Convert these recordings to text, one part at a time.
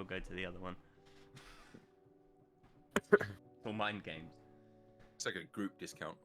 go to the other one. For mind games. It's like a group discount.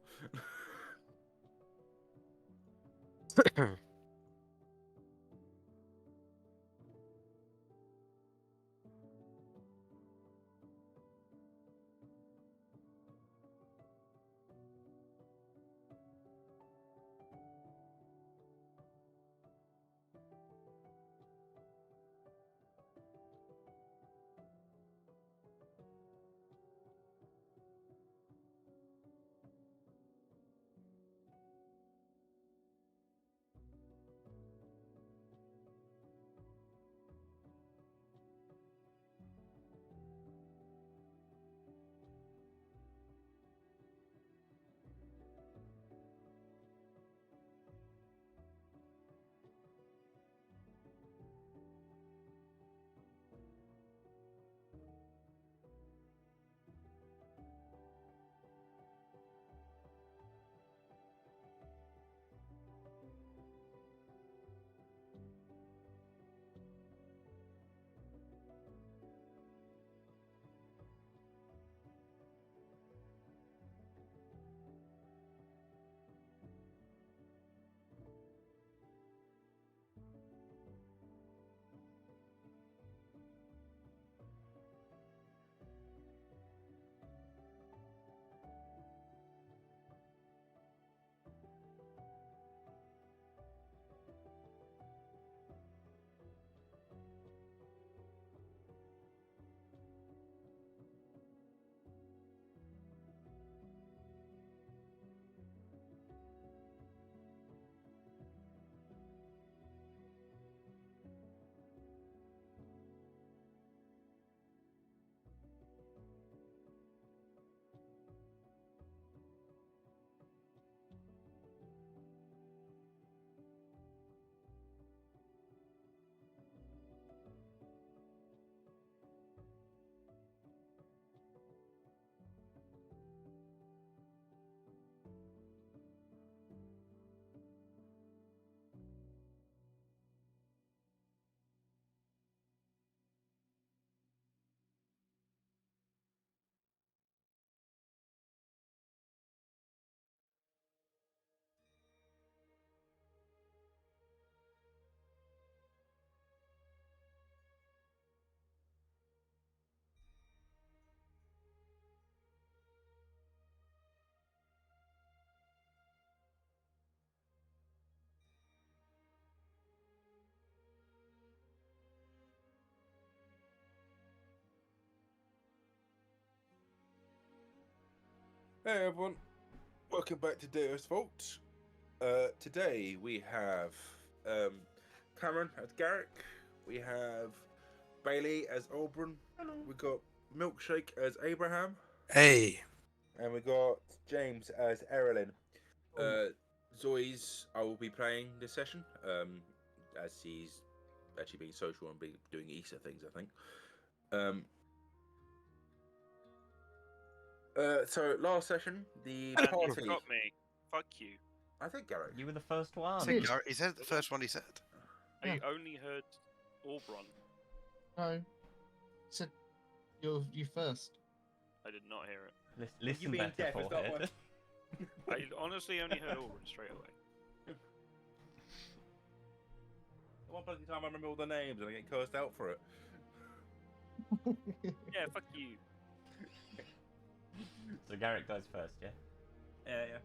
Hey everyone, welcome back to Deus Vault. Today we have Cameron as Garrick, we have Bailey as Oberon, we got Milkshake as Abraham, Hey. and we got James as Erilyn. Zoe's I will be playing this session, as he's actually being social and doing Easter things, I think. So last session, the And party. you forgot me. Fuck you. I think Garrick. You were the first one. He said the first one he said. I only heard Oberon. No. Said you first. I did not hear it. Listen being better, deaf is not forehead. I honestly only heard Oberon straight away. One bloody time I remember all the names and I get cursed out for it. Yeah, fuck you. So Garrick goes first, yeah? Yeah.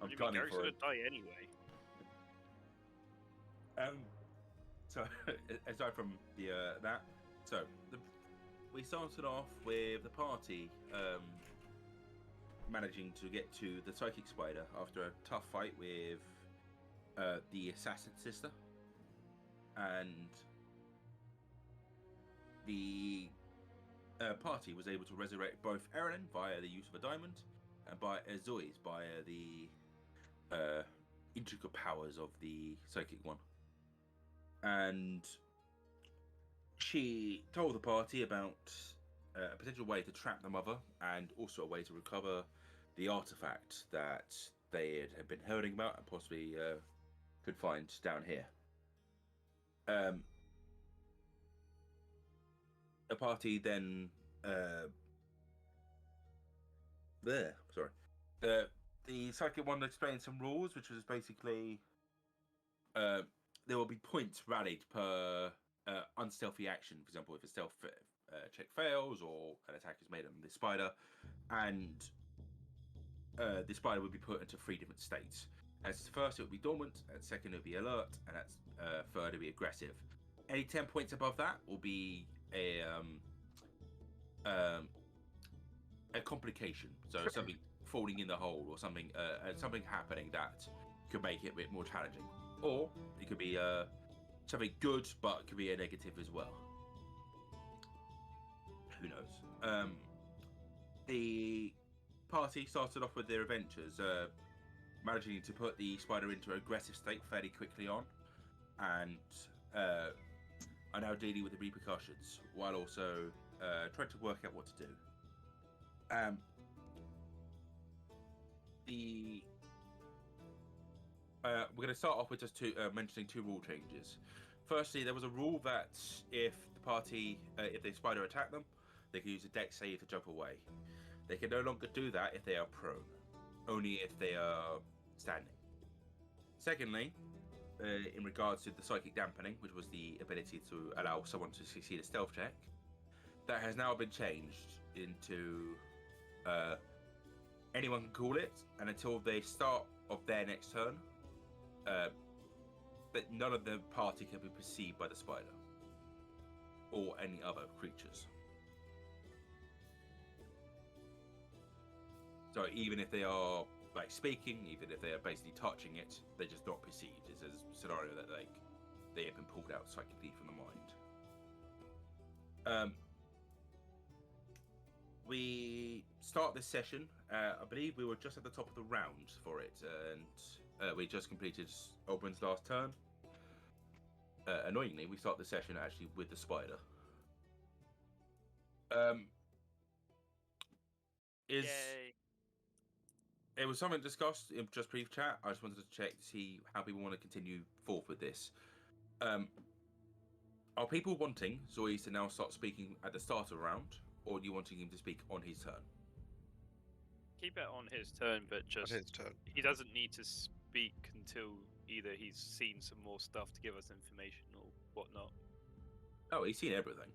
I'm What do you mean? gunning Garrick's for gonna it. die anyway. So aside from the we started off with the party managing to get to the psychic spider after a tough fight with the assassin sister, and the party was able to resurrect both Erilyn via the use of a diamond and by Zoe's via the intricate powers of the psychic one. And she told the party about a potential way to trap the mother and also a way to recover the artifact that they had been hearing about and possibly could find down here. the party then sorry. The psychic one explained some rules, which was basically there will be points rallied per unstealthy action. For example, if a stealth check fails or an attack is made on the spider, and the spider would be put into 3 different states. As first, it would be dormant. At second, it would be alert, and at third, it would be aggressive. Any 10 points above that will be a complication. So something falling in the hole, or something happening that could make it a bit more challenging. Or it could be something good, but it could be a negative as well. Who knows? The party started off with their adventures, managing to put the spider into an aggressive state fairly quickly on, and are now dealing with the repercussions while also trying to work out what to do. We're going to start off with just mentioning 2 rule changes. Firstly, there was a rule that if the party, if the spider attacked them, they can use a dex save to jump away. They can no longer do that if they are prone, only if they are standing. Secondly, in regards to the psychic dampening, which was the ability to allow someone to succeed a stealth check, that has now been changed into anyone can call it, and until the start of their next turn, that none of the party can be perceived by the spider or any other creatures. So even if they are like speaking, even if they are basically touching it, they're just not perceived. It's a scenario that they have been pulled out psychically from the mind. We start this session. I believe we were just at the top of the round for it, and we just completed Oberyn's last turn. Annoyingly, we start the session actually with the spider. Yay. It was something discussed in just brief chat. I just wanted to check to see how people want to continue forth with this. Are people wanting Zoe to now start speaking at the start of the round, or do you wanting him to speak on his turn? Keep it on his turn, but just his turn. he doesn't need to speak until either he's seen some more stuff to give us information or whatnot. Oh, he's seen everything.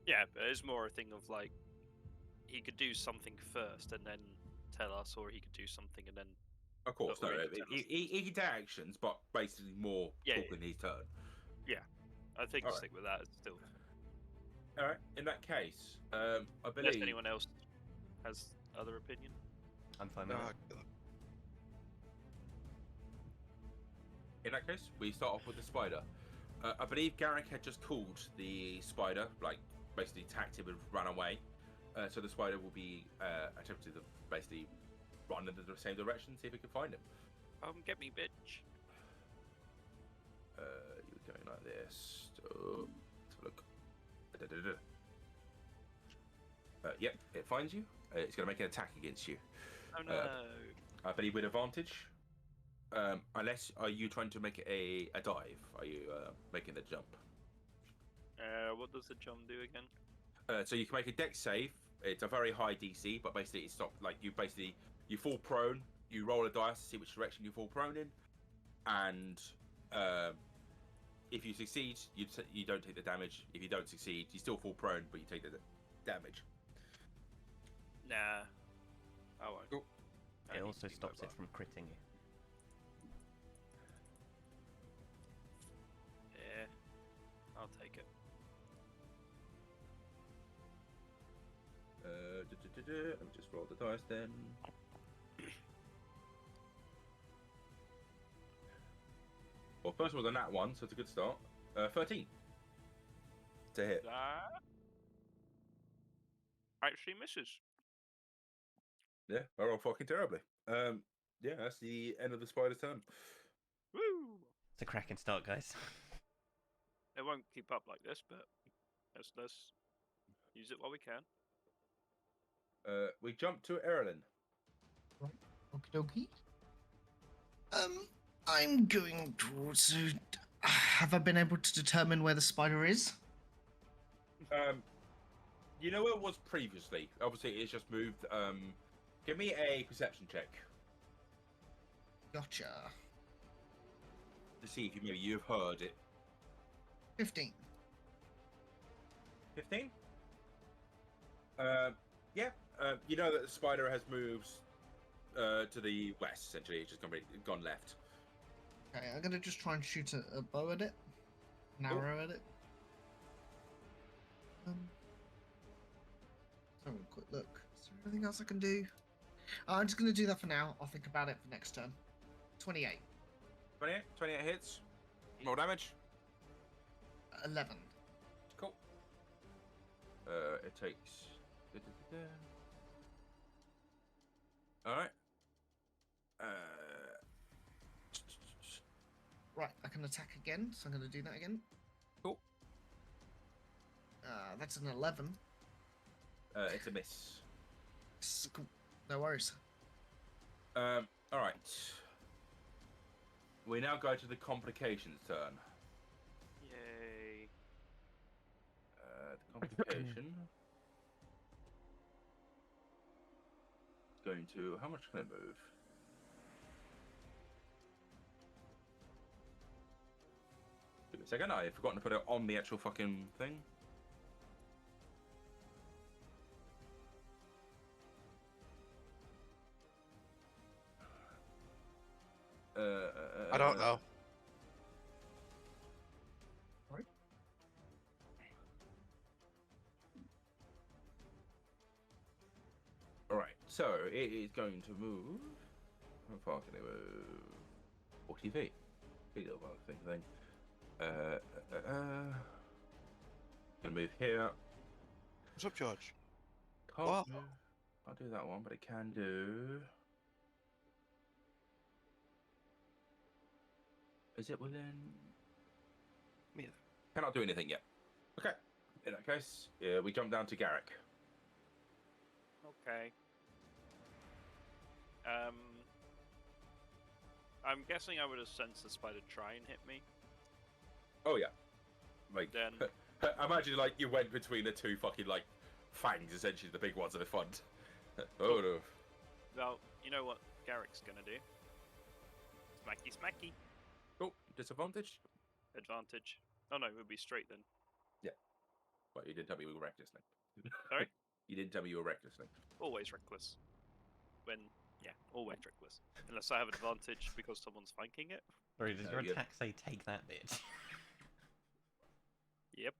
Yeah, but it's more a thing of like he could do something first and then tell us, or he could do something and then. Of course, Or no. he could tell us. He can take actions, but basically more talking his turn. Yeah, I think Alright. stick with that still. All right. In that case, I Unless believe. anyone else has other opinion. I'm fine No, with it. In that case, we start off with the spider. I believe Garrick had just called the spider, like basically attacked him and ran away. So the spider will be attempting to basically run in the same direction, see if we can find him. Get me, bitch. You're going like this. So, let's have a look. Yep, it finds you. It's going to make an attack against you. Oh no. I believe with advantage. Unless, are you trying to make it a dive? Are you making the jump? What does the jump do again? So you can make a dex save. It's a very high DC, but basically it's not like you fall prone. You roll a dice to see which direction you fall prone in, and if you succeed, you don't take the damage. If you don't succeed, you still fall prone, but you take the damage. Nah. I won't. Cool. I It need also to be stops it mobile. from critting you. Yeah. I'll take it. Let me just roll the dice then. Well, first was a nat 1, so it's a good start. 13 to hit. That actually misses. Yeah, I rolled fucking terribly. Yeah, that's the end of the spider's turn. Woo! It's a cracking start, guys. It won't keep up like this, but let's use it while we can. We jump to Erlin. Okie dokie. I'm going to. Have I been able to determine where the spider is? You know where it was previously? Obviously, it's just moved. Give me a perception check Gotcha. to see if you've heard it. 15. 15. Yeah. You know that the spider has moved to the west. Essentially, it's just gone left. Okay, I'm gonna just try and shoot a bow at it. Narrow at it. Let's have a quick look. Is there anything else I can do? I'm just gonna do that for now. I'll think about it for next turn. 28. 28 hits. Roll damage. 11. Cool. It takes. All right. Right, I can attack again, so I'm gonna do that again. Cool. That's an 11. It's a miss. Cool. No worries. All right. We now go to the complications turn. Yay. The complication. Going to. How much can I move? Give me a second. I've forgotten to put it on the actual fucking thing. I don't know. Right. Alright, so it is going to move. How far can it move? 40 feet. Big little thing. Gonna move here. What's up, George? Can't What? move. I'll do that one, but it can do. Is it within? Me. Cannot do anything yet. Okay. In that case, yeah, we jump down to Garrick. Okay. I'm guessing I would have sensed the spider try and hit me. Oh yeah. Like Then imagine like you went between the two fucking like fangs, essentially the big ones of the front. Oh no. well, you know what Garrick's gonna do? Smacky smacky. Oh, disadvantage. Advantage. Oh no, it would be straight then. Well, you didn't tell me you were reckless, Nick. Sorry? You didn't tell me you were reckless, Nick. Always reckless. Always reckless. Unless I have advantage because someone's flanking it. Sorry, does No, your you- attack say take that bitch? Yep.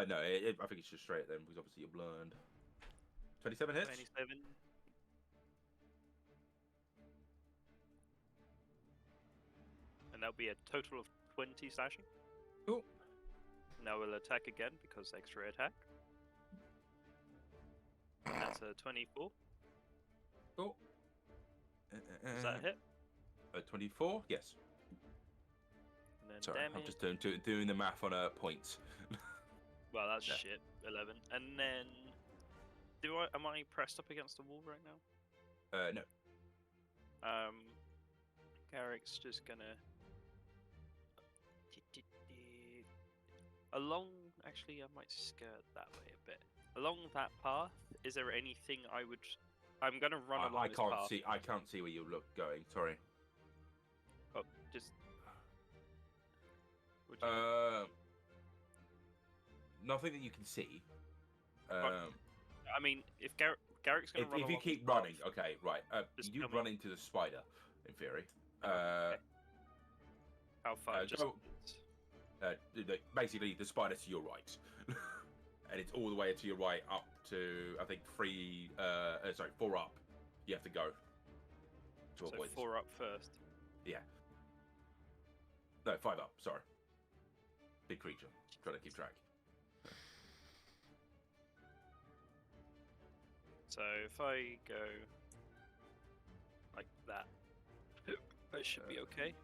No, I think it's just straight then, because obviously you're blind. 27 hits. 27. And that'll be a total of 20 slashing. Cool. Now we'll attack again because extra attack. That's a 24. Cool. Does that hit? 24? Yes. And then Sorry, I'm damage. just doing the math on points. Well, that's Yeah. shit. 11. And then, am I pressed up against the wall right now? No. Garrick's just gonna actually I might skirt that way a bit. Along that path, is there anything I'm gonna run along I this can't path. see. I can't see where you look going. Sorry. Oh, just would you- Nothing that you can see. I mean, if Garrick's gonna run If you along keep this running, path, okay, right. Just You tell me. run into the spider, in theory. Okay. How far? Just go- Basically, the spider to your right, and it's all the way to your right up to I think 4 up. You have to go to so avoid. 4 up first. No, 5 up. Sorry. Big creature. Trying to keep track. So if I go like that, that should be okay.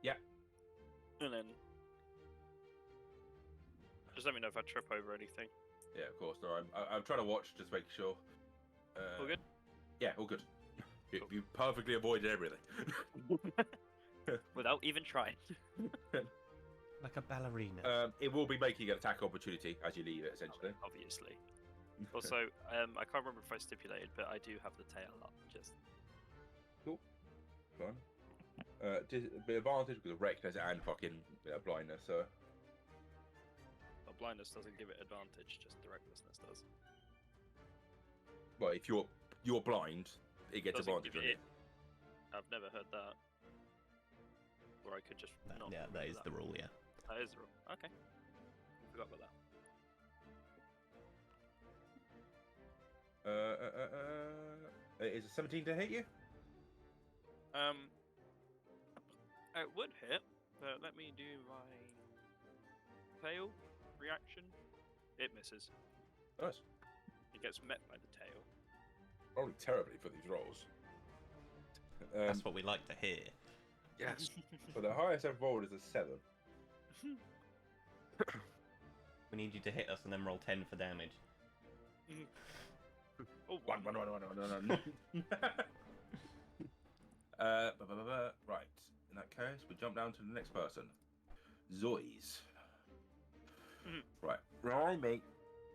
Yeah. And then just let me know if I trip over anything. Yeah, of course. No, I'm trying to watch, just make sure. All good? Yeah, all good. You perfectly avoided everything. Without even trying. Like a ballerina. It will be making an attack opportunity as you leave it, essentially. Obviously. Also, I can't remember if I stipulated, but I do have the tail up. Just Fine. Bit advantage because of reckless and fucking blindness. So well, blindness doesn't give it advantage, just the recklessness does. well, if you're blind, it gets Doesn't advantage give on it. it. I've never heard that. Or I could just not. Yeah, that is the rule. Yeah. That is the rule. Okay. Forgot about that. Is a 17 to hit you? It would hit, but let me do my tail reaction. It misses. Nice. It gets met by the tail. Probably terribly for these rolls. That's what we like to hear. Yes. But the highest I've rolled is a 7. We need you to hit us and then roll 10 for damage. Oh, One. Right. In that case, we jump down to the next person. Zoys. Right. Right, mate.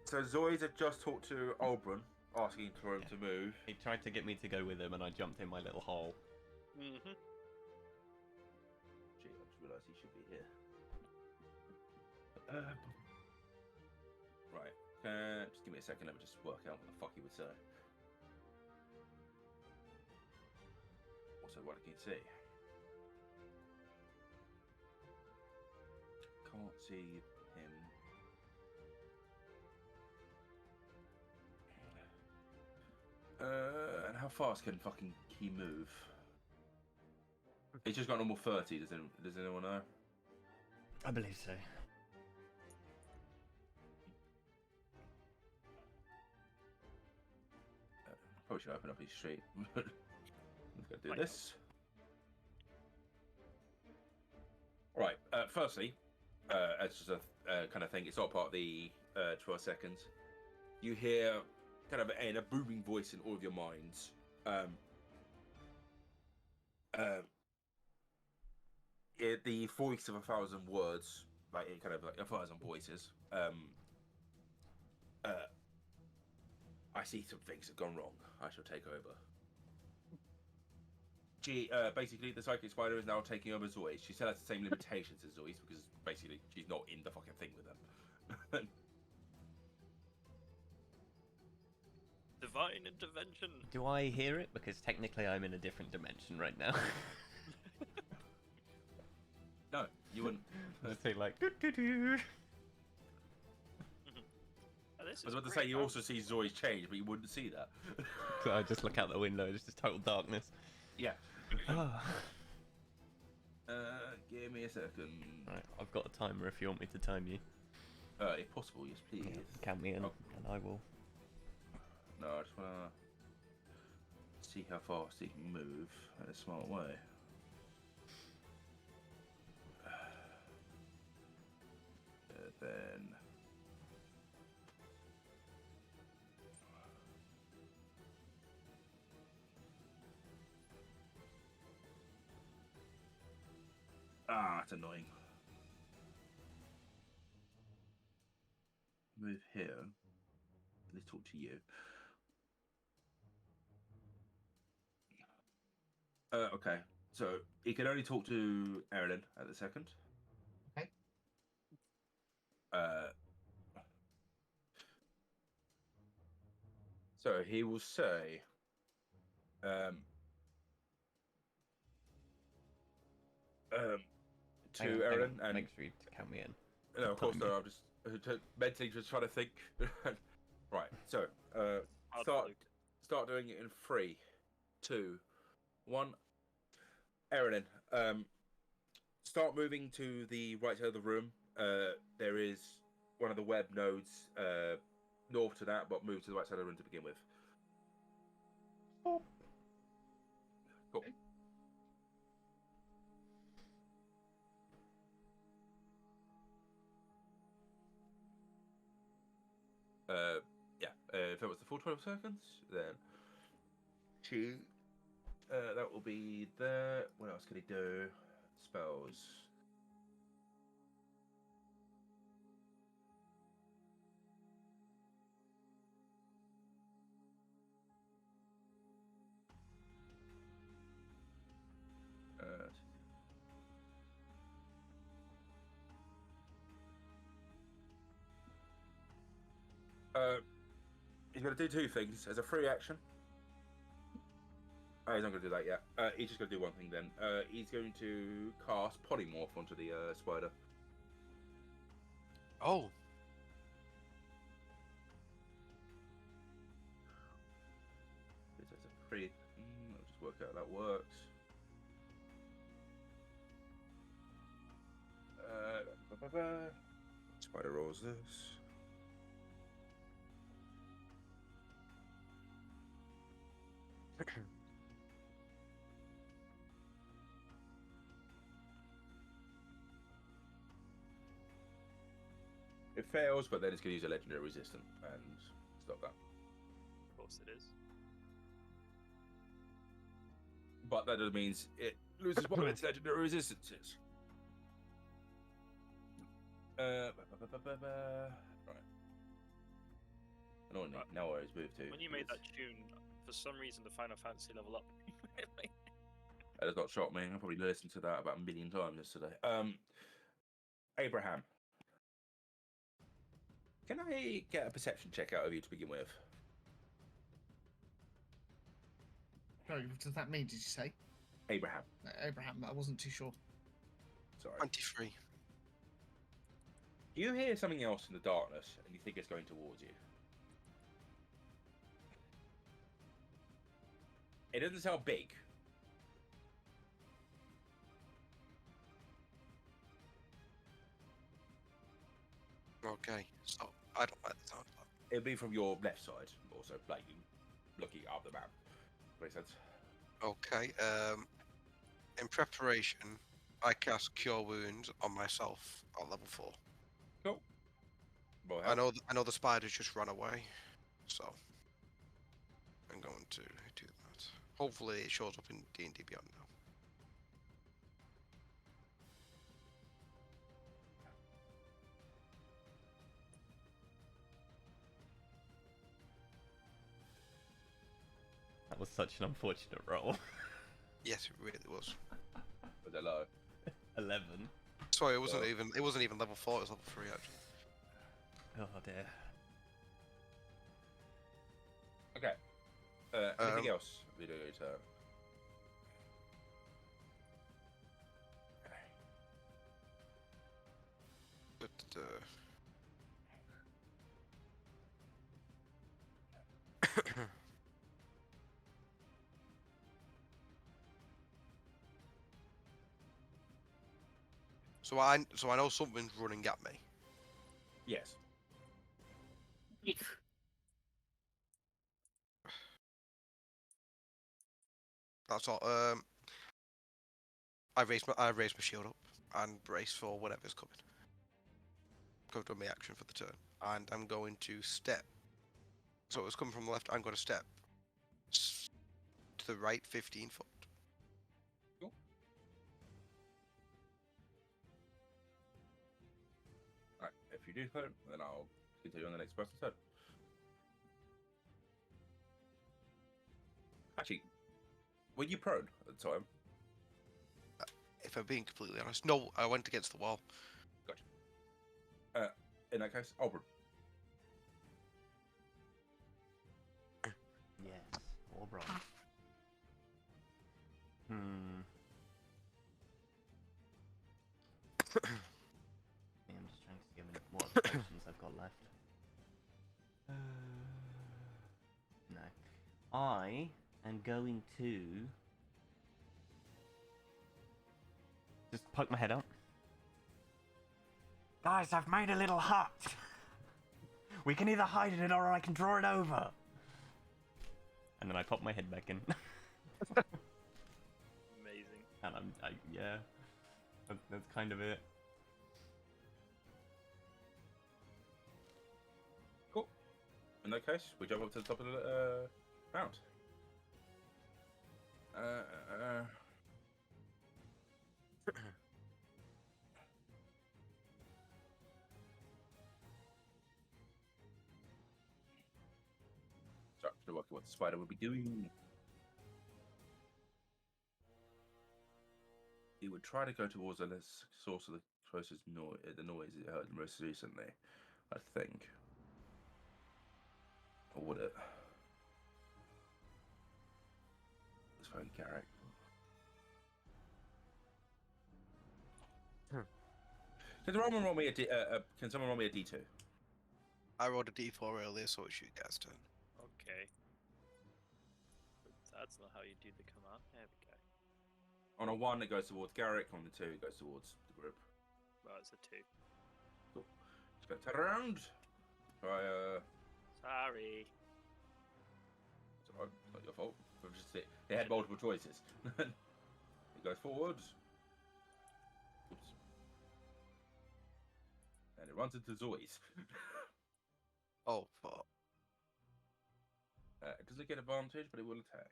So Zoys had just talked to Oberon, asking for him to move. He tried to get me to go with him and I jumped in my little hole. Mm-hmm. Gee, I just realised he should be here. Right. Just give me a second. Let me just work out what the fuck he would say. Also, what I can see. Can't see him. And how fast can fucking he move? He's just got normal 30. Does anyone know? I believe so. Probably should open up his street. Let's go do Why this. Right. Firstly, as just a kind of thing, it's not part of the 12 seconds. You hear kind of in a booming voice in all of your minds. The voice of 1,000 words, like it kind of like 1,000 voices. I see some things have gone wrong. I shall take over. Basically, the psychic spider is now taking over Zoids. She still has the same limitations as Zoids because basically she's not in the fucking thing with them. Divine intervention. Do I hear it? Because technically I'm in a different dimension right now. No, you wouldn't. Just say like, doo-doo-doo. I was about to say you also see Zoids change, but you wouldn't see that. So I just look out the window, it's just total darkness. Yeah. Oh. Give me a second. Right, I've got a timer if you want me to time you. If possible, yes, please. Yeah, count me in, Oh. and I will. No, I just wanna see how fast he can move in a smart way. Then. Ah, it's annoying. Move here. Let's talk to you. Okay. So he can only talk to Erilyn at the second. Okay. So he will say, to Hang on, Erilyn, and make sure you count me in. no, of course, Time no. I'm just mentally just trying to think. Right. So Hard start Luke. start doing it in 3, 2, 1. Erilyn, start moving to the right side of the room. There is one of the web nodes north to that, but move to the right side of the room to begin with. Cool. Yeah, if it was the full 12 seconds, then 2, That will be there. What else can he do? Spells. He's going to do two things as a free action. Oh, he's not going to do that yet. He's just going to do one thing then. He's going to cast Polymorph onto the spider. Oh, This is a free. I'll just work out how that works. Spider rolls this. It fails, but then it's going to use a legendary resistant and stop that. Of course it is. But that means it loses one of its legendary resistances. Right. Annoyingly, Right. now where he's moved to. When you made that tune, for some reason the Final Fantasy level up. That does not shock me. I probably listened to that about a million times yesterday. Abraham. Can I get a perception check out of you to begin with? Sorry, what does that mean? Did you say Abraham. Abraham? I wasn't too sure. Sorry. 23. You hear something else in the darkness and you think it's going towards you. It doesn't sound big. Okay, so I don't like the sound of that. It'll be from your left side, also, like you looking up the map. Makes sense. Okay, in preparation, I cast Cure Wounds on myself at level 4. Cool. Well, I know the spiders just ran away, so I'm going to do that. Hopefully it shows up in D&D Beyond now. That was such an unfortunate roll. Yes, it really was. Was it low? 11. Sorry, it wasn't Oh. even level 4, it was level 3 actually. Oh dear. Okay. Anything Um, else? Video turn. But, so I know something's running at me. Yes. That's all. I raised my shield up and brace for whatever's coming. Go to my action for the turn, and I'm going to step. So it's coming from the left. I'm going to step to the right, 15 foot. Cool. Alright, if you do so, then I'll continue on the next person's turn. Actually, were you prone at the time? If I'm being completely honest, no, I went against the wall. In that case, Auburn. Yes. Or bronze. Yeah, I'm just trying to see how many what potions I've got left. No. I am going to just poke my head out. Guys, I've made a little hut. We can either hide in it or I can draw it over. And then I pop my head back in. Amazing. And yeah, that's kind of it. Cool. In that case, we jump up to the top of the round. Uh, Sorry, I'm still working what the spider would be doing. He would try to go towards the source of the closest noise, the noise it heard most recently, I think. Or would it? It's very Garrick. Can someone roll me a can someone roll me a D2? I rolled a d4 earlier, so it's you guys' turn. Okay. But that's not how you do the command. There we go. On a 1, it goes towards Garrick. On the 2, it goes towards the group. Well, it's a 2. Cool. Just gonna turn around. Try, Sorry. it's alright, it's not your fault. It had multiple choices. It goes forward. Oops. And it runs into Zoids. Oh, fuck. It doesn't get advantage, but it will attack.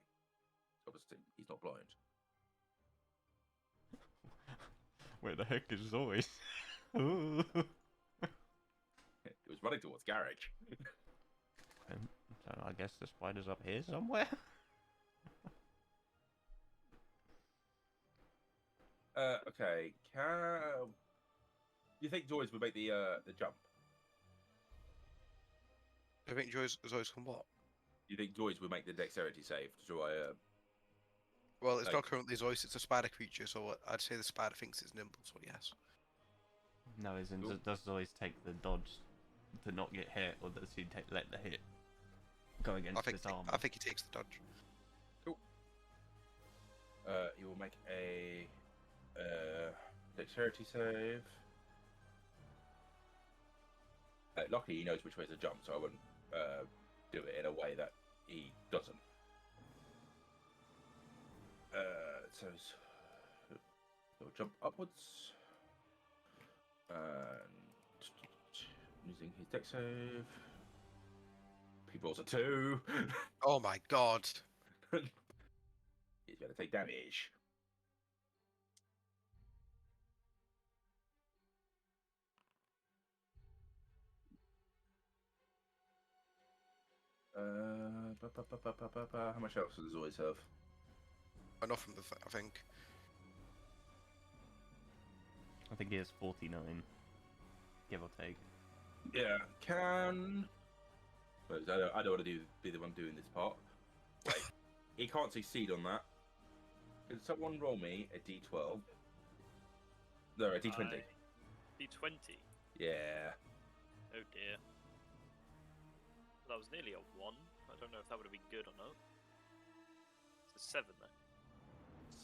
Obviously, he's not blind. Where the heck is Zoe? Ooh. It was running towards Garrick. So I guess the spider's up here somewhere. Okay. You think Zoids would make the jump? I think Zoe's come what? You think Zoids would make the dexterity save to try? Well, it's Like- not currently Zoids, it's a spider creature, so I'd say the spider thinks it's nimble, so yes. No, isn't. Cool. Does Zoe take the dodge to not get hit, or does he let the hit go against his arm? I think he takes the dodge. He will make a dexterity save. Luckily, he knows which way to jump, so I wouldn't do it in a way that he doesn't. So he'll jump upwards, and using his dex save. He rolls a 2. Oh my god. He's going to take damage. How much else does Zoids have? Enough from the I think. I think he has 49, give or take. Yeah, can. Well, I don't want to be the one doing this part. Wait, he can't succeed on that. Can someone roll me a d12? No, a d20. D20. Yeah. Oh dear. That was nearly a 1. I don't know if that would have been good or not. It's a 7 then.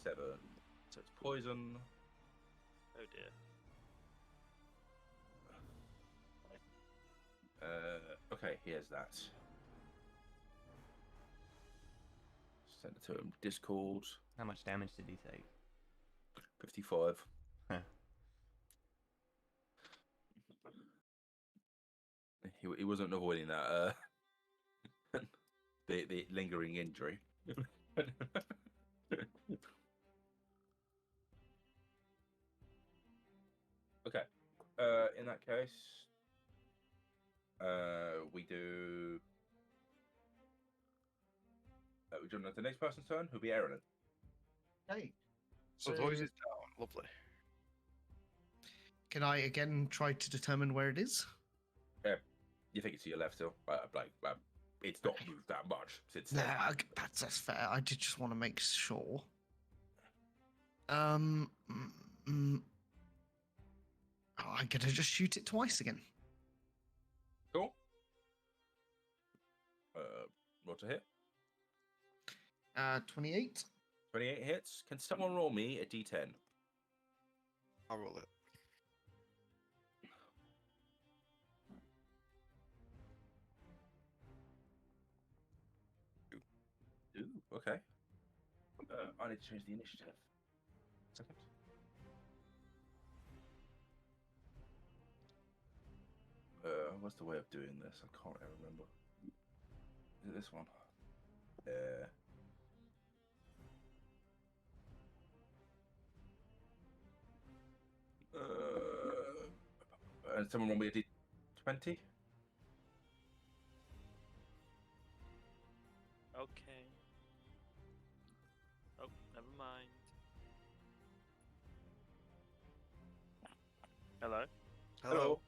7. So it's poison. Oh dear. Okay, here's that. Send it to him. Discord. How much damage did he take? 55. Huh. He wasn't avoiding that. The lingering injury. Okay. In that case, we do. We jump to the next person's turn. Who'll be Aaron? Okay. So Zoids is down. Lovely. Can I again try to determine where it is? You think it's to your left still? It's not moved that much since. Nah, that's fair. I did just want to make sure. Oh, I'm gonna just shoot it twice again. Cool. Roll to hit. 28. 28 hits. Can someone roll me a d10? I'll roll it. Ooh, okay. I need to change the initiative. Second. What's the way of doing this? I can't ever remember. Is it this one? Yeah. And someone roll me a d20. Okay. Oh, never mind. Hello. Hello.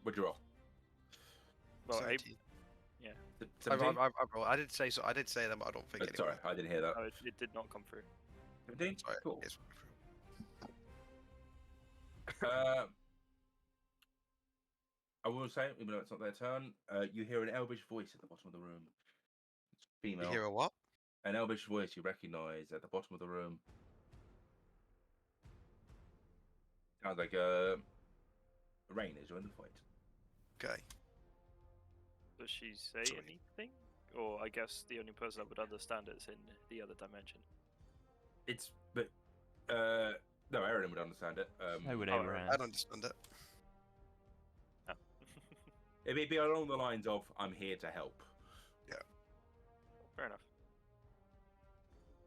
What'd you roll? Well, 17. yeah. 17? I did say so. I did say them, but I don't think. Oh, sorry, I didn't hear that. No, it did not come through. 17? Sorry, Cool. it's- I will say, even though it's not their turn, you hear an elvish voice at the bottom of the room. It's You female. hear a what? An elvish voice you recognise at the bottom of the room. Sounds like Rain is joining the fight. Okay. Does she say Sorry. anything? Or I guess the only person that would understand it is in the other dimension. It's but no, Aaron would understand it. So would Oh, Abraham. I don't understand it. Oh. It'd be along the lines of "I'm here to help." Fair enough.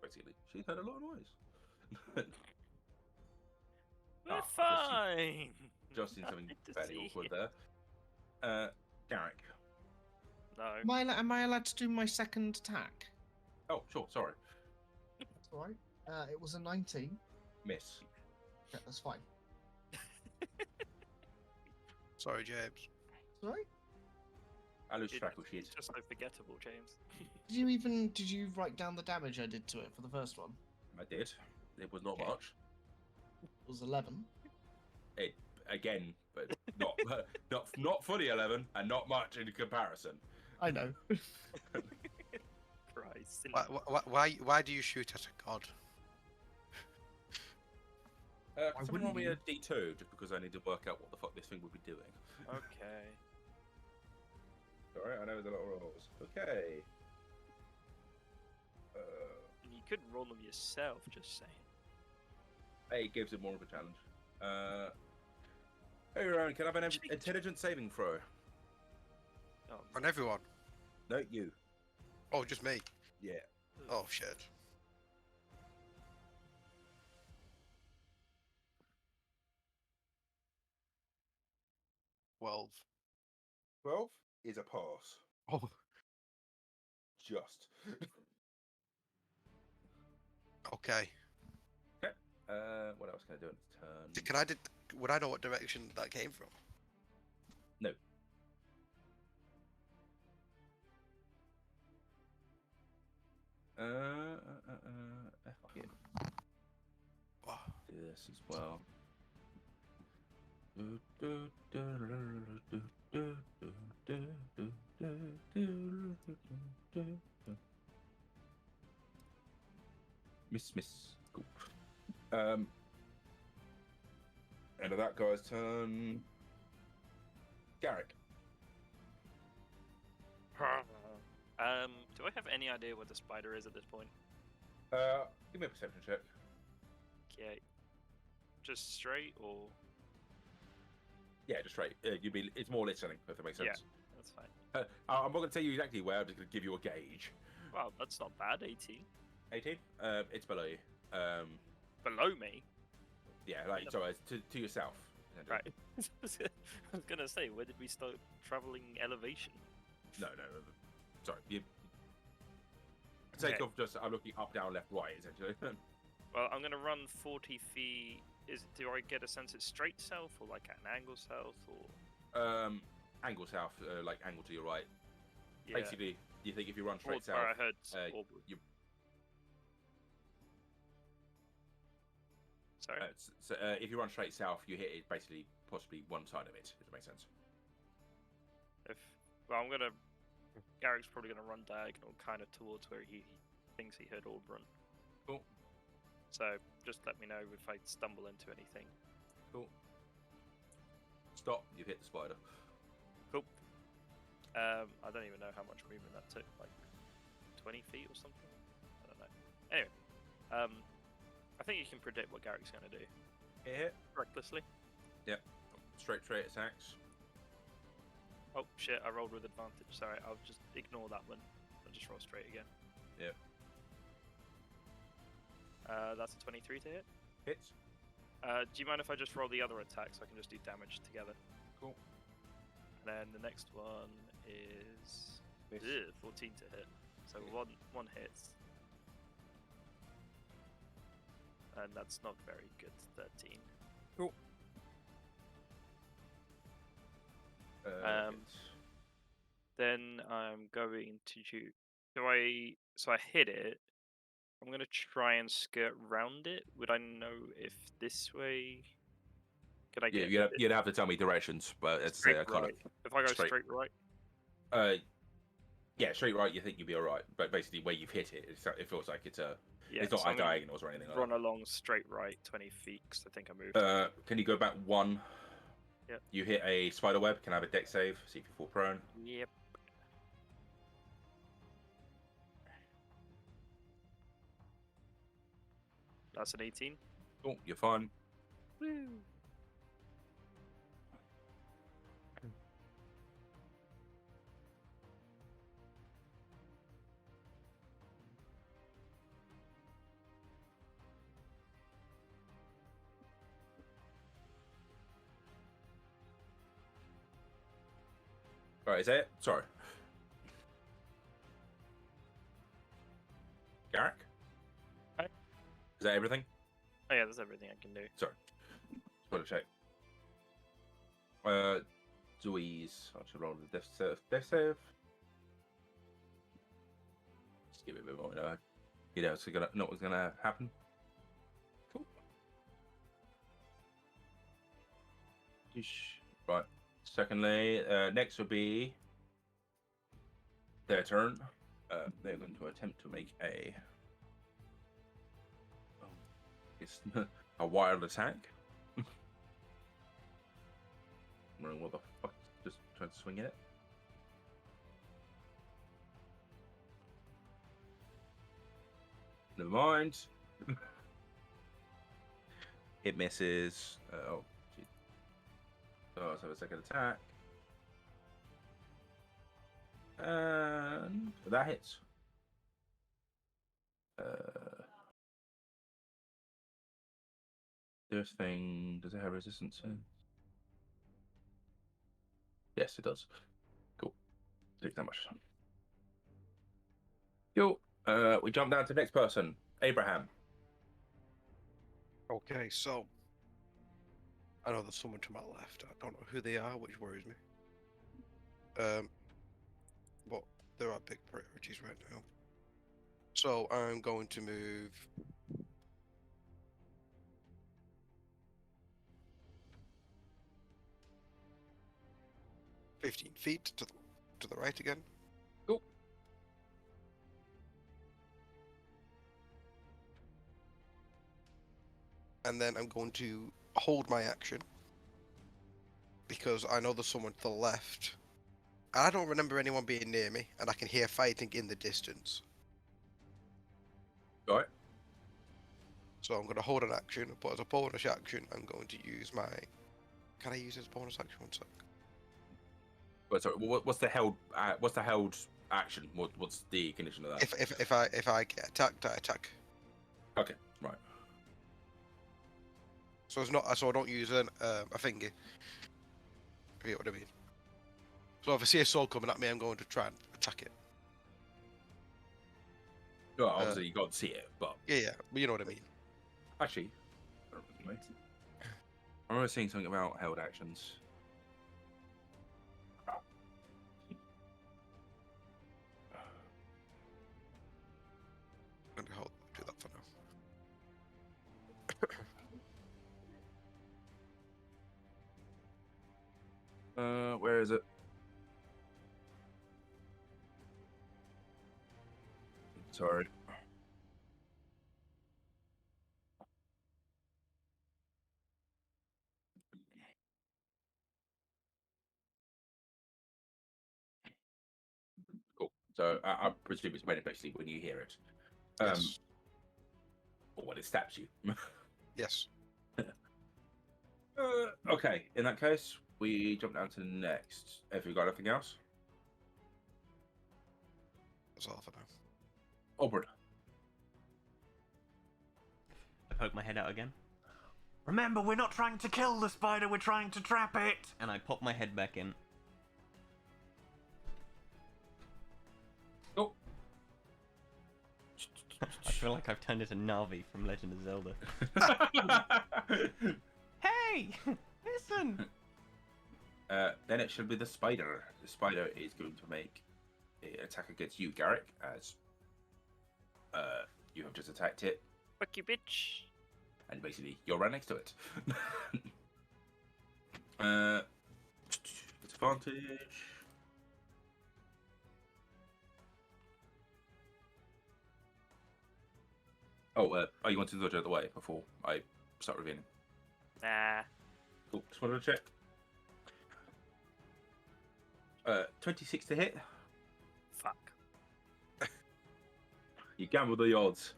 Basically, she's heard a lot of noise. We're Ah, fine. Just seen something Nothing to fairly see awkward here. there. Garrick. No. Am I allowed to do my second attack? Oh, sure. Sorry, That's all right. It was a 19. miss. Yeah, that's fine. Sorry, James. Sorry. I lose It- track of shit. It's just so forgettable, James. Did you write down the damage I did to it for the first one? I did. It was not Okay. much. It was 11. It again, but not not fully 11, and not much in comparison. I know. Christ. Why do you shoot at a god? Can someone roll wouldn't me you? a d2 just because I need to work out what the fuck this thing would be doing? Okay. Sorry, I know there's a lot of rolls. Okay. And you couldn't roll them yourself, just saying. It gives it more of a challenge. Hey, Rowan, can I have an intelligence saving throw? Oh, On everyone? No, you. Oh, just me. Yeah. Oh shit. 12. 12 is a pass. Oh. Just. Okay. What else can I do in its turn? Would I know what direction that came from? No. Fuck it. Wow. Do this as well. Miss. Cool. End of that guy's turn. Garrick. Do I have any idea what the spider is at this point? Give me a perception check. Okay. Just straight or? Yeah, just straight. It's more listening, if that makes sense. Yeah, that's fine. I'm not going to tell you exactly where. I'm just going to give you a gauge. Wow, that's not bad. 18. 18. It's below you. Below me. Yeah, like so to yourself. Right. I was gonna say, where did we start traveling elevation? No. Sorry. You take Okay. off. I'm looking up, down, left, right, essentially. Well, I'm gonna run 40 feet. Do I get a sense it's straight south or like at an angle south or? Angle south, like angle to your right. Yeah. Basically, you think if you run straight Towards where I south, heard Orwood. you Sorry. if you run straight south, you hit it basically possibly one side of it. If that makes sense. I'm gonna. Garrick's probably gonna run diagonal, kind of towards where he thinks he heard Ord run. Cool. So just let me know if I stumble into anything. Cool. Stop. You hit the spider. Cool. I don't even know how much movement that took, like 20 feet or something. I don't know. Anyway, I think you can predict what Garrick's gonna do. Hit. Recklessly. Yep. Straight attacks. Oh shit! I rolled with advantage. Sorry, I'll just ignore that one. I'll just roll straight again. Yep. That's a 23 to hit. Hits. Do you mind if I just roll the other attack so I can just do damage together? Cool. And then the next one is Miss. 14 to hit. So Yeah. one hits. And that's not very good. 13. Cool. Um, Then I'm going to shoot. So I hit it. I'm gonna try and skirt round it. Would I know if this way? Could I yeah, get you'd have to tell me directions, but it's straight kind right? If I go straight- straight right, yeah, straight right. You think you'd be all right, but basically where you've hit it, it feels like it's yeah. it's not so I'm gonna diagonals or anything like run that. along straight right, 20 feet, because I think I moved. Can you go back one? Yep. You hit a spider web. Can I have a deck save? See if you fall prone. Yep. That's an 18. Cool, you're fine. Woo. Right, is that it? Sorry. Garrick? Hi. Is that everything? Oh yeah, that's everything I can do. Sorry. Just want to check. Louise. I should roll the death save. Death save? Just give it a bit more, you know what's gonna happen. Cool. Right. Secondly, next would be their turn. They're going to attempt to make it's a wild attack. What the fuck? Just trying to swing it. Never mind. It misses. Oh, geez. So let's have a second attack. And that hits. This thing, does it have resistance? Yes, it does. Cool. Takes that much. Cool. We jump down to the next person. Abraham. Okay, so I know there's someone to my left. I don't know who they are, which worries me. But there are big priorities right now. So I'm going to move 15 feet to the right again. Cool. And then I'm going to hold my action because I know there's someone to the left. And I don't remember anyone being near me, and I can hear fighting in the distance. Right. So I'm going to hold an action, but as a bonus action, I'm going to use my. Can I use it as a bonus action? One sec. Wait, sorry. What's the held? What's the held action? What's the condition of that? If I get attacked, I attack. Okay. Right. So it's not. So I don't use a finger. You get what I mean? So if I see a sword coming at me, I'm going to try and attack it. Well, obviously you can't see it, but Yeah, but you know what I mean. actually, I remember seeing something about held actions. I'm going to do that for now. Where is it? Sorry. Cool. So I presume it's made basically when you hear it. Yes. Or when it stabs you. Yes. Okay, in that case, we jump down to the next. Have you got anything else? That's all for now. Aubrey. I poke my head out again. Remember, we're not trying to kill the spider, we're trying to trap it! And I pop my head back in. Oh. I feel like I've turned into Navi from Legend of Zelda. Hey! Listen! Then it should be the spider. The spider is going to make an attack against you, Garrick, as you have just attacked it, Fuck you, bitch. and basically you're right next to it. Disadvantage. Oh, you want to dodge out of the way before I start revealing? Nah. Cool. Just wanted to check. 26 to hit. Fuck. You gamble the odds.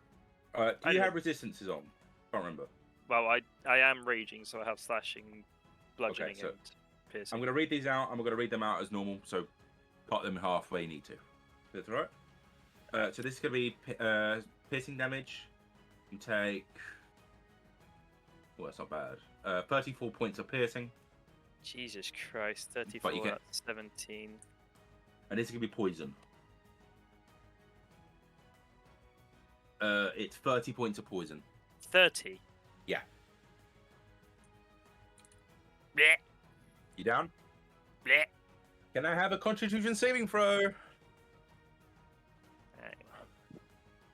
Do I you did. have resistances on? Can't remember. Well, I am raging, so I have slashing, bludgeoning, so and piercing. I'm going to read these out. I'm going to read them out as normal, so cut them in half where you need to. That's all right. So this is going to be piercing damage. You take... Well, that's not bad. 34 points of piercing. Jesus Christ, 34 But you get- out of 17. And this is going to be poison. It's 30 points of poison. 30? Yeah. Blech, You down? blech. Can I have a Constitution saving throw? Hang on.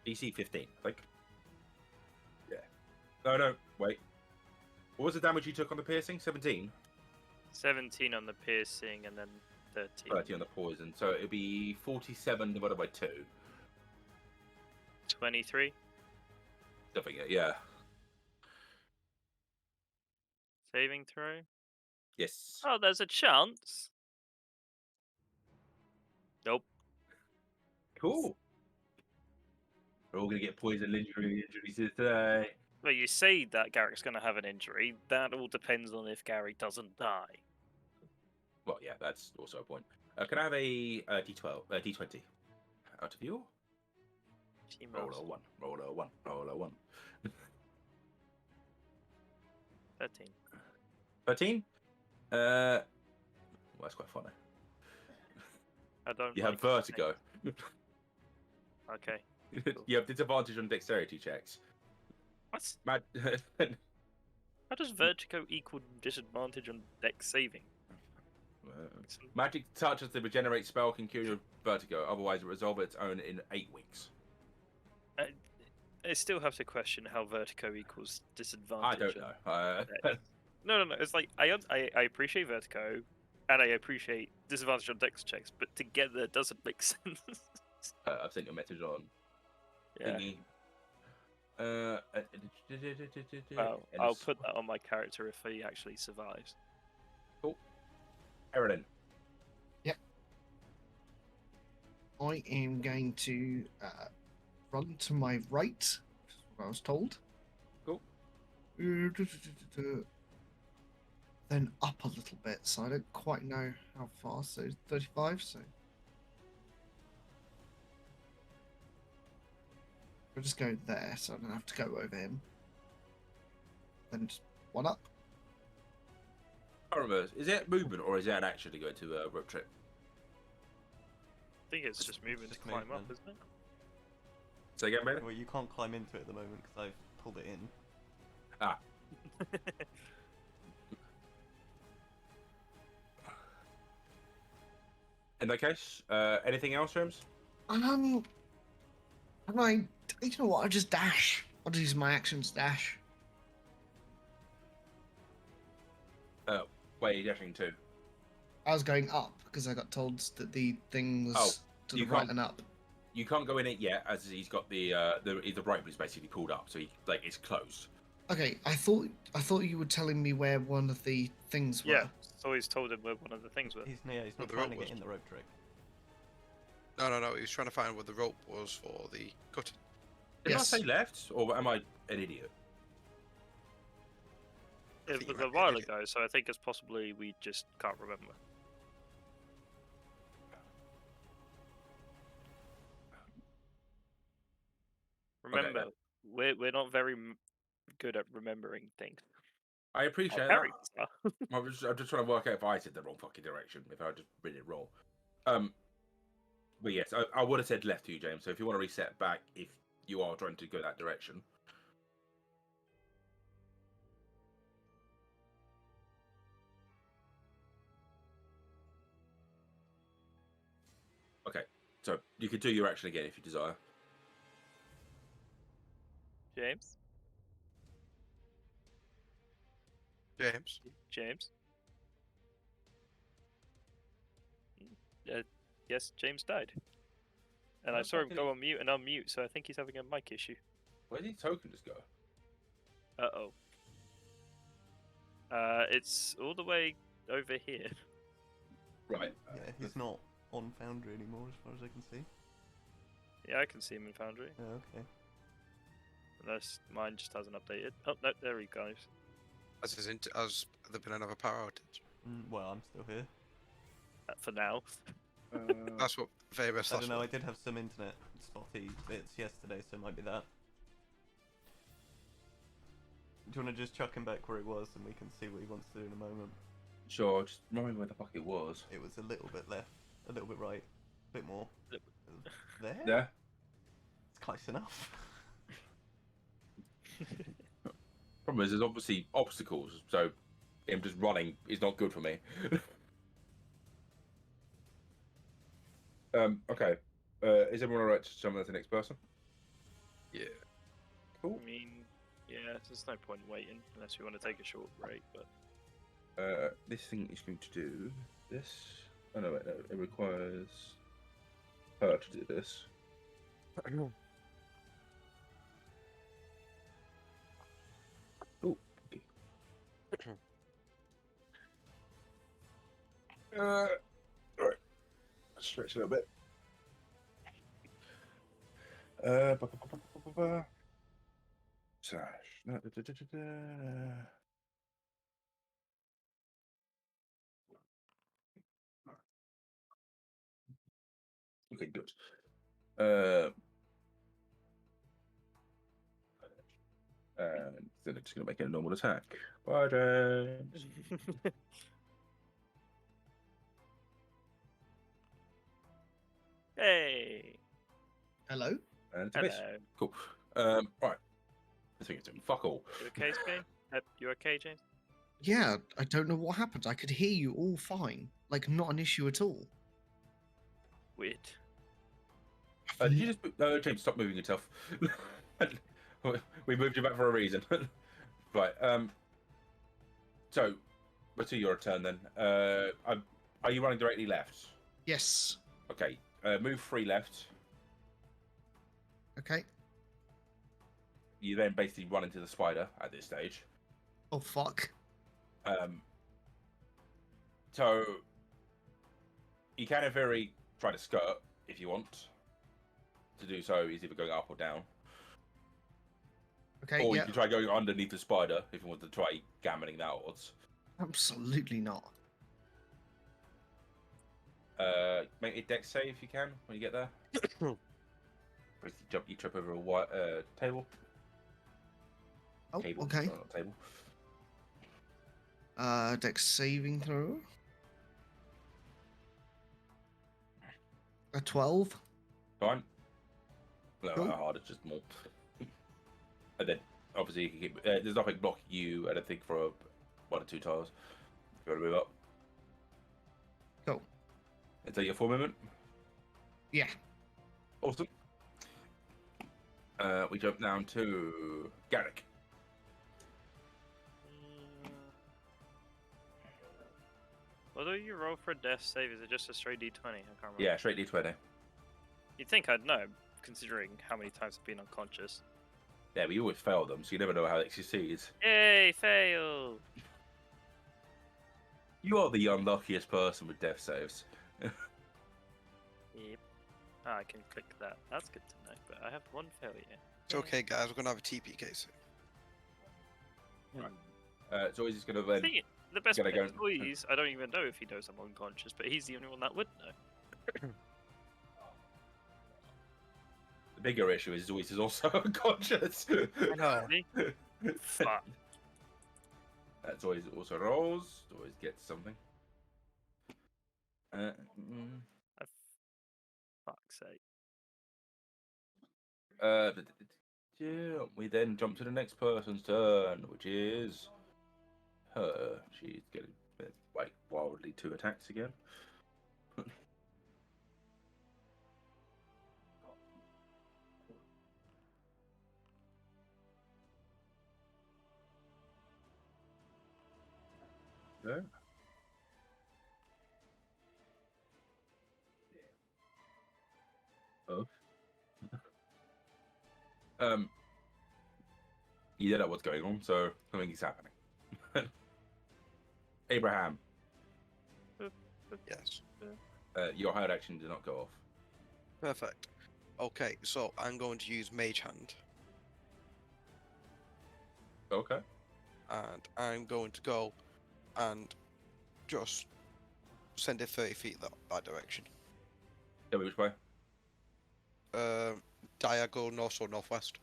DC 15, I think. Yeah. No, wait. What was the damage you took on the piercing? 17? 17 on the piercing, and then 13. 30 on the poison. So it'd be 47 divided by 2. 23. Stuffing it, yeah. Saving throw. Yes. Oh, there's a chance. Nope. Cool. We're all going to get poison injuries today. Well, you say that Garrick's going to have an injury. That all depends on if Gary doesn't die. Well, yeah, that's also a point. Can I have a D12, D20? Out of you? She Roll must. a 1, roll a 1, roll a 1. 13. 13? Well, that's quite funny. I don't. You like have vertigo. Okay. You have disadvantage on dexterity checks. What? Mad- How does vertigo equal disadvantage on dex saving? Magic touch as the regenerate spell can cure your vertigo, otherwise it resolve its own in 8 weeks. I still have to question how vertigo equals disadvantage. I don't know. No. It's like I appreciate vertigo, and I appreciate disadvantage on dex checks, but together doesn't make sense. I've sent your message on Yeah. thingy. Well, And I'll it's- put that on my character if he actually survives. Erilyn. I am going to run to my right, is what I was told. Cool. Then up a little bit, so I don't quite know how far. So 35. So we'll just go there, so I don't have to go over him. Then just one up. I don't remember. Is it movement or is it an action to go to a road trip? I think it's just moving to just climb up, movement. isn't it? Say again, Bailey? Well, you can't climb into it at the moment because I've pulled it in. In that case, anything else, Rooms? And you know what? I'll just dash. I'll just use my actions dash. Wait, you're dashing too. I was going up because I got told that the thing was Oh, to the you right can't- and up. You can't go in it yet, as he's got the rope is basically pulled up, so it's closed. Okay, I thought you were telling me where one of the things were. Yeah, so he's told him where one of the things were. He's Well, not the trying to rope get was- in the rope trick. No. He was trying to find where the rope was for the cutting. Did Yes. I say left, or am I an idiot? It think was you a might be while an idiot. ago, so I think it's possibly we just can't remember. Remember, we're not very good at remembering things. I appreciate Very that. bizarre. I'm just trying to work out if I said the wrong fucking direction, if I just read it wrong. But yes, I would have said left to you, James. So if you want to reset back, if you are trying to go that direction. Okay, so you can do your action again if you desire. James? James. James? Yes, James died. And I Where saw him fucking- go on mute and unmute, so I think he's having a mic issue. Where did token just go? Uh-oh. It's all the way over here. Right. Yeah, he's not on Foundry anymore, as far as I can see. Yeah, I can see him in Foundry. Oh, okay. Unless mine just hasn't updated. Oh, no, there he goes. Has there been another power outage? Well, I'm still here. For now. That's what famous. I don't know, I did have some internet spotty bits yesterday, so it might be that. Do you want to just chuck him back where he was and we can see what he wants to do in a moment? Sure, just remind me where the fuck it was. It was a little bit left, a little bit right, a bit more. There? There? It's close enough. Problem is, there's obviously obstacles, so him just running is not good for me. Okay. Is everyone alright to summon as the next person? Yeah. Cool. I mean, yeah, there's no point in waiting unless you want to take a short break, but... This thing is going to do this. Oh no, wait, no. It requires her to do this. Oh. Alright. Stretch a little bit. Slash. Okay, good. And then it's going to make it a normal attack. Bye, James. Hey! Hello? And it's a miss. Hello. Cool. Right. This thing is doing fuck all. You okay, Spain? You okay, James? Yeah, I don't know what happened. I could hear you all fine. Like, not an issue at all. Weird. Did you just... James, stop moving yourself. We moved you back for a reason. Right, so, let's do your turn then. Are you running directly left? Yes. Okay, move 3 left. Okay. You then basically run into the spider at this stage. Oh, fuck. So, you can in theory try to skirt if you want. To do so is either going up or down. Okay, Or you yeah. can try going underneath the spider if you want to try gammoning that odds. Absolutely not. Make a dex save if you can when you get there. Basically you trip over a white table. Oh, Cable, okay. not table. Dex saving throw. A 12. Fine. No, Cool. not hard, it's just more. And then, obviously, you can keep, there's nothing blocking you, I don't think, for 1 or 2 tiles. If you want to move up. Cool. Is that your full movement? Yeah. Awesome. We jump down to Garrick. Although you roll for a death save, is it just a straight d20? I can't remember. Yeah, straight D20. You'd think I'd know, considering how many times I've been unconscious. Yeah, but you always fail them, so you never know how it succeeds. Yay, fail! You are the unluckiest person with death saves. Yep. Ah, I can click that. That's good to know, but I have 1 failure. It's okay, guys. We're gonna have a TPK soon. It's always just going to then... See, the best Gotta part go- is, I don't even know if he knows I'm unconscious, but he's the only one that would know. The bigger issue is Zois is also unconscious. I know. See? Fuck. That's always also rolls. Always gets something. Mm. Oh, fuck's sake. We then jump to the next person's turn, which is her. She's getting like wildly 2 attacks again. Yeah. Oh. You don't know what's going on, so something is happening. Abraham, Yes. your hired action did not go off. Perfect. Okay, so I'm going to use Mage Hand, Okay. and I'm going to go and just send it 30 feet that direction. Tell me which way. Diagonal north or northwest.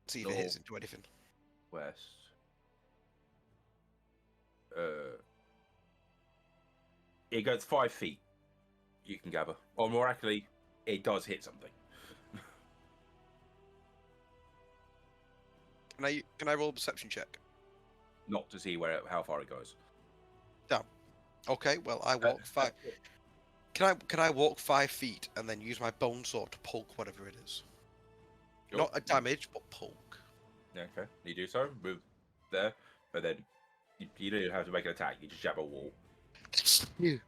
See if it hits North. into anything. West. It goes 5 feet. You can gather, or more accurately, it does hit something. Can I roll a perception check? Not to see how far it goes. Damn. Okay, well I walk 5. Can I walk 5 feet and then use my bone sword to poke whatever it is? Sure. Not a damage, but poke. Yeah, okay. You do so. Move there, but then you don't even have to make an attack. You just jab a wall. You.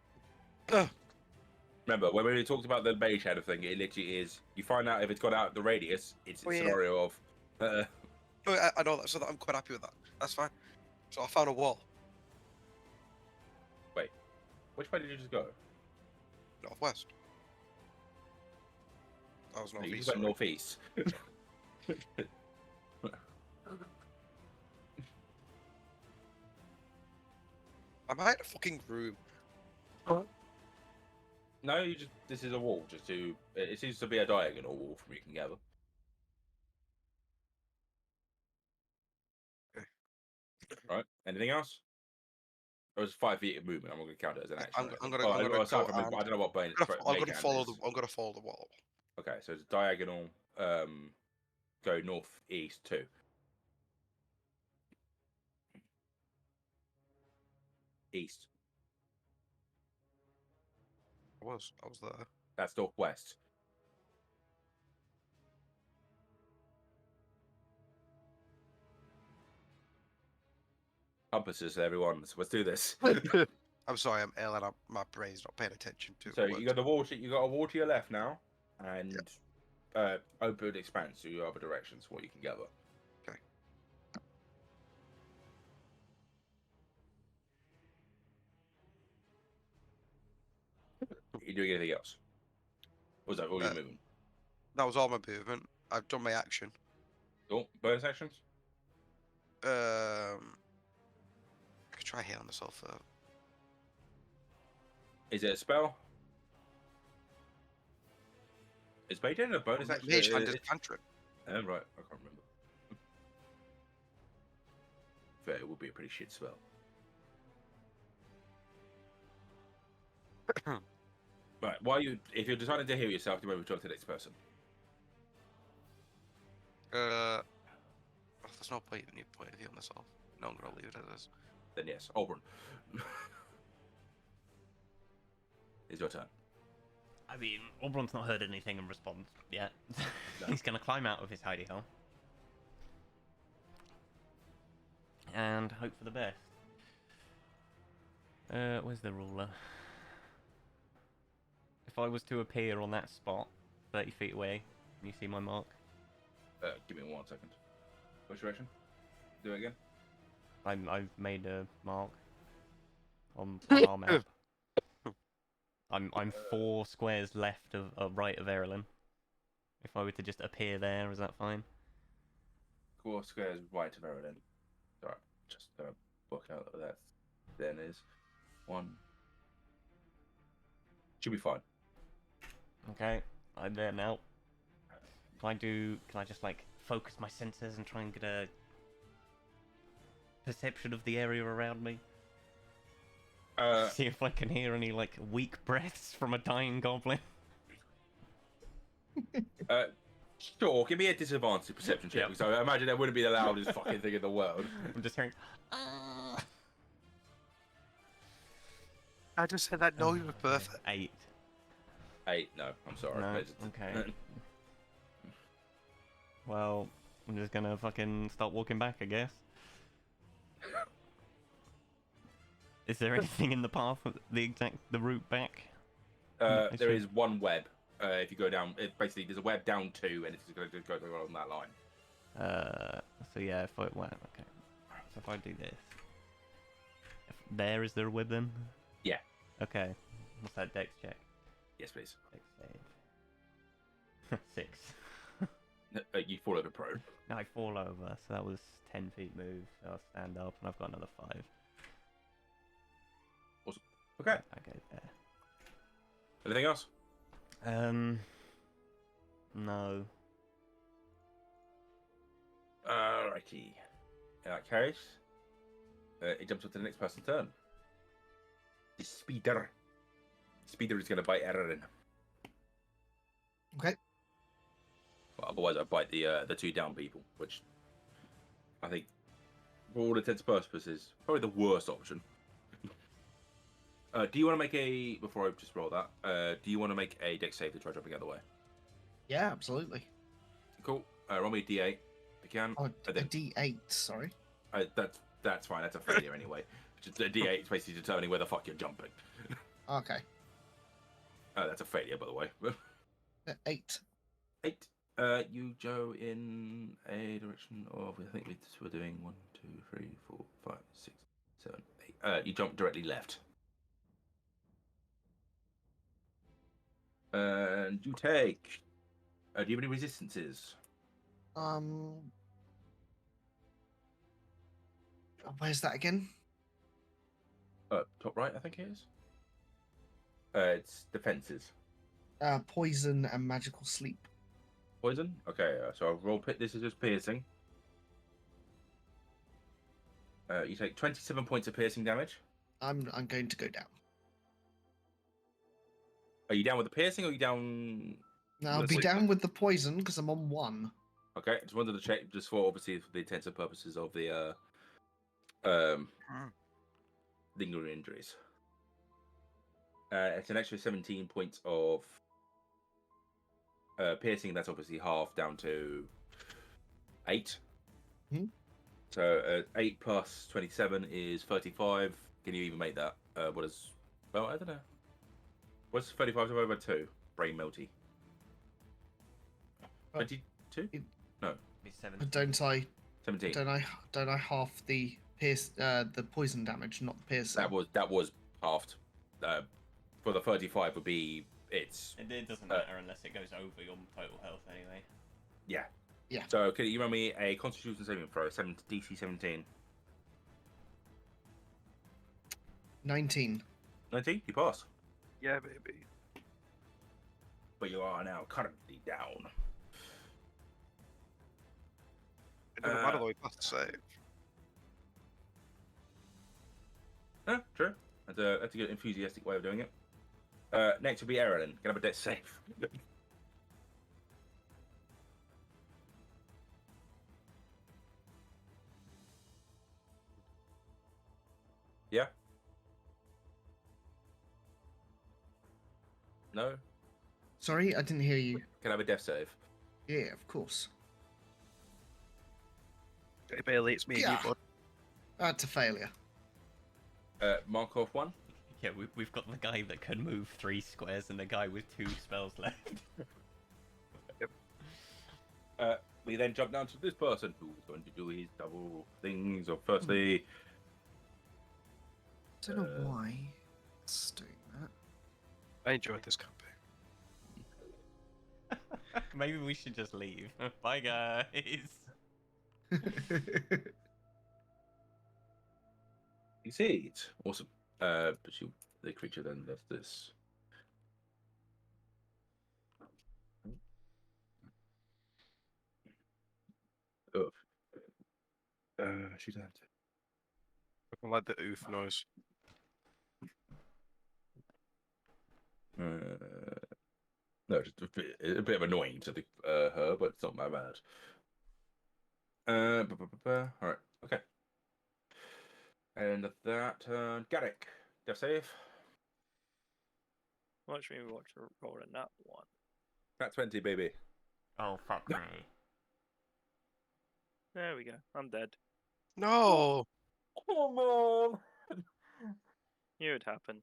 Remember, when we talked about the mage head thing, it literally is, you find out if it's got out the radius, it's a Oh, yeah. scenario of... Oh, I know that, so I'm quite happy with that. That's fine. So I found a wall. Wait, which way did you just go? Northwest. That was You northeast. just went Sorry. northeast. Am I in a fucking room? No, this is a wall, it seems to be a diagonal wall from you can gather. Okay. Right, anything else? Or it's 5 feet of movement, I'm not going to count it as an action. I'm gonna go aside from it, and I don't know what I'm gonna follow the. I'm gonna follow the wall. Okay, so it's diagonal, go northeast too. East. I was there. That's northwest. Compasses, everyone. So let's do this. I'm sorry, I'm ill and my brain's not paying attention to. So you got the water. You got a wall to your left now, and open expanse to your other directions. What you can gather. Okay. Are you doing anything else? Or was that all you're moving? That was all my movement. I've done my action. Cool. Bonus actions? I could try healing myself. Is it a spell? Is Mage Hand a bonus action? Mage Hand is cantrip. Right, I can't remember. Fair, it would be a pretty shit spell. Right, if you're deciding to heal yourself, you move on to the next person. There's no point of healing myself. No, I'm gonna leave it as is. Then yes, Auburn. It's your turn. I mean, Oberon's not heard anything in response yet. No. He's going to climb out of his hidey hole. And hope for the best. Where's the ruler? If I was to appear on that spot, 30 feet away, can you see my mark? Give me 1 second. Which direction? Do it again. I've made a mark on our map. I'm 4 squares left of right of Erilyn. If I were to just appear there, is that fine? 4 squares right of Erilyn. Alright, just gonna work out what that then is. 1. Should be fine. Okay, I'm there now. Can I just like focus my senses and try and get a perception of the area around me? Uh, See if I can hear any like weak breaths from a dying goblin. sure. Give me a disadvantage perception check Yep. because I imagine that wouldn't be the loudest fucking thing in the world. I'm just hearing. "Ah." I just said that noise was perfect. 8. 8. No, I'm sorry. No, It's- okay. Well, I'm just gonna fucking start walking back, I guess. Is there anything in the path, the route back? There is one web. If you go down, basically there's a web down 2, and it's going to go along that line. So yeah, if I well, okay. So if I do this, is there a web then? Yeah. Okay. What's that dex check? Yes, please. Dex save. 6. You fall over prone. No, I fall over, so that was 10 feet move. So I'll stand up, and I've got another 5. Okay. Okay, there. Anything else? No. Alrighty. In that case, it jumps up to the next person's turn. The speeder. Speeder is going to bite Erin. Okay. Well, otherwise, I bite the 2 down people, which I think, for all intents and purposes, probably the worst option. Do you want to make a before I just roll that? Do you want to make a dex save to try jumping the other way? Yeah, absolutely. Cool. Roll me a d8 if you can. Oh, a Then- D8. Sorry. that's fine. That's a failure anyway. Just a d8 is basically determining where the fuck you're jumping. Okay. That's a failure, by the way. 8. 8. You go in a direction of I think we're doing 1, 2, 3, 4, 5, 6, 7, 8. You jump directly left. And you take. Do you have any resistances? Where's that again? Top right, I think it is. It's defenses. Poison and magical sleep. Poison? Okay, so I'll roll pit. This is just piercing. You take 27 points of piercing damage. I'm going to go down. Are you down with the piercing or are you down? Now, I'll with be sleep? down with the poison because I'm on 1. Okay, just wanted to check, just for obviously for the intents and purposes of the lingering injuries. It's an extra 17 points of piercing. That's obviously half down to 8. Mhm. So 8 plus 27 is 35. Can you even make that? What is? Well, I don't know. What's 35 divided by 2? Brain melty. 22? Be 7. But don't I 17. don't I half the the poison damage, not the piercing? That was halved. For the 35 would be it's It doesn't matter unless it goes over your total health anyway. yeah. Yeah. So can you run me a Constitution saving throw? DC 17. 19. 19. You pass. Yeah, baby. But you are now currently down. It doesn't matter though, you have to save. Yeah, true. That's a good enthusiastic way of doing it. Next will be Erin. Can I have a death save? Yeah? No? Sorry, I didn't hear you. Can I have a death save? Yeah, of course. Hey, Bailey, it's me and Yeah. you, bud. That's a failure. Mark off 1. Yeah, we've got the guy that can move 3 squares and the guy with 2 spells left. We then jump down to this person who's going to do his double things. Or firstly, Don't know why it's doing I enjoyed this campaign. Maybe we should just leave. Bye, guys. that. you see it. Awesome. But the creature then does this. Oh. She's out. I like the oof noise. No, just a bit of annoying to the her, but it's not that bad. All right, okay. And that turn, Garrick, death save. Watch me roll in that one. That's 20, baby. Oh, fuck me. There we go. I'm dead. No. Oh man. Knew it'd happen.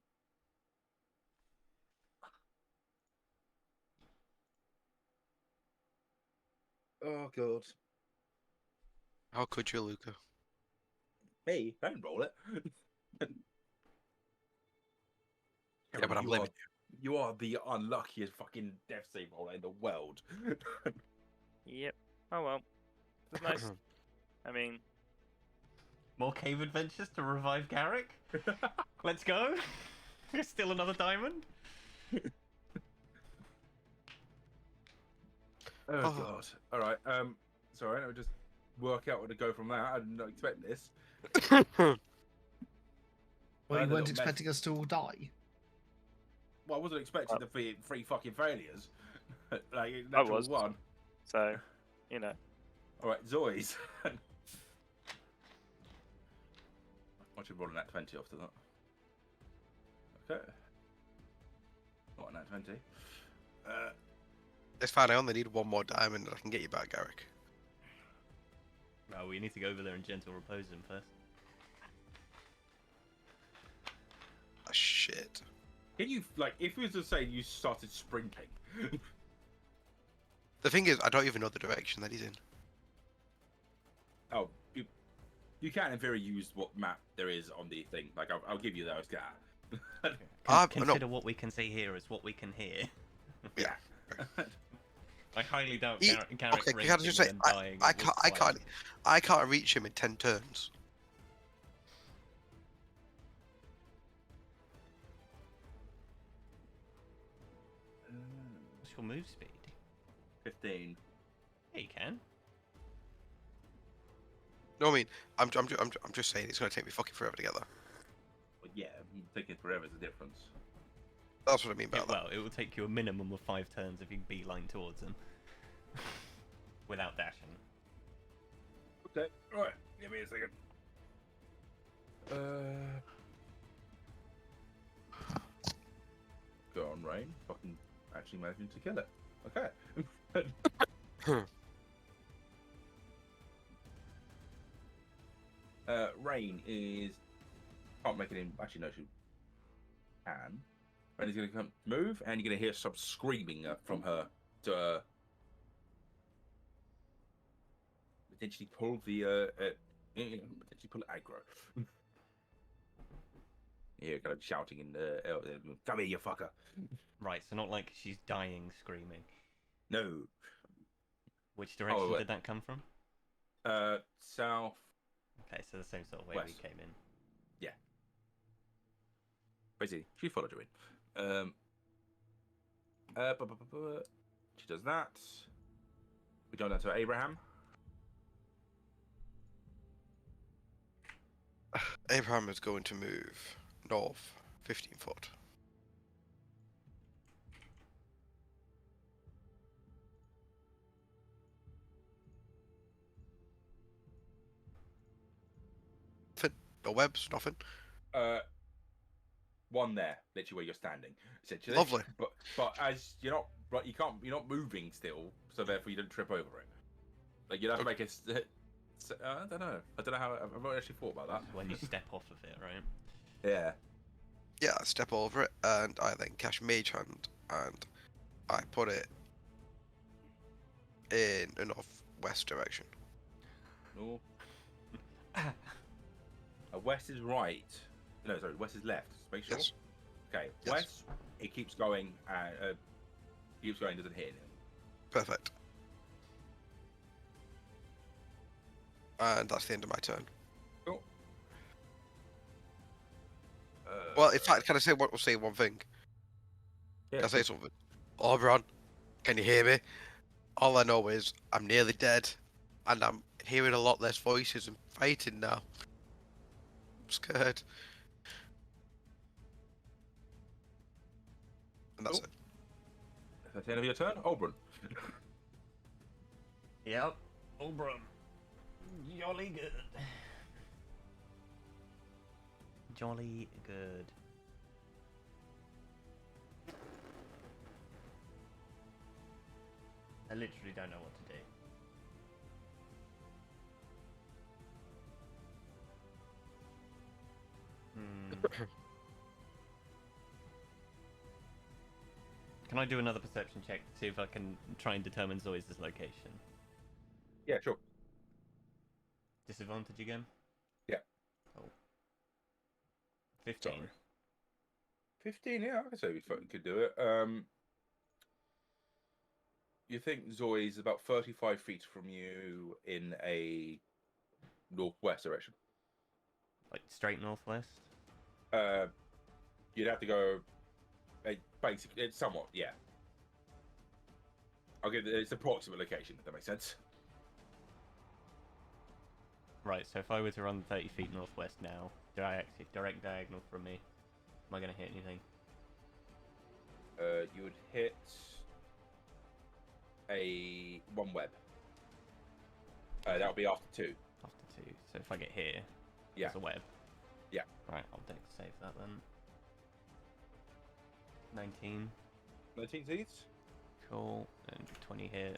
Oh god. How could you, Luca? Me? Don't roll it. Yeah, but I'm blaming you are the unluckiest fucking death save roller in the world. Yep. Oh well. It's nice. I mean, More cave adventures to revive Garrick? Let's go. Still another diamond? Oh Oh. god. All right. Sorry. I'll just work out where to go from that. I did not expect this. Well, I you had a weren't little expecting us to all die. Well, I wasn't expecting the three fucking failures. Like I natural was. one. so, you know. All right, Zoys. I should roll a nat 20 after that. Okay. Not a nat 20. It's fine. I only need one more diamond, and I can get you back, Garrick. No, we need to go over there and gentle repose him first. Ah, shit. Can you, like, if you was to say you started sprinting? The thing is, I don't even know the direction that he's in. Oh, you can in theory use what map there is on the thing. Like, I'll give you those, yeah. Consider what we can see here as what we can hear. Yeah. I highly doubt He- Garrick okay, racing can I just say, and dying. I can't reach him in 10 turns. What's your move speed? 15. Yeah, you can. No, I mean, I'm just saying it's gonna take me fucking forever to get there. But yeah, taking forever is the difference. That's what I mean by that. Well, it will take you a minimum of 5 turns if you beeline towards him. Without dashing. Okay, right, give me a second. Go on, Rain. Fucking actually managing to kill it. Okay. Rain is can't make it in. Actually, no, she can. Rain is going to come move, and you're going to hear some screaming from her to potentially pull the potentially pull aggro. Yeah, kind of shouting in the come here, you fucker. Right, so not like she's dying screaming. No. Which direction wait. did that come from? South. Okay, so the same sort of way we West. came in. Yeah. Basically, she followed you in. She does that. We go down to Abraham. Abraham is going to move north 15 foot. No webs, nothing. One there, literally where you're standing, essentially. Lovely. But as you're not, right, you're not moving still, so therefore you don't trip over it. Like you'd have to make it. I don't know. How. I've not actually thought about that. When you step off of it, right? Yeah. Yeah, I step over it, and I then cast Mage Hand, and I put it in a northwest direction. No. West is right. No, sorry, west is left. Just make sure. Yes. Okay, Yes. west. It keeps going. Keeps going. Doesn't hit anything. Perfect. And that's the end of my turn. Cool. Well, in fact, can I say one thing? Yeah, Can I say something? Oberon, can you hear me? All I know is I'm nearly dead, and I'm hearing a lot less voices and fighting now. scared. And that's Cool. it. That's the end of your turn, Oberon. Yep. Oberon. Jolly good. Jolly good. I literally don't know what to do. Can I do another perception check to see if I can try and determine Zoe's location? Yeah, sure. Disadvantage again? Yeah. Oh. 15. Sorry. 15, yeah, I can say we could do it. You think Zoe's about 35 feet from you in a northwest direction. Like straight northwest? You'd have to go. Basically, it's somewhat, yeah. I'll give it its approximate location, if that makes sense. Right, so if I were to run 30 feet northwest now, direct diagonal from me, am I going to hit anything? You would hit one web. That would be after 2. After 2. So if I get here, Yeah. there's a web. Yeah. Right, I'll dex save that then. 19. 19 seeds? Cool. And 20 here.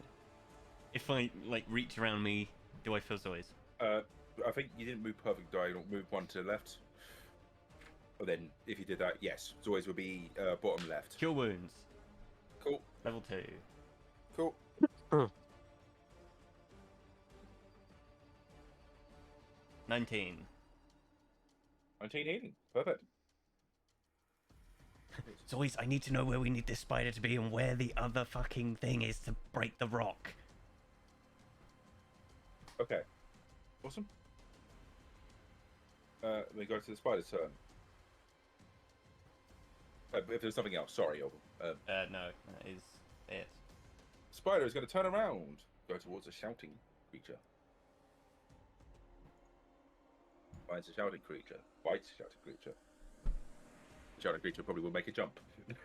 If I, like, reach around me, do I feel Zoe's? I think you didn't move perfect diagonal. Move one to the left. But then, if you did that, yes, Zoe's would be bottom left. Cure wounds. Cool. Level 2. Cool. 19. 19 healing. Perfect. Zoe's, I need to know where we need this spider to be and where the other fucking thing is to break the rock. Okay. Awesome. We go to the spider's turn. If there's something else, sorry. No, that is it. Spider is going to turn around, go towards a shouting creature. Finds a shouting creature. Bites a shouting creature. The shouting creature probably will make a jump. She's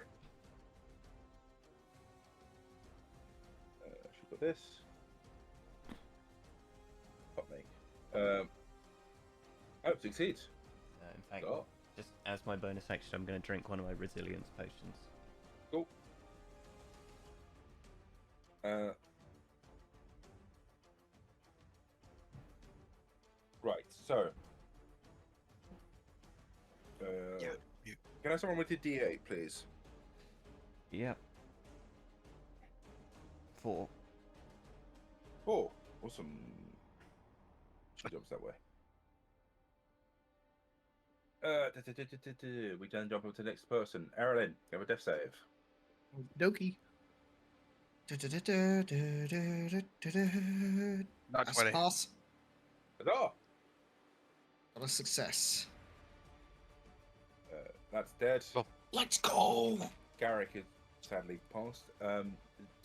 got this. Fuck me. Oh, succeeds. In fact, Oh. just as my bonus action, I'm going to drink one of my resilience potions. Cool. Right, so. Yeah, you. Can I have someone with your D8, please? Yep. 4. 4. Awesome. She jumps that way. We then jump up to the next person. Erilyn, have a death save. Dokie. Not That's 20. pass. Huzzah! Got a success. That's dead. Oh. Let's go. Garrick is sadly passed.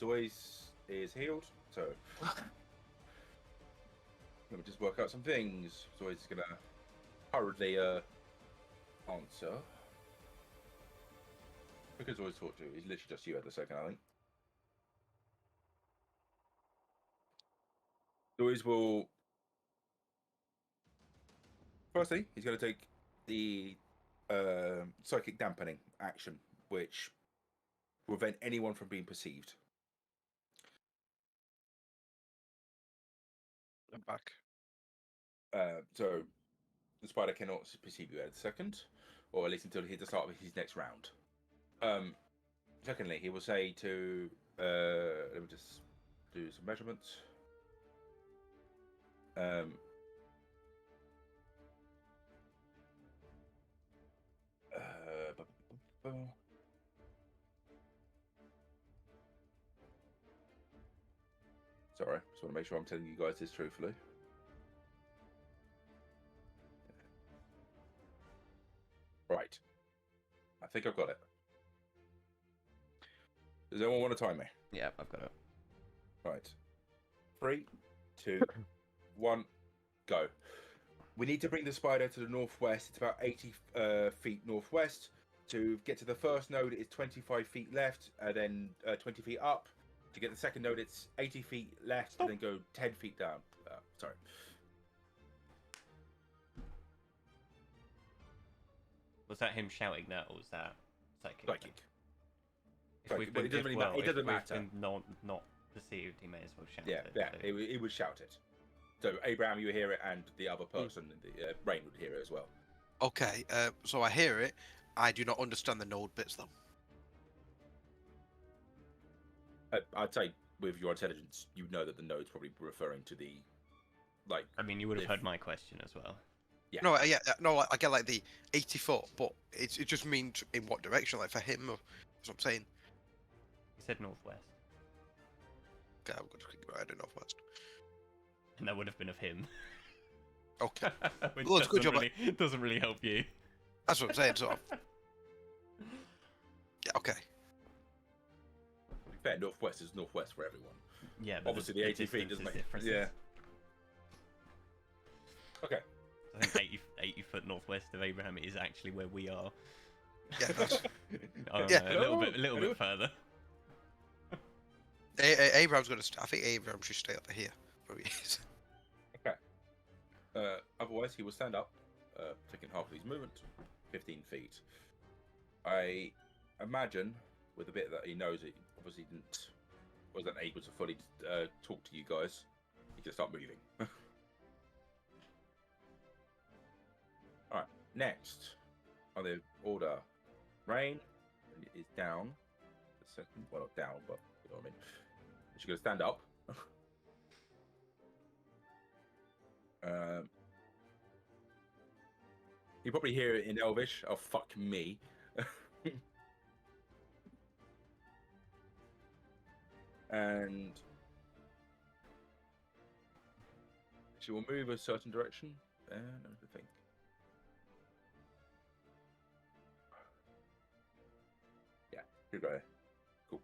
Joyce is healed, so let me just work out some things. Joyce is gonna hurriedly answer. Because Joyce talked to you, he's literally just you at the second, I think. Joyce will firstly, he's gonna take the psychic dampening action, which will prevent anyone from being perceived. I'm back. So the spider cannot perceive you at a second, or at least until he hits the start of his next round. Secondly, he will say to let me just do some measurements. Sorry, just want to make sure I'm telling you guys this truthfully. Right. I think I've got it. Does anyone want to time me? Yeah, I've got it. Right. 3, 2, 1, go. We need to bring the spider to the northwest. It's about 80 feet northwest. To get to the first node, it's 25 feet left, and then 20 feet up. To get the second node, it's 80 feet left, and then go 10 feet down. Sorry. Was that him shouting that, or was that psychic? Psychic. If we've But been, it doesn't if, really well, matter. It if doesn't we've matter. been not perceived, he may as well shout Yeah, it. yeah. so- It would shout it. So Abraham, you hear it, and the other person, Rain, would hear it as well. Okay, so I hear it. I do not understand the node bits though. I'd say with your intelligence, you know that the node's probably referring to the, like. I mean, you would have if- heard my question as well. Yeah. No, yeah, no, I get like the 80 foot, but it just means in what direction, like for him, or that's what I'm saying. He said northwest, Okay, I'm gonna keep my head in northwest. and that would have been of him. Okay, Which Well, it's a good doesn't job doesn't really help you. that's what I'm saying. So, yeah, okay. To be fair, northwest is northwest for everyone. Yeah, but Obviously, the 80 feet distance doesn't is make. different. Yeah. Okay. I think 80 foot northwest of Abraham is actually where we are. Yeah, that's, Oh, Yeah. no, a little bit further. Abraham's gonna. I think Abraham should stay over here where he is. Otherwise, he will stand up, taking half of his movement, 15 feet. I imagine, with a bit that he knows, it obviously wasn't able to fully talk to you guys. He can start moving. All right. Next on the order, Rain is down. The second, well, not down, but you know what I mean. She's gonna stand up. You probably hear it in Elvish. Oh, fuck me. And she will move a certain direction. Let me think. Yeah, good guy. Cool.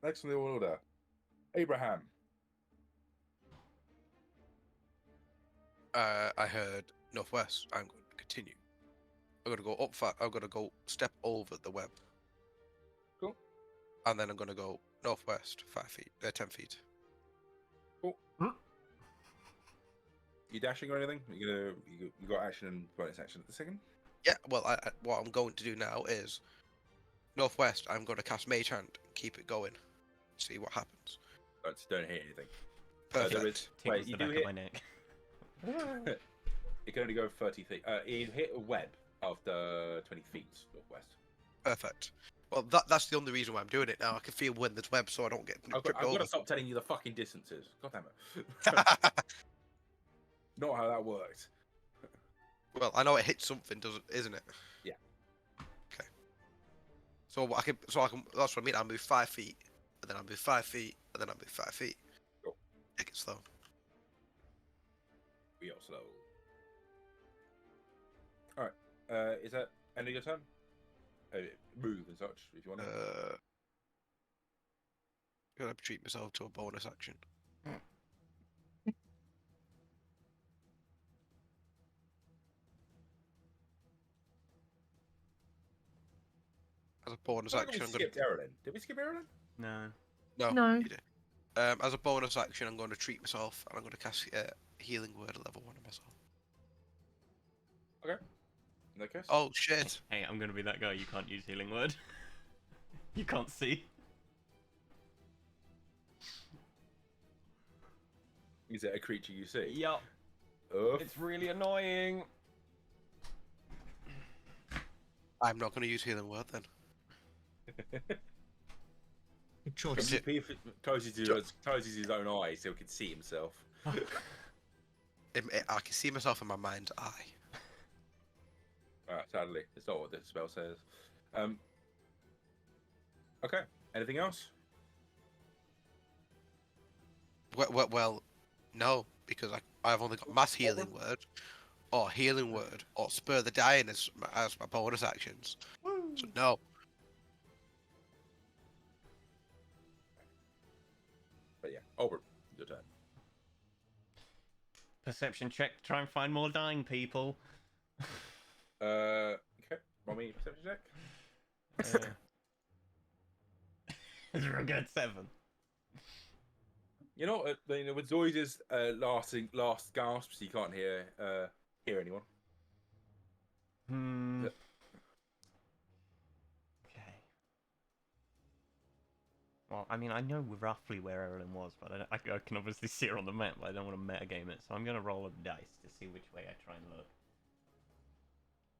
Next on the order, Abraham. I heard northwest. I'm going to continue. I'm going to go up far. I'm going to go step over the web. Cool. And then I'm going to go northwest 5 feet, 10 feet. You dashing or anything? You got action and bonus action at the second? Yeah, well, what I'm going to do now is northwest. I'm going to cast Mage Hand, keep it going, see what happens. Don't hit anything. Perfect. There is, Tickles wait, the you back do of hit. my neck. It can only go 30 feet. You hit a web after 20 feet northwest. Perfect. Well, that's the only reason why I'm doing it now. I can feel when there's web, so I don't get I've tripped got over. to stop telling you the fucking distances. God damn it. Not how that worked. Well, I know it hits something, isn't it? Yeah. Okay. So I can. That's what I mean. I move 5 feet, and then I move 5 feet, and then I move 5 feet. Cool. Take it slow. We are slow. Alright. Is that end of your turn? Move and such, if you want. Gonna treat myself to a bonus action. As a bonus I think action, we I'm gonna. skipped Erlen. Did we skip Erlen? No. No. No. You did. As a bonus action, I'm going to treat myself, and I'm going to cast Healing Word at level 1 on myself. In that case? Oh shit! Hey, I'm gonna be that guy. You can't use healing word. You can't see. Is it a creature you see? Yup. Oh. It's really annoying. I'm not going to use Healing Word then. Good choice. it- If he closes his own eyes so he can see himself. I can see myself in my mind's eye. Sadly, it's not what this spell says. Okay. Anything else? Well, no, because I've only got Mass Healing Word, or Healing Word, or Spur the Dying as my bonus actions. So no. But yeah, Auburn, your turn. Perception check to try and find more dying people. Okay, roll me a perception check. Is there a good 7? You know, with Zoid's last gasps, you can't hear anyone. Hmm. Okay. Well, I mean, I know roughly where Erin was, but I can obviously see her on the map, but I don't want to metagame it, so I'm going to roll a dice to see which way I try and look.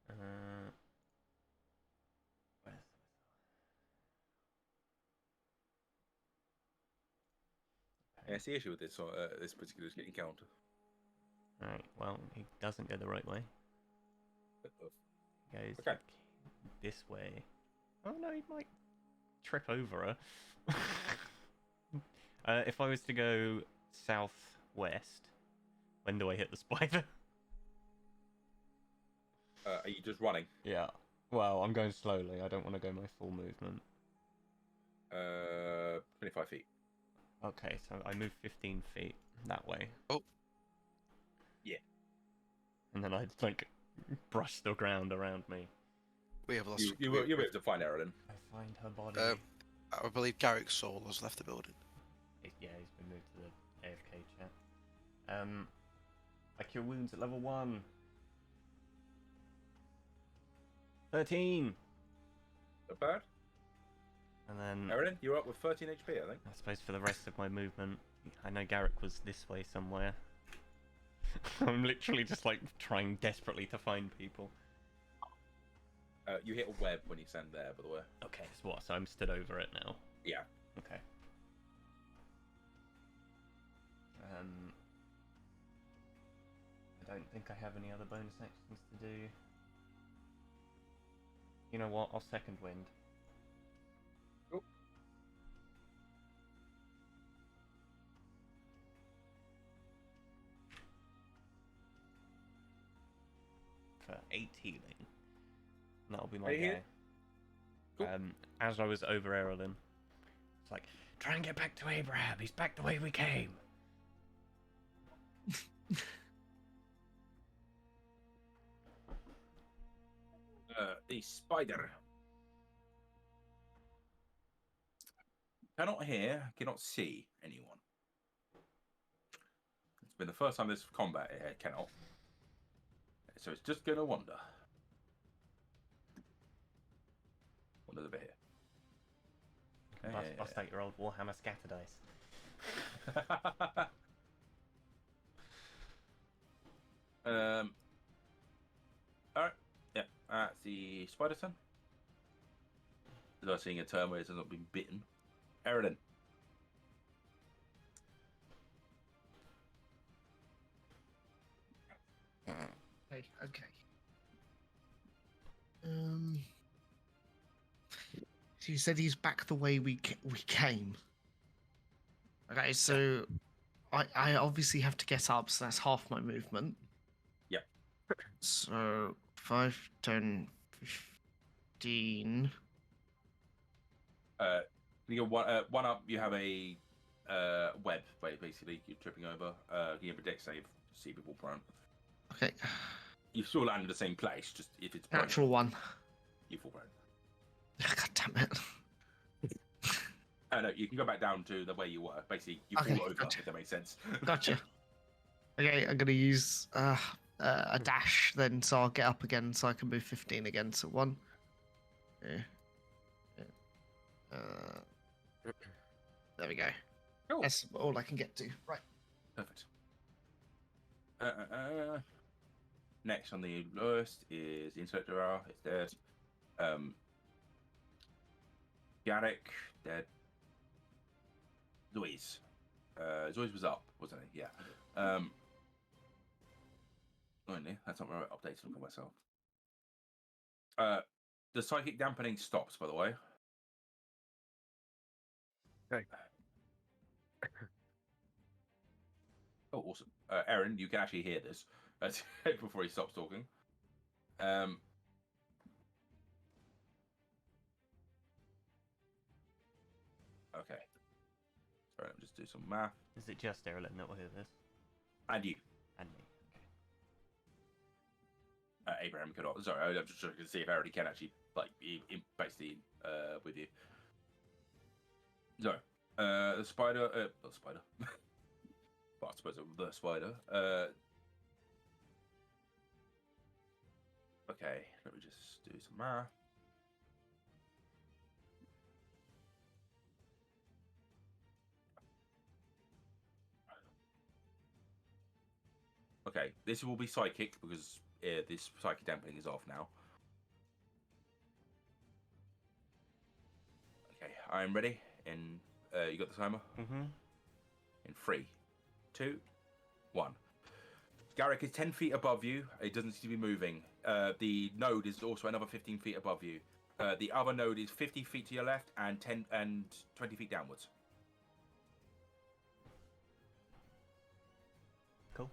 Where's... Yeah, that's the issue with this this particular encounter. Alright, well, he doesn't go the right way. He goes Okay. this way. Oh no, he might trip over her. If I was to go southwest, when do I hit the spider? Are you just running? Yeah. Well, I'm going slowly. I don't want to go my full movement. 25 feet. Okay, so I move 15 feet that way. Oh. Yeah. And then I'd, like, brush the ground around me. We have lost. You'll be able to find Erin. I find her body. I believe Garrick's soul has left the building. Yeah, he's been moved to the AFK chat. I cure wounds at level 1. 13! Not bad. And then... Erin, you're up with 13 HP, I think. I suppose for the rest of my movement, I know Garrick was this way somewhere. I'm literally just like trying desperately to find people. You hit a web when you stand there, by the way. Okay, so what? So I'm stood over it now? Yeah. Okay. I don't think I have any other bonus actions to do. You know what? I'll second wind. Cool. For 8 healing. That'll be my Right go. here? Cool. As I was over Erlen, it's like, try and get back to Abraham. He's back the way we came. The spider cannot hear, cannot see anyone. It's been the first time this combat it cannot. So it's just gonna wander. Wander over here. Bust out your old Warhammer scatter dice. Alright. Yeah, that's the spider turn. They're seeing a turn where it has not been bitten. Eridan. Okay. So you said he's back the way we came. Okay, so I obviously have to get up, so that's half my movement. Yep. So 5, 10, 15. You go one up. You have a web, basically. You're tripping over. You have a deck save to see people prone. Okay. You still land in the same place, just if it's prone, Natural 1. you fall prone. God damn it. No, you can go back down to the way you were. Basically, you Okay, fall over, gotcha. if that makes sense. Gotcha. Okay, I'm gonna use a dash then, so I'll get up again, so I can move 15 again. So 1. There we go. Cool. That's all I can get to. Right. Perfect. Next on the list is the Inspector R. It's dead. Garrick, dead. Louise. Louise was up, wasn't he? Yeah. Only that's not where I updated on myself. The psychic dampening stops, by the way. Okay. Oh, awesome. Erin, you can actually hear this before he stops talking. Okay. Sorry, I'm just do some math. Is it just Erlen that will hear this? And you. And me. Abraham could. Sorry, I'm just trying to see if I already can actually be basically with you. So, the spider, not spider, but I suppose the spider. Okay, let me just do some math. Okay, this will be psychic because this psychic dampening is off now. Okay, I am ready. And you got the timer? Mm-hmm. In 3, 2, 1. Garrick is 10 feet above you. It doesn't seem to be moving. The node is also another 15 feet above you. The other node is 50 feet to your left and 20 feet downwards. Cool.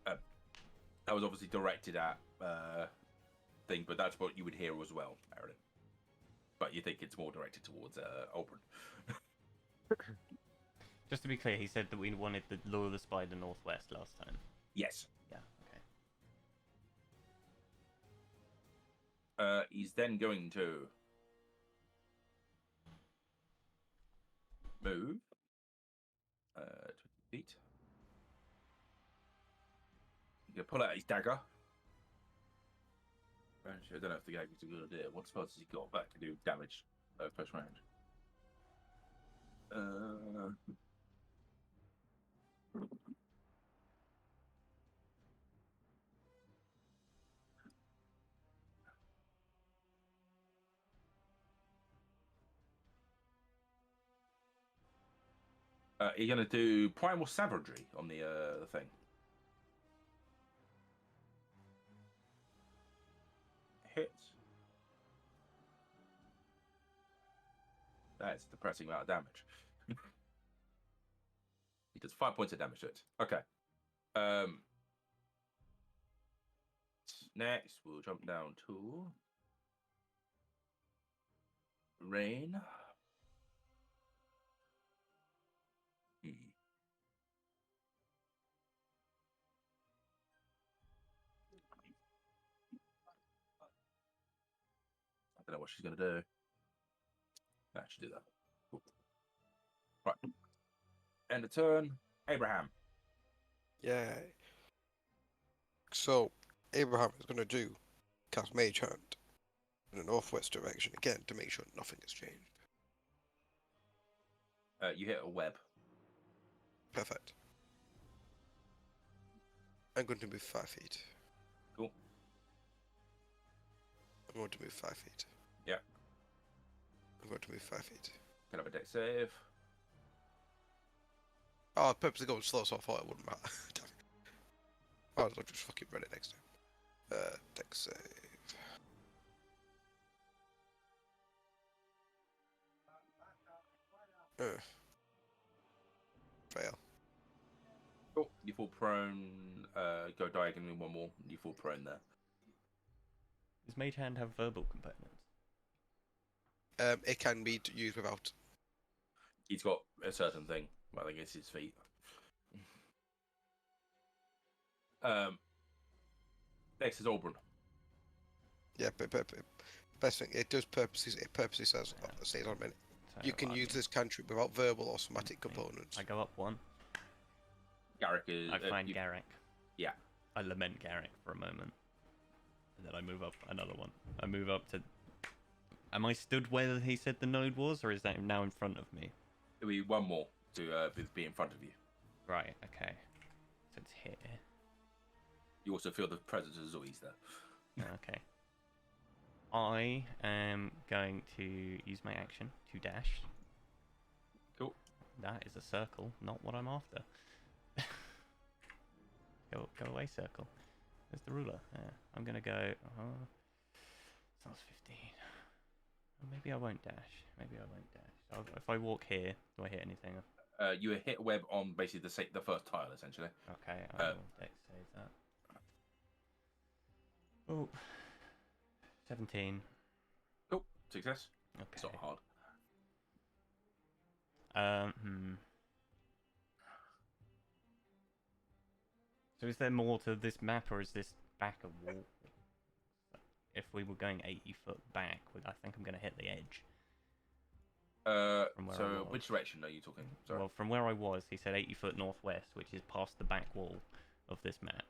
That was obviously directed at thing, but that's what you would hear as well, Aaron. But you think it's more directed towards Oberon. Just to be clear, he said that we wanted the Lure of the Spider northwest last time. Yes. Yeah, okay. He's then going to move 20 feet. He's going to pull out his dagger. Actually, I don't know if the dagger's a good idea. What spells has he got that can do damage first round? You're going to do Primal Savagery on the thing. Hits. That's a depressing amount of damage. He does 5 points of damage to it. Okay. Next, we'll jump down to Rain. I don't know what she's going to do. Nah, she'll do that. Cool. Right. End of turn. Abraham. Yeah. So, Abraham is going to cast Mage Hand in the northwest direction again to make sure nothing has changed. You hit a web. Perfect. I'm going to move 5 feet. Cool. I'm going to move 5 feet. Yeah. I'm going to move 5 feet. Can have a deck save. Oh, I purposely going slow, so I thought it wouldn't matter. Damn it. I'll just fucking run it next time. Deck save. Fail. Cool. You fall prone. Go diagonally one more. You fall prone there. Does Mage Hand have verbal components? It can be used without. He's got a certain thing. I think it's his feet. Next is Auburn. Yeah, but best thing it does purposely. It purposely says stays on a minute. So You can use this cantrip without verbal or somatic components. I go up one. Garrick is. I find Garrick. Yeah. I lament Garrick for a moment. And then I move up another one. I move up to... Am I stood where he said the node was, or is that now in front of me? It'll be one more to be in front of you. Right, okay. So it's here. You also feel the presence of Zoe's there. Okay. I am going to use my action to dash. Cool. That is a circle, not what I'm after. Go away, circle. There's the ruler. Yeah. I'm gonna go. Sounds 15. Or maybe I won't dash. Maybe I won't dash. If I walk here, do I hit anything? You hit a web on basically the first tile, essentially. Okay, I will dex save that. Oh, 17. Cool. Success. Okay. It's not hard. Hmm. So is there more to this map, or is this back a wall? If we were going 80 foot back, I think I'm going to hit the edge. From where I So was. which direction are you talking? Sorry. Well, from where I was, he said 80 foot northwest, which is past the back wall of this map.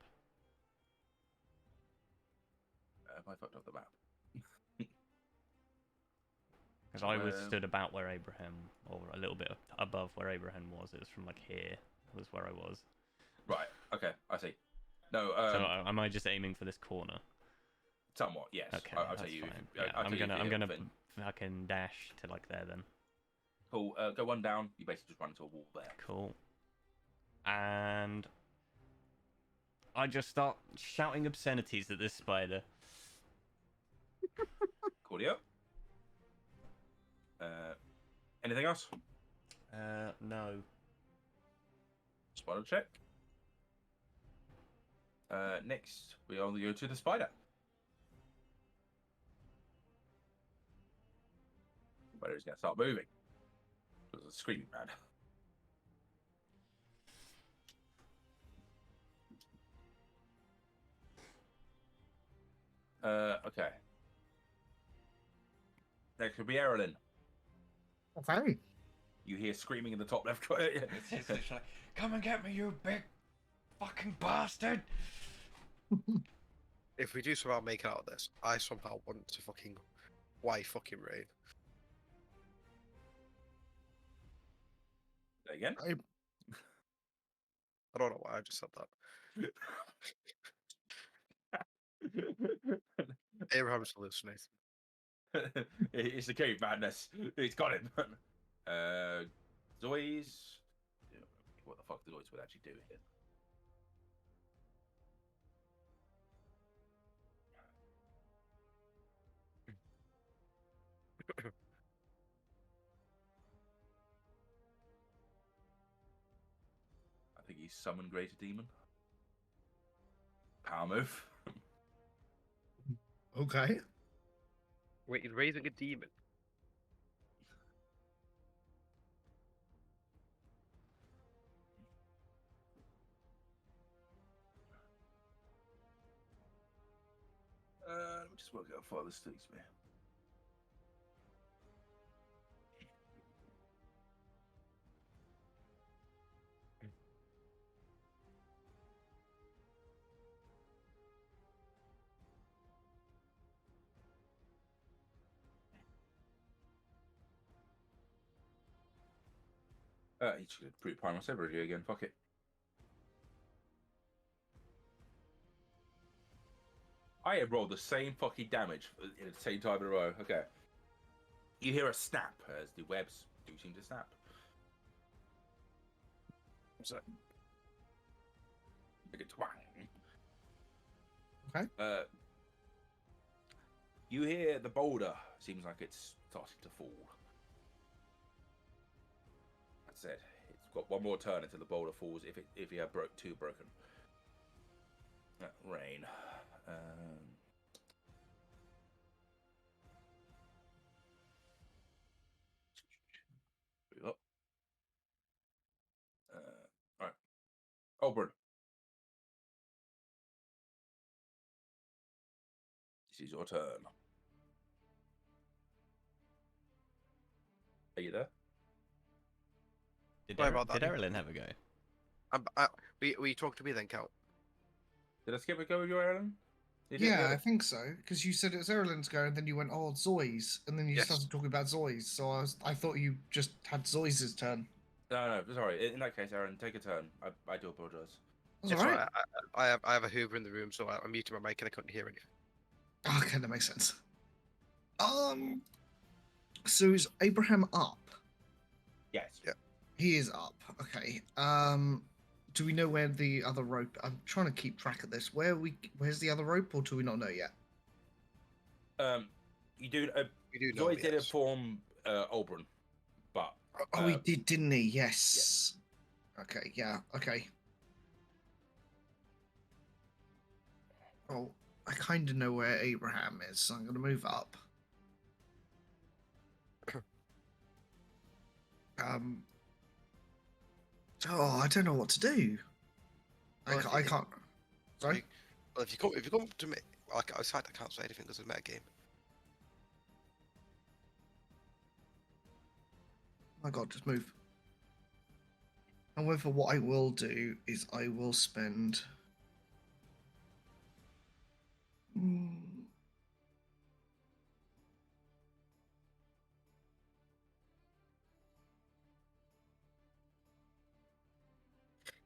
Have I fucked up the map? Because I was stood about where Abraham, or a little bit above where Abraham was. It was from like here, was where I was. Right. Okay. I see. No. So am I just aiming for this corner? Somewhat. Yes. Okay, I'll that's tell you. fine. I'll tell I'm you if gonna you hit fucking dash to like there then. Cool. Go one down. You basically just run into a wall there. Cool. And I just start shouting obscenities at this spider. Coolio. Anything else? No. Spider check. Next, we only go to the spider. Spider is going to start moving. There's a screaming man. Okay. Next will be Erilyn. Okay. You hear screaming in the top left corner. It's literally, come and get me, you big fucking bastard! If we do somehow make it out of this, I somehow want to fucking... Why fucking rain? Again? I don't know why I just said that. Abraham's hallucinating. It's the cave madness. It's got him. Zoys. What the fuck the Zoys would actually do here? I think he's summoned Greater Demon. Power move. Okay. Wait, he's raising a demon. Let me just work out how far this takes me. He's going to put Primal Saber review again. Fuck it. I have rolled the same fucking damage at the same time in a row. Okay. You hear a snap as the webs do seem to snap. What's that? Like a twang. Okay. You hear the boulder seems like it's starting to fall. That's it. It's got one more turn until the boulder falls. If you have two broken. Rain. Move up. All right. Oberon. This is your turn. Are you there? Did Sorry about that. Erilyn have a go? Will you talk to me then, Cal? Did I skip a go with your Aaron? Yeah, I think so. Because you said it was Erilyn's go, and then you went, "Oh, Zoys," and then you Yes. started talking about Zoys. So I thought you just had Zoys' turn. No, sorry. In that case, Aaron, take a turn. I do apologise. That's It's all right. I have a Hoover in the room, so I'm muting my mic and I couldn't hear anything. Okay, that makes sense. So is Abraham up? Yes. Yeah. He is up. Okay. Do we know where the other rope? I'm trying to keep track of this. Where's the other rope, or do we not know yet? You do. You do know Zoe me, did yes. inform Oberon, but Oh, he did, didn't he? Yes. Yeah. Okay. Yeah. Okay. Oh, I kind of know where Abraham is, so I'm going to move up. Oh, I don't know what to do. Well, I can't. Sorry. Well, if you come up to me, like I said, I can't say anything because it's a meta game. My God, just move. However, what I will do is I will spend.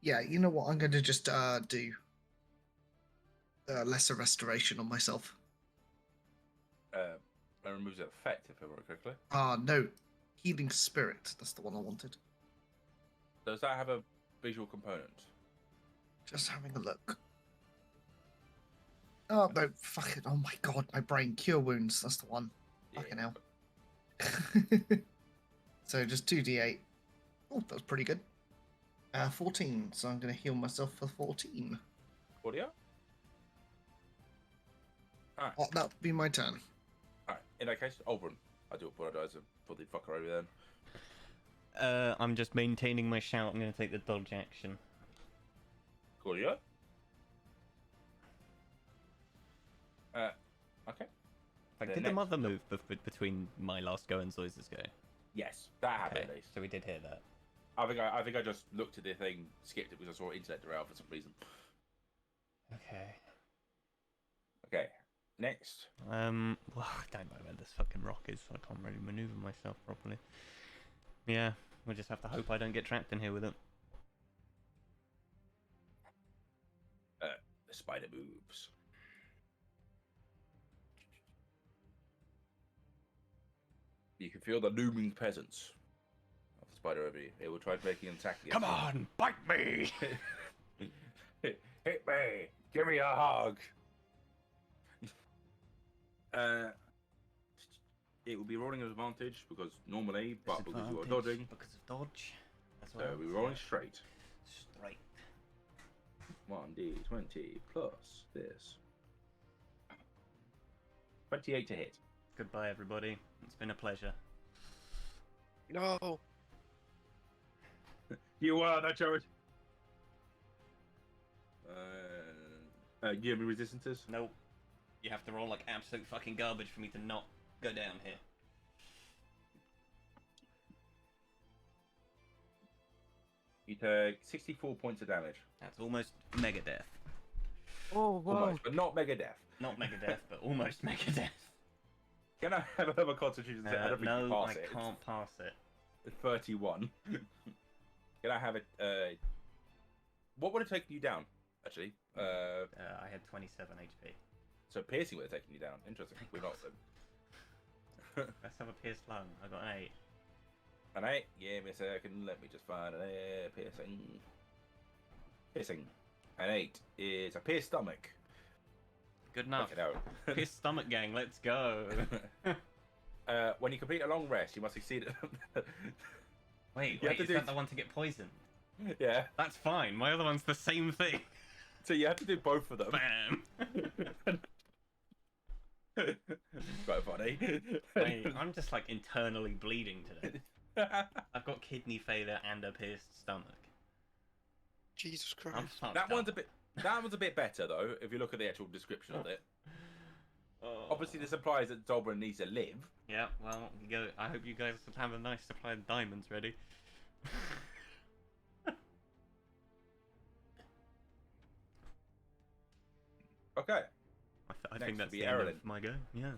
Yeah, you know what? I'm going to just do lesser restoration on myself. That removes the effect, if I remember correctly. No. Healing Spirit. That's the one I wanted. Does that have a visual component? Just having a look. Oh, no. Fuck it. Oh my God. My brain. Cure Wounds. That's the one. Yeah. Fucking hell. So just 2d8. Oh, that was pretty good. 14. So I'm going to heal myself for 14. Audio? Alright. Oh, that'll be my turn. Alright. In that case, Oberon. I do apologise for the fucker over then. I'm just maintaining my shout. I'm going to take the dodge action. Audio? Okay. Like, The did the next- mother move between my last go and Zoy's go? Yes, that happened Okay, at least. so we did hear that. I think I just looked at the thing, skipped it because I saw internet derail for some reason. Okay. Okay. Next. Well, I don't know where this fucking rock is, so I can't really maneuver myself properly. Yeah, we'll just have to hope I don't get trapped in here with it. The spider moves. You can feel the looming presence of the spider over you. It will try making an attack against Come you. on, bite me! Hit me! Give me a hug! It will be rolling at advantage because normally, but because you are dodging, Because of dodge. As so well. we're rolling straight. Straight. 1d20 plus this. 28 to hit. Goodbye, everybody. It's been a pleasure. No. You are that Jared. Do you have any resistances? Nope. You have to roll like absolute fucking garbage for me to not go down here. You take 64 points of damage. That's almost mega death. Oh wow. Almost, but not mega death. Not mega death, but almost mega death. Can I have another constitution? I don't think you No, pass I it. can't pass it. It's 31. Can I have it? What would have taken you down, actually? I had 27 HP. So piercing would have taken you down. Interesting. We're not. Let's have a pierced lung. I got an 8. An 8? Give me a second. Let me just find an 8. Piercing. Piercing. An 8 is a pierced stomach. Good enough. Check it out. Pierced stomach gang, let's go. When you complete a long rest, you must succeed. Wait, You have to is do- that the one to get poisoned? Yeah. That's fine. My other one's the same thing. So you have to do both of them. Bam. Quite funny. Wait, I'm just like internally bleeding today. I've got kidney failure and a pierced stomach. Jesus Christ. I'm fucked That one's up. That one's a bit better though. If you look at the actual description of it. Oh. Obviously, this implies that Dobrin needs to live. Yeah, well, I hope you guys have a nice supply of diamonds ready. Okay. I Next think will that's be the end Erilyn. of my go. Yeah.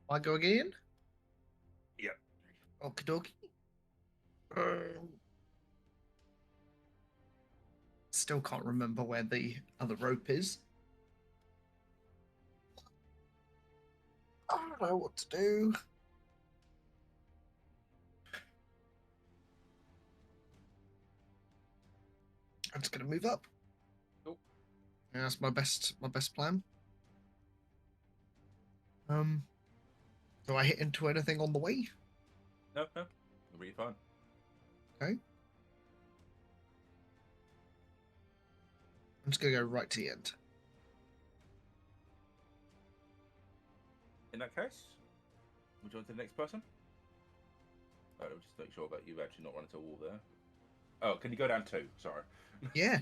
I go again? Yep. Okie dokie. Still can't remember where the other rope is. I don't know what to do. I'm just gonna move up. Cool. Yeah, that's my best plan. Do I hit into anything on the way? No, no. Really fine. Okay. I'm just gonna go right to the end. In that case, we'll join to the next person. just make sure that you've actually not run into a wall there. Oh, can you go down 2? Sorry. Yeah.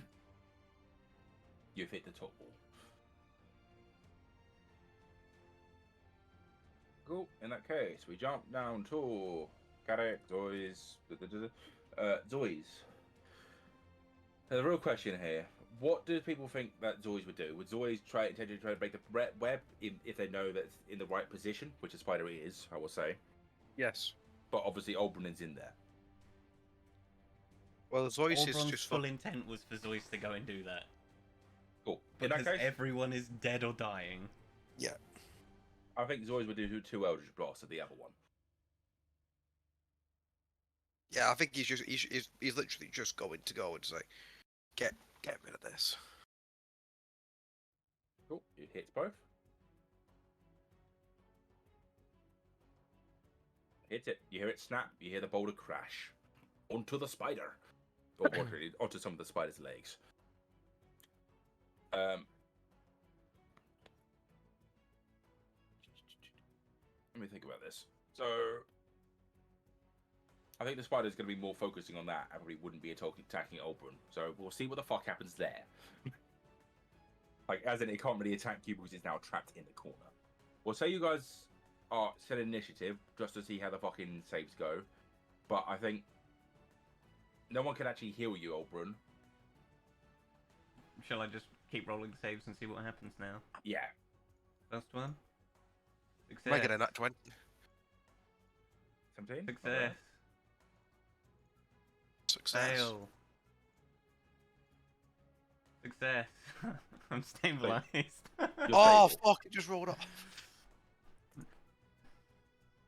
You've hit the top wall. Cool. In that case, we jump down to Garrett, Zoys. Zoys. So the real question here: what do people think that Zoys would do? Would Zoys intend to try to break the web if they know that it's in the right position, which a spider is? I will say. Yes. But obviously, Oberyn's in there. Well, Zois is Oberon's just full intent was for Zois to go and do that. Cool. In Because that case, everyone is dead or dying. Yeah. I think Zoys would do 2 Eldritch Blasts at the other one. Yeah, I think he's literally just going to go and say, get rid of this. Cool. It hits both. Hits it. You hear it snap. You hear the boulder crash onto the spider, or onto some of the spider's legs. Let me think about this. So, I think the spider's going to be more focusing on that, and probably wouldn't be attacking Oberyn. So we'll see what the fuck happens there. Like, as in, it can't really attack you because it's now trapped in the corner. Well, say you guys are set initiative just to see how the fucking saves go, but I think no one can actually heal you, Oberyn. Shall I just keep rolling saves and see what happens now? Yeah. First one. Success. Am I getting that 20? 17? Success. Success. Fail. Success. I'm stabilized. Oh, stable. fuck, it just rolled off.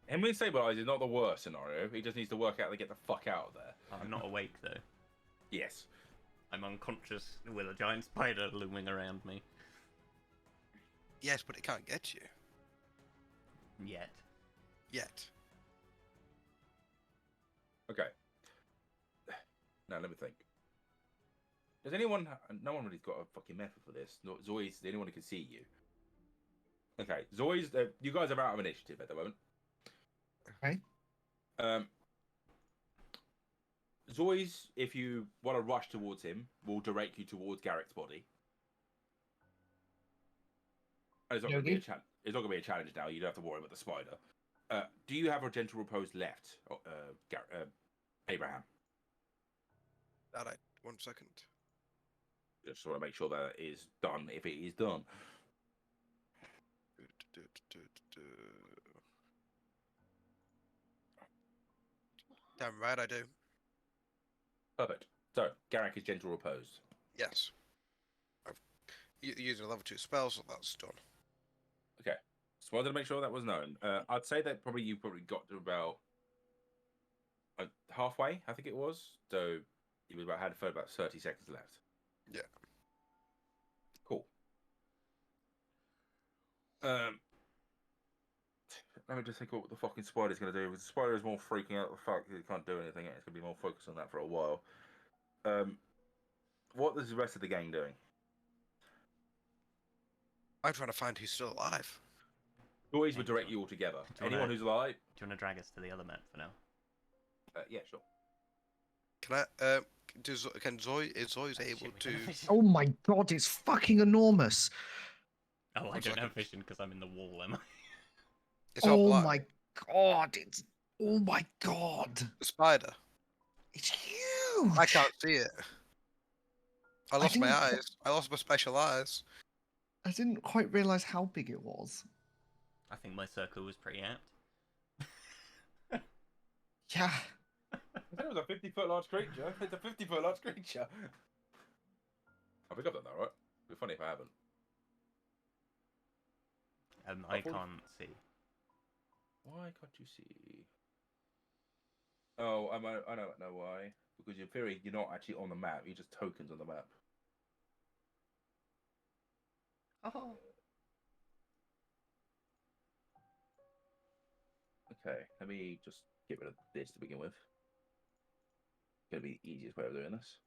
Him being stabilized is not the worst scenario. He just needs to work out how to get the fuck out of there. I'm not awake though. Yes. I'm unconscious with a giant spider looming around me. Yes, but it can't get you. Yet. Yet. Okay. Now let me think. Does anyone? No one really's got a fucking method for this. No, Zoy's the only one who can see you. Okay, Zoy's. You guys are out of initiative at the moment. Okay. Zoy's, if you want to rush towards him, will direct you towards Garrick's body. And it's not going to be a challenge. It's not going to be a challenge now. You don't have to worry about the spider. Do you have a gentle repose left, Abraham? All right, 1 second. Just want to make sure that it is done. If it is done. Damn right I do. Perfect. So, Garrick is gentle repose. Yes. I've using a level 2 spell, so that's done. Okay. Just wanted to make sure that was known. I'd say that you probably got to about halfway, I think it was. So, you had about 30 seconds left. Yeah. Cool. Let me just think what the fucking spider's going to do. The spider is more freaking out the fact that it can't do anything. It's going to be more focused on that for a while. What is the rest of the gang doing? I'm trying to find who's still alive. Always would direct you all together. Anyone who's alive? Do you want to drag us to the other map for now? Yeah, sure. Can Zoe is able to? Oh my god, it's fucking enormous. Oh, I One don't second. have vision because I'm in the wall, am I? It's all Oh black. my god, it's. Oh my god. The spider. It's huge. I can't see it. I lost my didn't- eyes. I lost my special eyes. I didn't quite realize how big it was. I think my circle was pretty apt. Yeah. I said it was a 50-foot large creature. It's a 50-foot large creature. I think I've done that right. It'd be funny if I haven't. I can't see. Why can't you see? Oh, I know why. Because in theory, you're not actually on the map. You're just tokens on the map. Oh. Okay, let me just get rid of this to begin with. Gonna be the easiest way of doing this.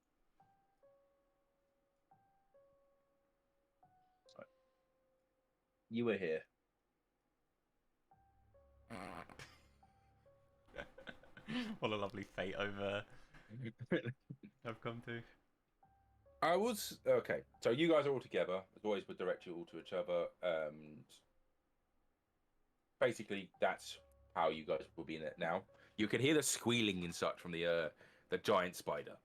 Right. You were here. What a lovely fate I've come to. I was okay. So you guys are all together. As always, would direct you all to each other. Basically, that's how you guys will be in it now. You can hear the squealing and such from the giant spider.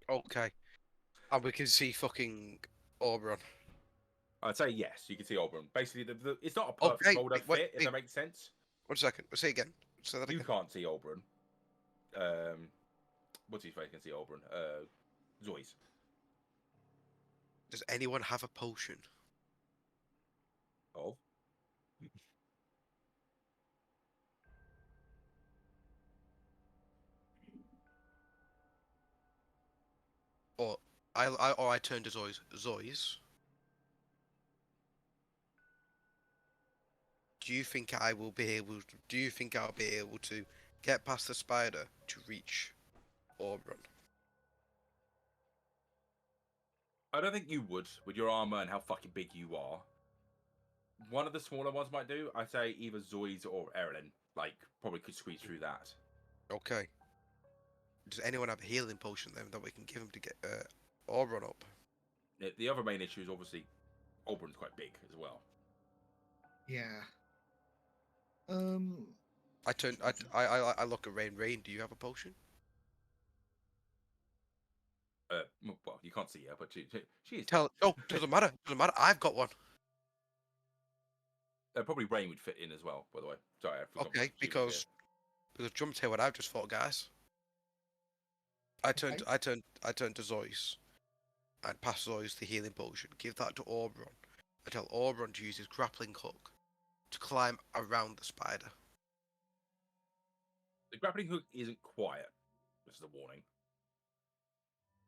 Okay. And we can see fucking Oberon. I'd say yes. You can see Auburn. Basically, it's not a perfect Okay, molder wait, fit, if that makes sense. 1 second. Say again. Say that You again. can't see Auburn. What's his face can see Auburn? Zois. Does anyone have a potion? Oh. Or I turn to Zois. Zois. Do you think I will be able to, do you think I'll be able to get past the spider to reach Auburn? I don't think you would with your armor and how fucking big you are. One of the smaller ones might do. I'd say either Zoids or Erilyn. Like, probably could squeeze through that. Okay. Does anyone have a healing potion then that we can give him to get Auburn up? The other main issue is obviously Auburn's quite big as well. Yeah. I look at Rain. Rain, do you have a potion? Well, you can't see her, but she is. Oh, doesn't matter. Doesn't matter. I've got one. Probably Rain would fit in as well. By the way, sorry, I forgot. Okay, because jump to what I've just fought, guys. I turned to Zois and pass Zois the healing potion. Give that to Auburn. I tell Auburn to use his grappling hook to climb around the spider. The grappling hook isn't quiet. This is a warning.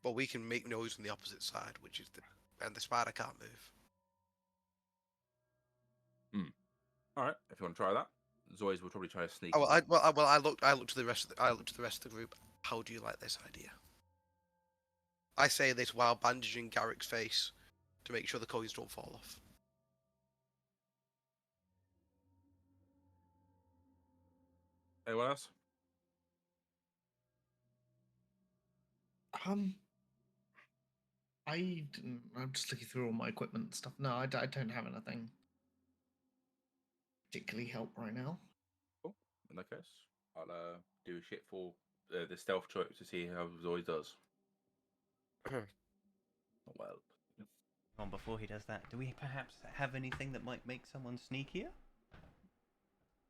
But we can make noise on the opposite side, which is and the spider can't move. All right, if you want to try that, Zois will probably try to sneak. Oh, I looked to the rest of the group. How do you like this idea? I say this while bandaging Garrick's face to make sure the coins don't fall off. Anyone else? I'm just looking through all my equipment and stuff. No, I don't have anything particularly help right now. Cool. In that case, I'll do a shit for the stealth choice to see how Zoe does. Well. On before he does that, do we perhaps have anything that might make someone sneakier?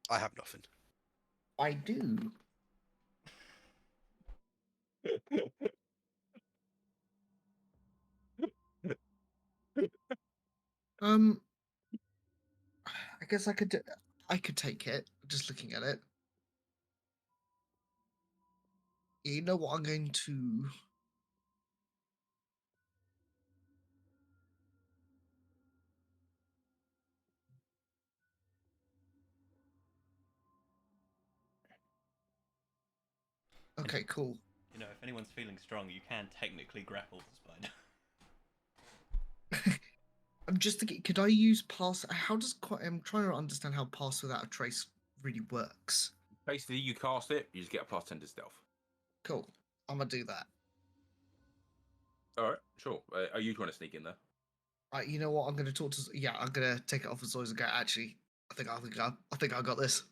I have nothing. I do. I guess I could take it. Just looking at it. You know what? I'm going to. Okay, cool. You know, if anyone's feeling strong, you can technically grapple the spider. I'm just thinking, could I use pass? I'm trying to understand how pass without a trace really works. Basically, you cast it, you just get a +10 to stealth. Cool. I'm gonna do that. All right, sure. Are you trying to sneak in there? You know what? I'm gonna talk to. Yeah, I'm gonna take it off as Zoys and go. Actually, I think I got this.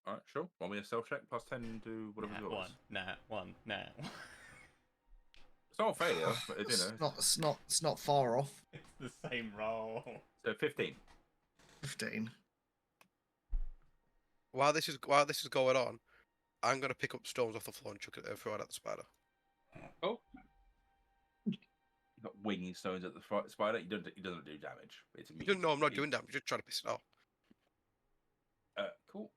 All right, sure. Want me a stealth check? +10 to whatever it was. One. It's not a failure, but you know. It's not far off. It's the same roll. So 15. 15. While this is going on, I'm gonna pick up stones off the floor and throw it at the spider. Oh. You're not winging stones at the spider. He doesn't do damage. It's You don't know I'm not doing damage. Just trying to piss it off. Cool.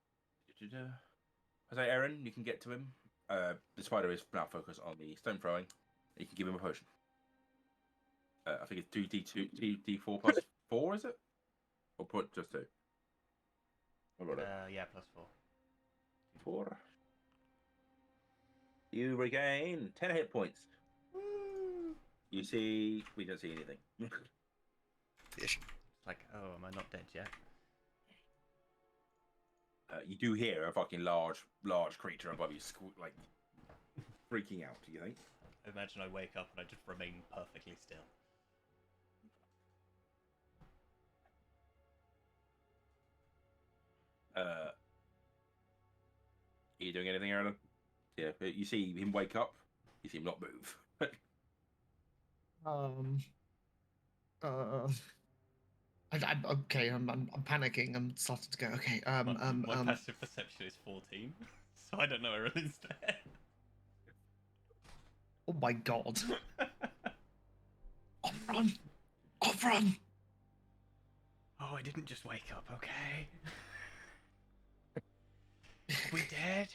As I, Aaron, you can get to him. The spider is now focused on the stone throwing. You can give him a potion. I think it's 2d4 plus 4, is it? Or put just 2? Yeah, +4. 4. You regain 10 hit points. Woo! You see, we don't see anything. Ish. It's like, oh, am I not dead yet? You do hear a fucking large creature above you, like freaking out. Do you think? I imagine I wake up and I just remain perfectly still. Are you doing anything, Aaron? Yeah, but you see him wake up. You see him not move. I'm okay. I'm panicking. I'm starting to go. Okay. My passive perception is 14, so I don't know everything's there. Oh my god. Run! Oh, run! Oh, I didn't just wake up, okay? We dead?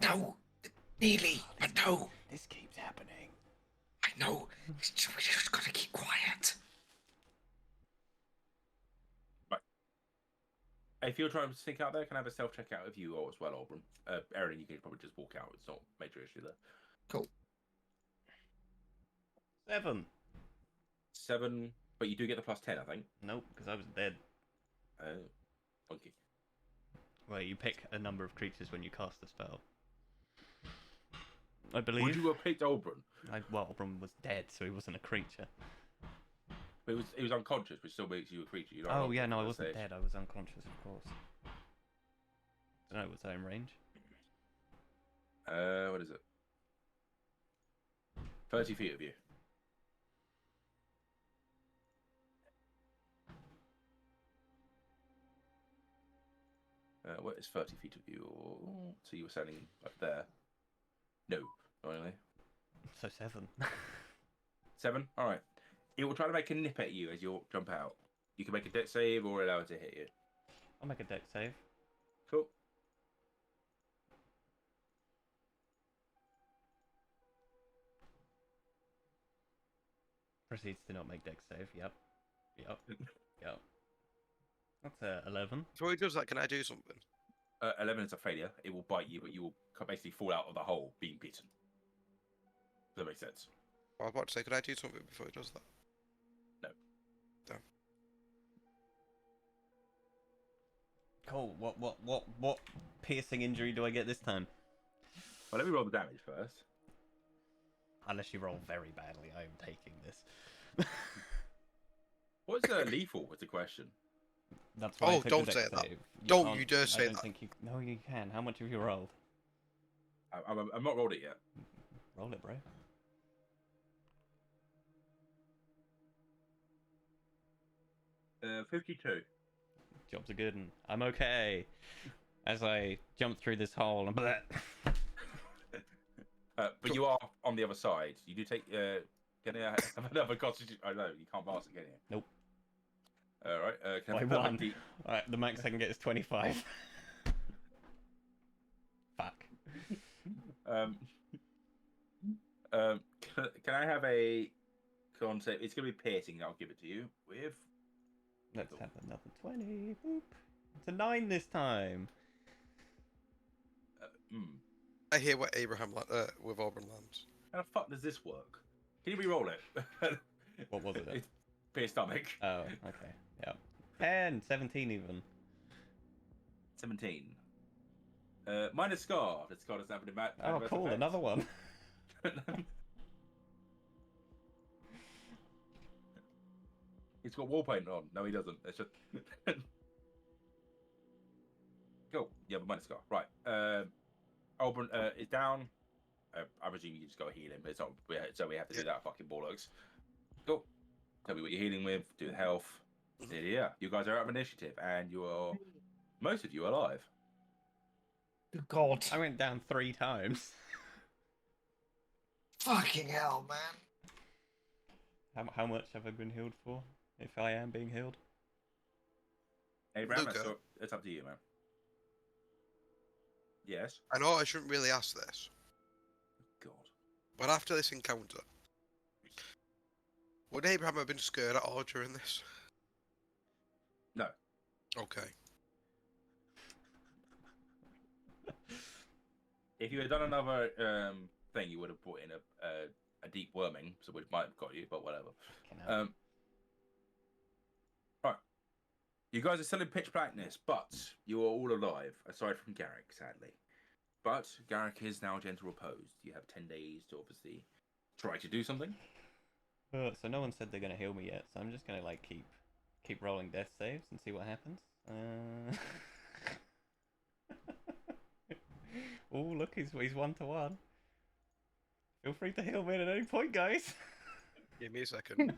No, Neely, no. This keeps happening. I know. We just gotta keep quiet. Right. If you're trying to sneak out there, can I have a self check out of you as well, Auburn? Aaron, you can probably just walk out. It's not a major issue there. Cool. 7. 7, but you do get the +10, I think. Nope, because I was dead. Okay. Well, you pick a number of creatures when you cast the spell. I believe. Would you have picked Auburn? Well, Oberon was dead, so he wasn't a creature. But he was unconscious, which still makes you a creature. You're Oh, yeah, no, I wasn't dead. I was unconscious, of course. I don't know, was that in range? What is it? 30 feet of you. What is 30 feet of you? So you were standing up there. No, not really. So 7. 7? Alright. It will try to make a nip at you as you jump out. You can make a dex save or allow it to hit you. I'll make a dex save. Cool. Proceeds to not make dex save. Yep. That's 11. Before he does that, can I do something? 11 is a failure. It will bite you, but you will basically fall out of the hole being bitten. Does that make sense? I was about to say, could I do something before he does that? No. Damn. Cool. What piercing injury do I get this time? Well, let me roll the damage first. Unless you roll very badly, I am taking this. What's lethal? Was the question. That's why I Oh, took don't the dex say that. save. Don't can't- you dare I say don't that. think you. No, you can. How much have you rolled? I'm not rolled it yet. Roll it, bro. Uh, 52. Jobs are good, and I'm okay. As I jump through this hole and bleh. But you are on the other side. You do take. Can I have another constitution? I know you can't pass it, can you? Nope. All right. Can I By have another one. Alright, the max I can get is 25. Fuck. Can I have a concept? It's gonna be piercing. I'll give it to you with. Let's have another 20. Boop. It's a 9 this time. I hear what Abraham with Auburn lands. How the fuck does this work? Can you re-roll it? What was it? It's pierced stomach. Oh, okay. Yeah. 10, 17 even. 17. Minus scar. The scar doesn't have any Oh, adverse cool. effects. Another one. He's got wall paint on. No, he doesn't. It's just. Cool. Yeah, but minus scar. Right. Auburn is down. I presume you just got to heal him. It's not, so we have to do that fucking bollocks. Cool. Tell me what you're healing with. Do the health. Yeah. You guys are out of initiative, and you are. Most of you are alive. Good God. I went down 3 times. Fucking hell, man. How much have I been healed for? If I am being healed? Abraham, Luca. it's up to you, man. Yes. I know I shouldn't really ask this, God. but after this encounter, would Abraham have been scared at all during this? No. Okay. If you had done another thing, you would have brought in a deep worming, so which might have got you, but whatever. Fucking hell. Right. You guys are still in pitch blackness, but you are all alive, aside from Garrick, sadly. But Garrick is now gentle reposed. You have 10 days to obviously try to do something. So no one said they're gonna heal me yet, so I'm just gonna like keep rolling death saves and see what happens. Oh, look, he's 1-to-1. Feel free to heal me at any point, guys. Give me a second.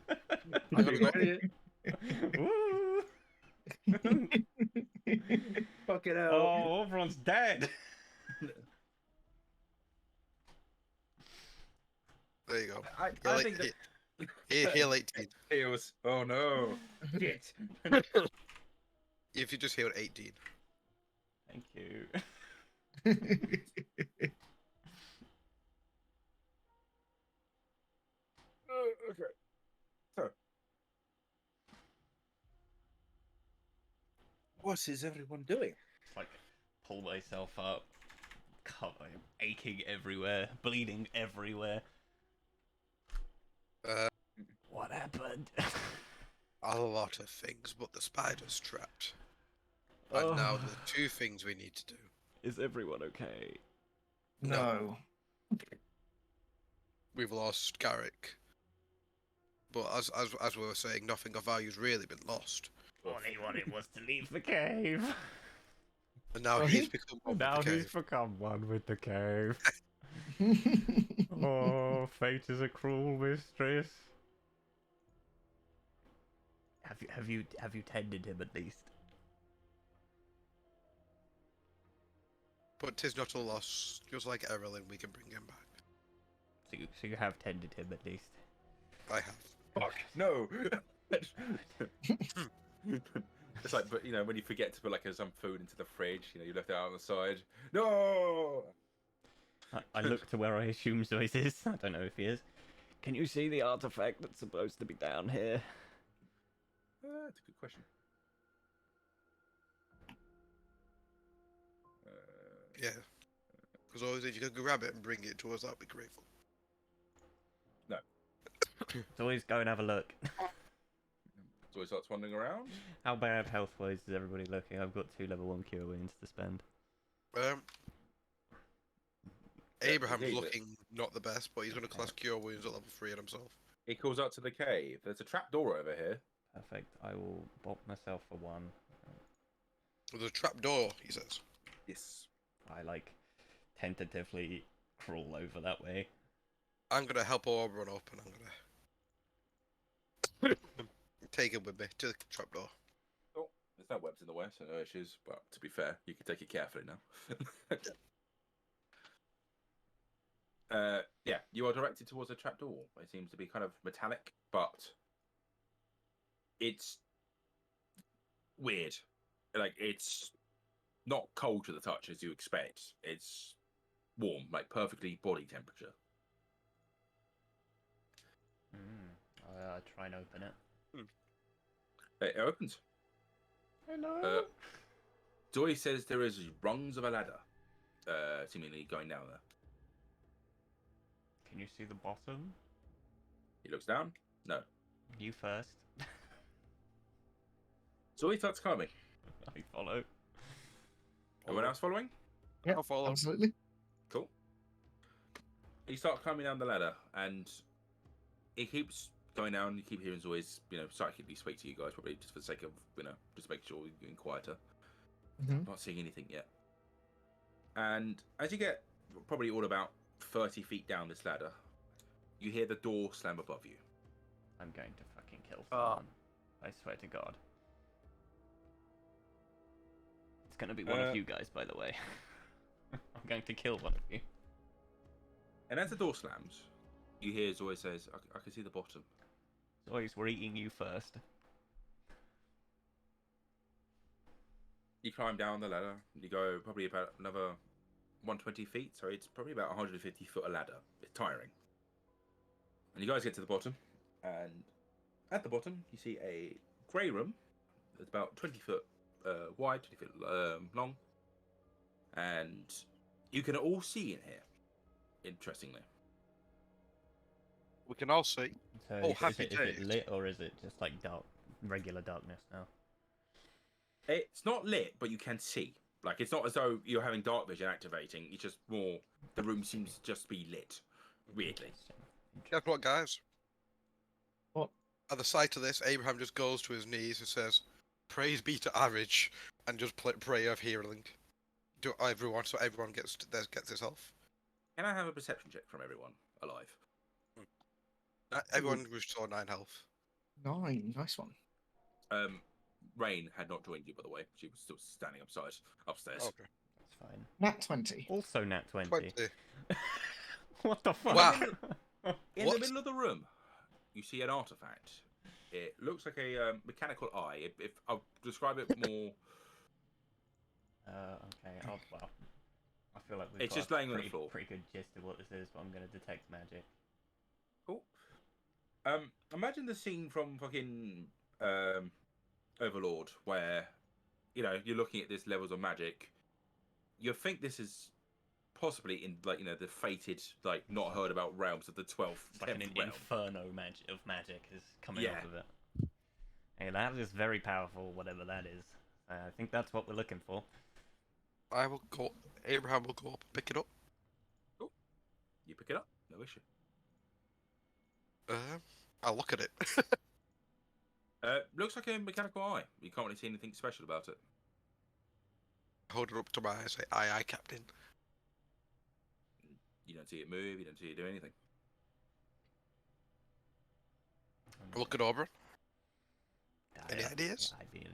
I'm gonna go. Woo! Fucking hell. Oh, everyone's dead. There you go. I think that... Heal 18. Heals. Oh no. Shit. If you just healed 18. Thank you. Okay. So. What is everyone doing? It's like pull myself up, aching everywhere, bleeding everywhere. What happened? A lot of things, but the spider's trapped. And now the two things we need to do. Is everyone okay? No. We've lost Garrick. But as we were saying, nothing of value's really been lost. All he wanted was to leave the cave. And now he's become one Now with the he's cave. become one with the cave. Oh, fate is a cruel mistress. Have you tended him at least? But 'tis not a loss. Just like Errolin, we can bring him back. So you have tended him at least. I have. Fuck. No. It's like, but you know, when you forget to put like some food into the fridge, you know, you left it out on the side. No. I look to where I assume Zois is. I don't know if he is. Can you see the artifact that's supposed to be down here? That's a good question. Yeah. Because always if you could grab it and bring it to us, that'd be grateful. No. Zois, go and have a look. So he starts wandering around. How bad health-wise is everybody looking? I've got 2 level 1 cure wounds to spend. Abraham's he's looking not the best, but he's going to class Cure Wounds at level 3 on himself. He calls out to the cave. There's a trap door over here. Perfect. I will bop myself for 1. There's a trap door, he says. Yes. I like tentatively crawl over that way. I'm going to help Orb run up and I'm going to take him with me to the trap door. Oh, there's no webs in the way, so no issues. But to be fair, you can take it carefully now. Yeah, you are directed towards a trapdoor. It seems to be kind of metallic, but it's weird. Like, it's not cold to the touch as you expect. It's warm, like perfectly body temperature. I'll try and open it. It opens. Hello. Joy says there is rungs of a ladder, seemingly going down there. Can you see the bottom? He looks down. No. You first. Zoe starts climbing. I follow. Everyone else following? Yeah, I'll follow. absolutely. Cool. You start climbing down the ladder, and it keeps going down. You keep hearing Zoe's, psychically speak to you guys, probably just for the sake of, just make sure you're getting quieter. Mhm. Not seeing anything yet. And as you get probably all about 30 feet down this ladder, you hear the door slam above you. I'm going to fucking kill someone. I swear to God. It's going to be one of you guys, by the way. I'm going to kill one of you. And as the door slams, you hear Zoe says, I can see the bottom. Zois, we're eating you first. You climb down the ladder. You go probably about another 120 feet. So it's probably about 150 foot a ladder. It's tiring. And you guys get to the bottom. And at the bottom, you see a grey room. It's about 20 foot wide, 20 foot long. And you can all see in here, interestingly. We can all see. So Oh, is happy it days. lit or is it just like dark, regular darkness now? It's not lit, but you can see. Like, it's not as though you're having dark vision activating. It's just more. The room seems to just be lit. Weirdly. Interesting. Guess what, guys? What? At the sight of this, Abraham just goes to his knees and says, "Praise be to Arridge," and just pray of healing to everyone, so everyone gets this health. Can I have a perception check from everyone alive? Everyone restore 9 health. 9, nice one. Rain had not joined you, by the way. She was still standing upstairs. Okay. That's fine. Nat 20. Also nat 20. 20. What the fuck? Wow. In What? the middle of the room, you see an artifact. It looks like a mechanical eye. If I'll describe it more, Okay. Oh, well. I feel like we've It's got just a laying on the pretty, floor. pretty good gist of what this is, but I'm going to detect magic. cool. Imagine the scene from fucking Overlord, where you're looking at this levels of magic. You think this is possibly in the fated, not heard about realms of the 12th, It's like an 10th realm. inferno of magic is coming Yeah. off of it. And that is very powerful, whatever that is. I think that's what we're looking for. I will go. Abraham will go up and pick it up. You pick it up, no issue. I'll look at it. Looks like a mechanical eye. You can't really see anything special about it. Hold it up to my eyes. Say, "Aye, aye, Captain." You don't see it move. You don't see it do anything. I look it over. I- Any ideas? I mean,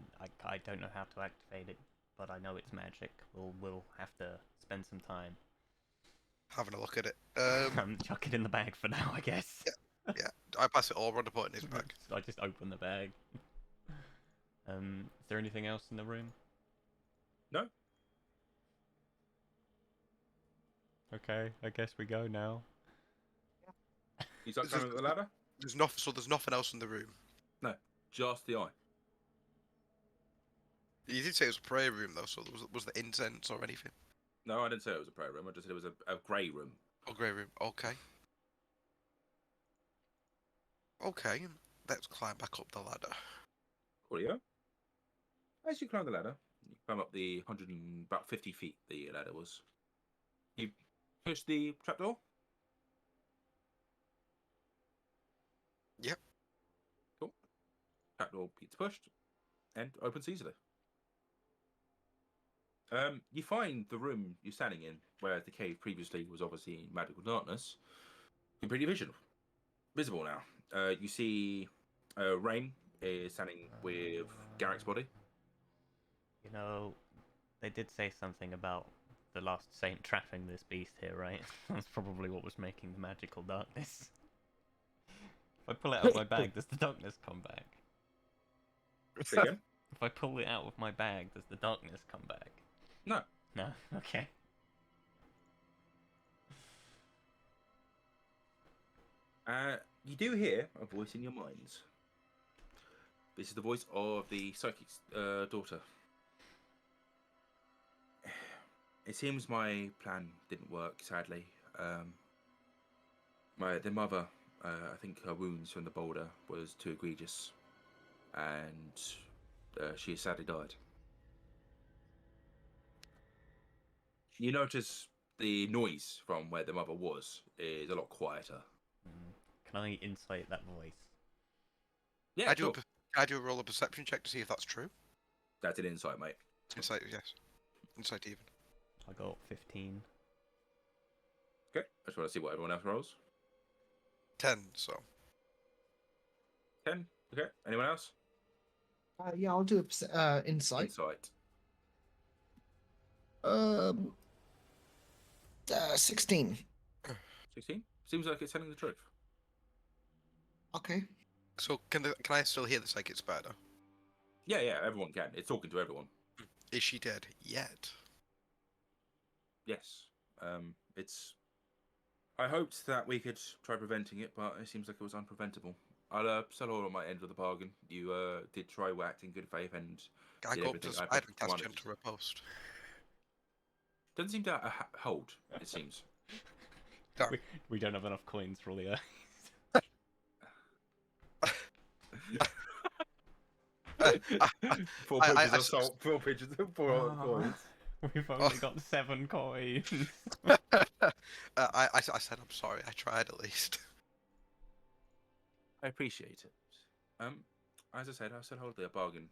I don't know how to activate it, but I know it's magic. We'll have to spend some time. Having a look at it. Chuck it in the bag for now, I guess. Yeah. I pass it over and I put it in his bag. I just open the bag. Is there anything else in the room? No. Okay, I guess we go now. You start Is this- climbing up the ladder. There's nothing else in the room. Just the eye. You did say it was a prayer room though, so was there incense or anything? No, I didn't say it was a prayer room. I just said it was a grey room. Oh, grey room. Okay. Okay, let's climb back up the ladder. Coolio. As you climb the ladder, you climb up the about 50 feet the ladder was. You push the trapdoor. Yep. Cool. Trapdoor gets pushed and opens easily. You find the room you're standing in, where the cave previously was obviously in magical darkness, completely visible now. You see Rain is standing with Garrick's body. You know, they did say something about the last saint trapping this beast here, right? That's probably what was making the magical darkness. If I pull it out of my bag, does the darkness come back? Say again? If I pull it out of my bag, does the darkness come back? No. No? Okay. You do hear a voice in your minds. This is the voice of the psychic's daughter. It seems my plan didn't work, sadly. The mother, I think her wounds from the boulder was too egregious, and she sadly died. You notice the noise from where the mother was is a lot quieter. Can I insight that voice? Yeah, I do sure. I do a roll of perception check to see if that's true. That's an insight, mate. Insight, yes. Insight even. I got 15. Okay, I just want to see what everyone else rolls. 10, so. 10. Okay, anyone else? Yeah, I'll do a insight. Insight. 16. 16. Seems like it's telling the truth. Okay. So can I still hear the psychic spider? Yeah, everyone can. It's talking to everyone. Is she dead yet? Yes. It's. I hoped that we could try preventing it, but it seems like it was unpreventable. I'll sell all on my end of the bargain. You did try to act in good faith, and I did go up to everything the I spider and cast wanted. gentle riposte. Doesn't seem to hold. It seems. We don't have enough coins for all the Four I- pitches I of salt, 4 Oh, coins. we've only got 7 coins. I said I'm sorry. I tried at least. I appreciate it. As I said hold a bargain.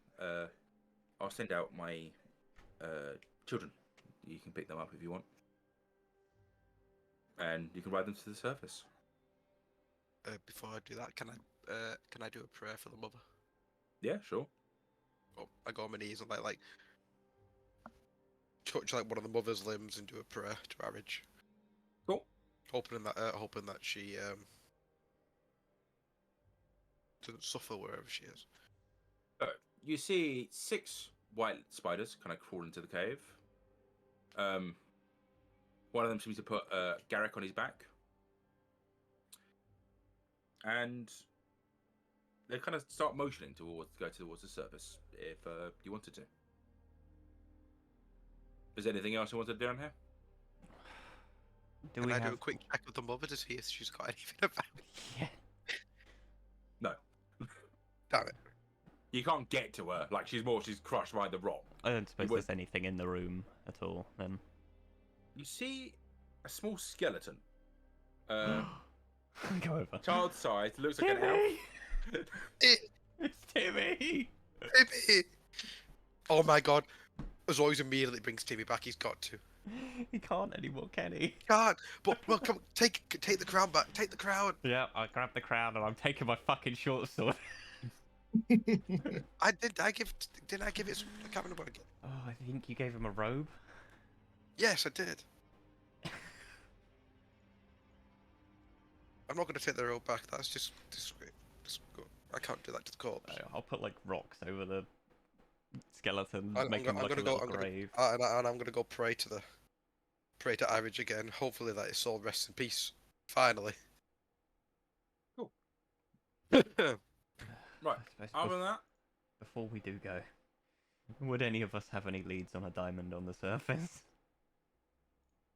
I'll send out my children. You can pick them up if you want, and you can ride them to the surface. Before I do that, can I do a prayer for the mother? Yeah, sure. Oh, I go on my knees and like touch like one of the mother's limbs and do a prayer to Arridge. Cool. Hoping that she doesn't suffer wherever she is. You see 6 white spiders kind of crawl into the cave. One of them seems to put Garrick on his back, and they kind of start motioning towards the surface. If you wanted to. Is there anything else you want to do down here? Can I do a quick check with the mother to see if she's got anything about it? Yeah. No. Damn it. You can't get to her. Like she's crushed by the rock. I don't suppose would- there's anything in the room at all, then. You see a small skeleton. Go over. Child sized, looks like an elf. It's Timmy! Timmy! Oh my god. As always, immediately brings Timmy back. He's got to. He can't anymore, can he? Can't. But well, come take the crown back. Take the crown. Yeah, I grabbed the crown and I'm taking my fucking short sword. Didn't I give it? I can't remember what I gave. Oh, I think you gave him a robe. Yes, I did. I'm not going to take the robe back. That's just good. I can't do that to the corpse. I'll put like rocks over the skeleton, I'm make him like a little grave. And I'm gonna go pray to Irage again. Hopefully that his soul rests in peace. Finally. Cool. I Right. suppose Other than that, before we do go, would any of us have any leads on a diamond on the surface?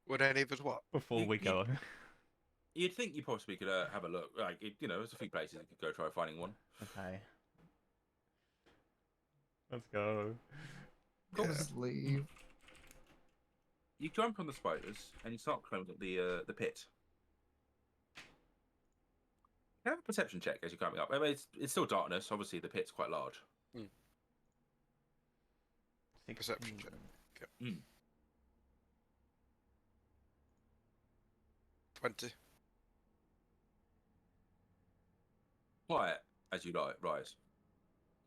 Would any of us what? Before we go. you'd think you possibly could have a look. Like, there's a few places you could go try finding one. Okay. Let's go. Cool. Just leave. You jump on the spiders and you start climbing up the pit. Have a perception check as you're climbing up. I mean, it's still darkness. Obviously, the pit's quite large. Perception check. Okay. 20. Quiet as you rise.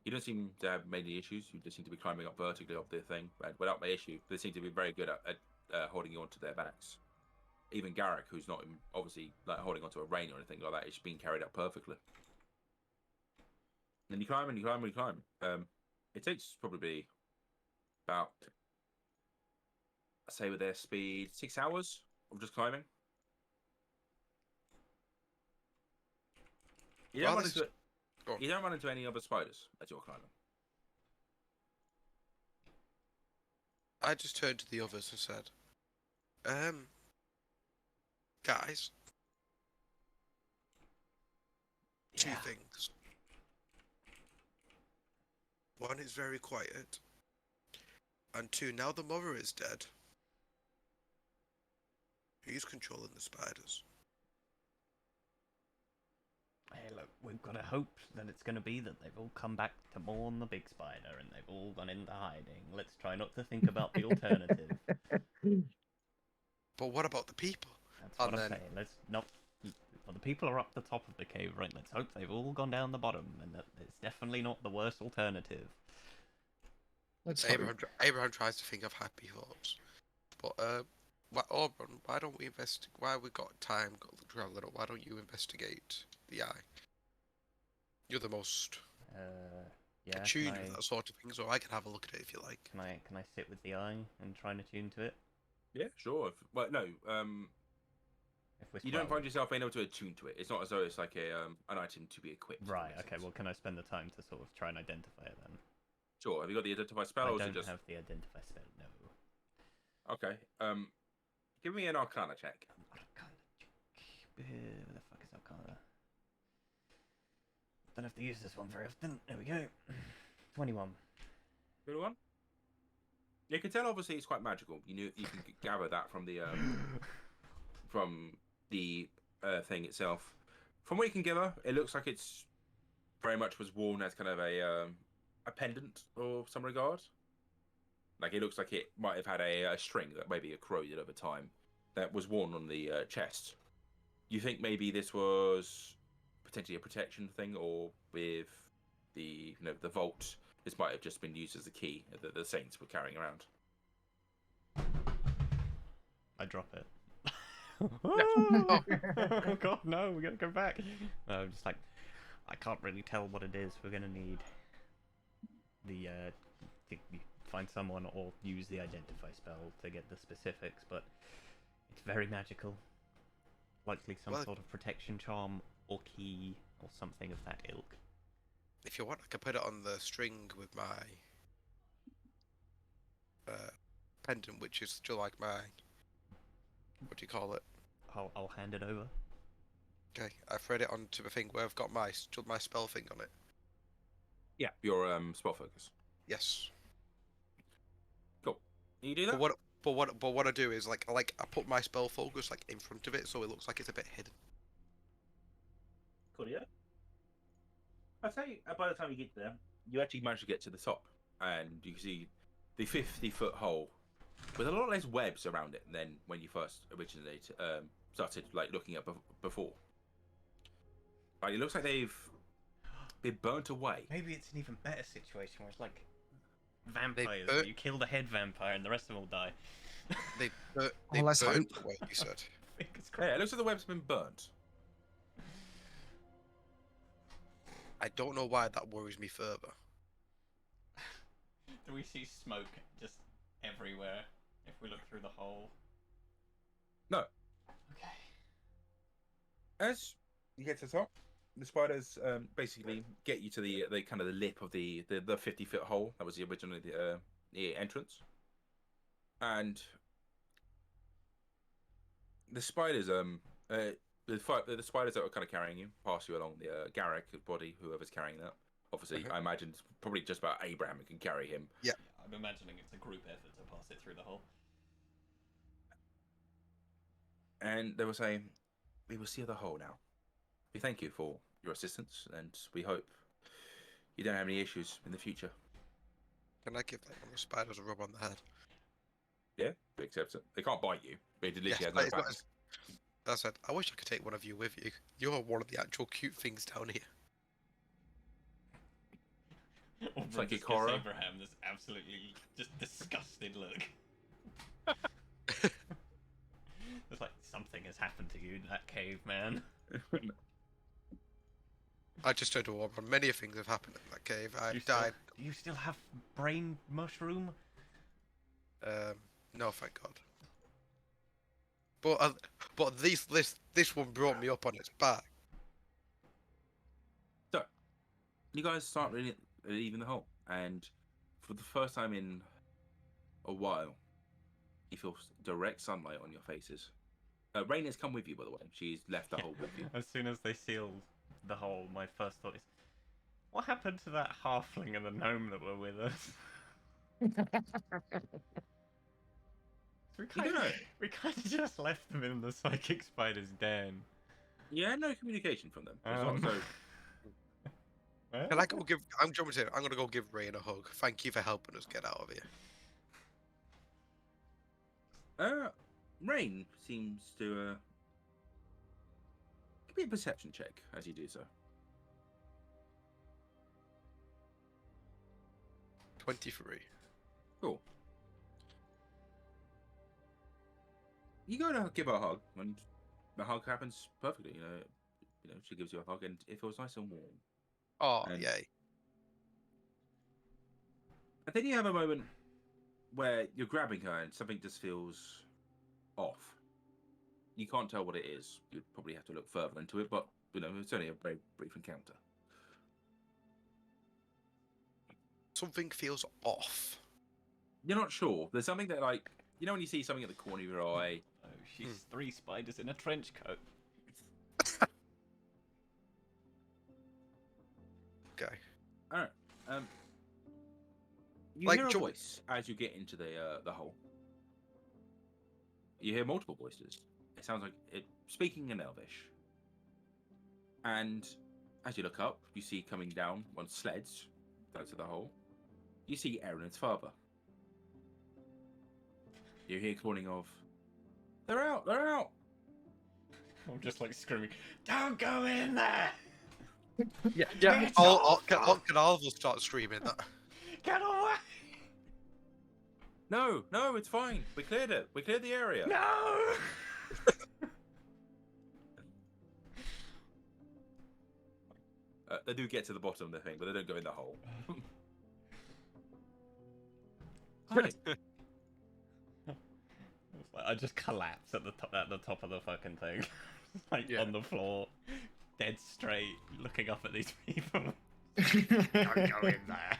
You don't seem to have many issues. You just seem to be climbing up vertically up the thing. And without my issue, they seem to be very good at holding you onto their backs. Even Garrick, who's not obviously like holding onto a rein or anything like that, is being carried up perfectly. And you climb and you climb and you climb. It takes probably about, I'd say with their speed, 6 hours of just climbing. You don't, you don't run into any other spiders as you're climbing. I just turned to the others and said, guys, two things. One, is very quiet. And 2, now the mother is dead. Who's controlling the spiders? Hey, look, we've got to hope that it's going to be that they've all come back to mourn the big spider and they've all gone into hiding. Let's try not to think about the alternative. But what about the people? That's what I'm saying. Let's not... Well, the people are up the top of the cave, right? Let's hope they've all gone down the bottom and that it's definitely not the worst alternative. Let's Abraham tries to think of happy thoughts. But, Auburn, why don't we investigate? Why we got time traveling? Why don't you investigate the eye? You're the most Yeah. attuned with that sort of thing, so I can have a look at it if you like. Can I sit with the eye and try and attune to it? Yeah, sure. Well, no. If we're You don't find yourself being able to attune to it. It's not as though it's like an item to be equipped. Right. Okay. Well, can I spend the time to sort of try and identify it then? Sure. Have you got the identify spell? I or is don't it just... have the identify spell. No. Okay. Give me an Arcana check. Arcana check. Where the fuck is Arcana? Don't have to use this one very often. There we go. 21. Good one. You can tell, obviously, it's quite magical. You can gather that from the thing itself. From what you can gather, it looks like it's very much was worn as kind of a pendant of some regard. Like, it looks like it might have had a string that maybe corroded over time that was worn on the chest. You think maybe this was potentially a protection thing, or with the the vault, this might have just been used as a key that the saints were carrying around. I drop it. Oh God, no! We're gonna go back. No, I'm just like, I can't really tell what it is. We're gonna need the to find someone or use the identify spell to get the specifics, but it's very magical. Likely some sort of protection charm or key or something of that ilk. If you want, I can put it on the string with my pendant, which is still like my, what do you call it? I'll hand it over. Okay, I thread it onto the thing where I've got my spell thing on it. Yeah, your spell focus. Yes. Cool. You do that. But what I do is like I put my spell focus like in front of it, so it looks like it's a bit hidden. Cool, yeah. I'd say by the time you get there, you actually manage to get to the top, and you can see the 50-foot hole with a lot less webs around it than when you first originally started like looking at before. Like, it looks like they've been burnt away. Maybe it's an even better situation where it's like vampires. Where you kill the head vampire and the rest of them will die. They let's burned hope. away, you said. Yeah, it looks like the web's been burnt. I don't know why that worries me further. Do we see smoke just everywhere if we look through the hole? No. Okay. As you get to the top, the spiders basically get you to the kind of the lip of the 50-foot hole that was originally the entrance, and the spiders the spiders that are kind of carrying you pass you along the Garrick body, whoever's carrying that. Obviously, I imagine it's probably just about Abraham who can carry him. Yeah. I'm imagining it's a group effort to pass it through the hole. And they were saying, "We will seal the hole now. We thank you for your assistance, and we hope you don't have any issues in the future." Can I give like one of the spiders a rub on the head? Yeah, they accept it. They can't bite you. They literally Yes, have but no it's not fangs. I said, I wish I could take one of you with you. You're one of the actual cute things down here. It's like just Ikora. gives Abraham this absolutely just disgusted look. It's like something has happened to you in that cave, man. I just turned to warm on. Many things have happened in that cave. I died. Do you still have brain mushroom? No, thank God. But this one brought me up on its back. So, you guys start leaving the hole, and for the first time in a while, you feel direct sunlight on your faces. Rain has come with you, by the way. She's left the hole with you. As soon as they sealed the hole, my first thought is, what happened to that halfling and the gnome that were with us? We kind of just left them in the psychic spider's den. Yeah, no communication from them. It's not so. Can I go give? I'm jumping in. I'm gonna go give Rain a hug. Thank you for helping us get out of here. Rain seems to give me a perception check as you do so. 23. Cool. You go to give her a hug, and the hug happens perfectly. You know, she gives you a hug, and it feels nice and warm. Oh, And- yay. And then you have a moment where you're grabbing her, and something just feels off. You can't tell what it is. You'd probably have to look further into it, but it's only a very brief encounter. Something feels off. You're not sure. There's something that, like, when you see something at the corner of your eye. Oh, she's 3 spiders in a trench coat. Okay. All right. You Like, hear a jump- voice as you get into the hole. You hear multiple voices. It sounds like it speaking in Elvish. And as you look up, you see coming down on sleds down to the hole. You see Aaron's father. You hear calling of, "They're out! They're out!" I'm just like screaming, "Don't go in there! Yeah. Get All, off! can all of us start screaming that? Get away! No, it's fine. We cleared it. We cleared the area. No!" They do get to the bottom of the thing, but they don't go in the hole. I just collapse at the top of the fucking thing, like Yeah. on the floor, dead straight, looking up at these people. Don't go in there.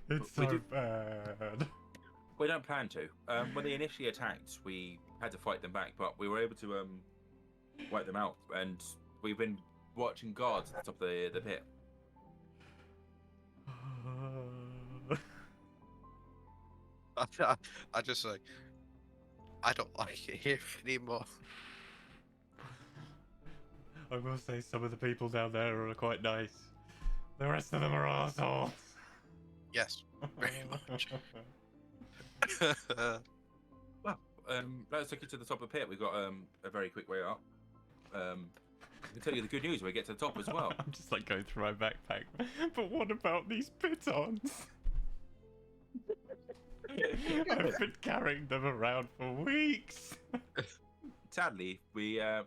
It's We so did- bad. We don't plan to. When they initially attacked, we had to fight them back, but we were able to wipe them out, and we've been watching guards at the top of the pit. I just like, I don't like it here anymore. I will say some of the people down there are quite nice. The rest of them are assholes. Yes, very much. Well, let's take you to the top of the pit. We've got a very quick way up. I can tell you the good news when we get to the top as well. I'm just like going through my backpack. But what about these pitons? I've been carrying them around for weeks. Sadly, we have,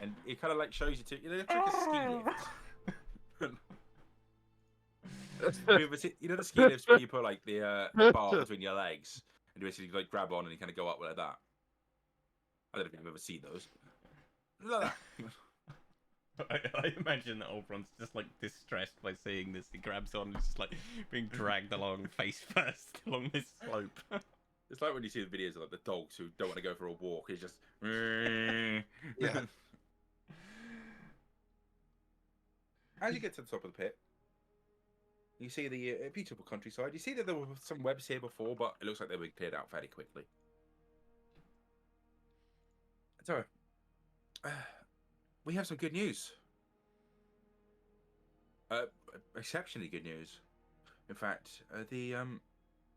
and it kind of like shows you to, you know, it's like a ski lift. Have you ever seen, you know, the ski lifts where you put like the bar between your legs and you basically like grab on and you kind of go up like that. I don't know if you've ever seen those. Like that. I imagine that Oberon's just like distressed by seeing this. He grabs on and is just like being dragged along face first along this slope. It's like when you see the videos of like the dogs who don't want to go for a walk. It's just Yeah. As you get to the top of the pit, you see the beautiful countryside. You see that there were some webs here before, but it looks like they were cleared out fairly quickly. So, we have some good news. Exceptionally good news. In fact, the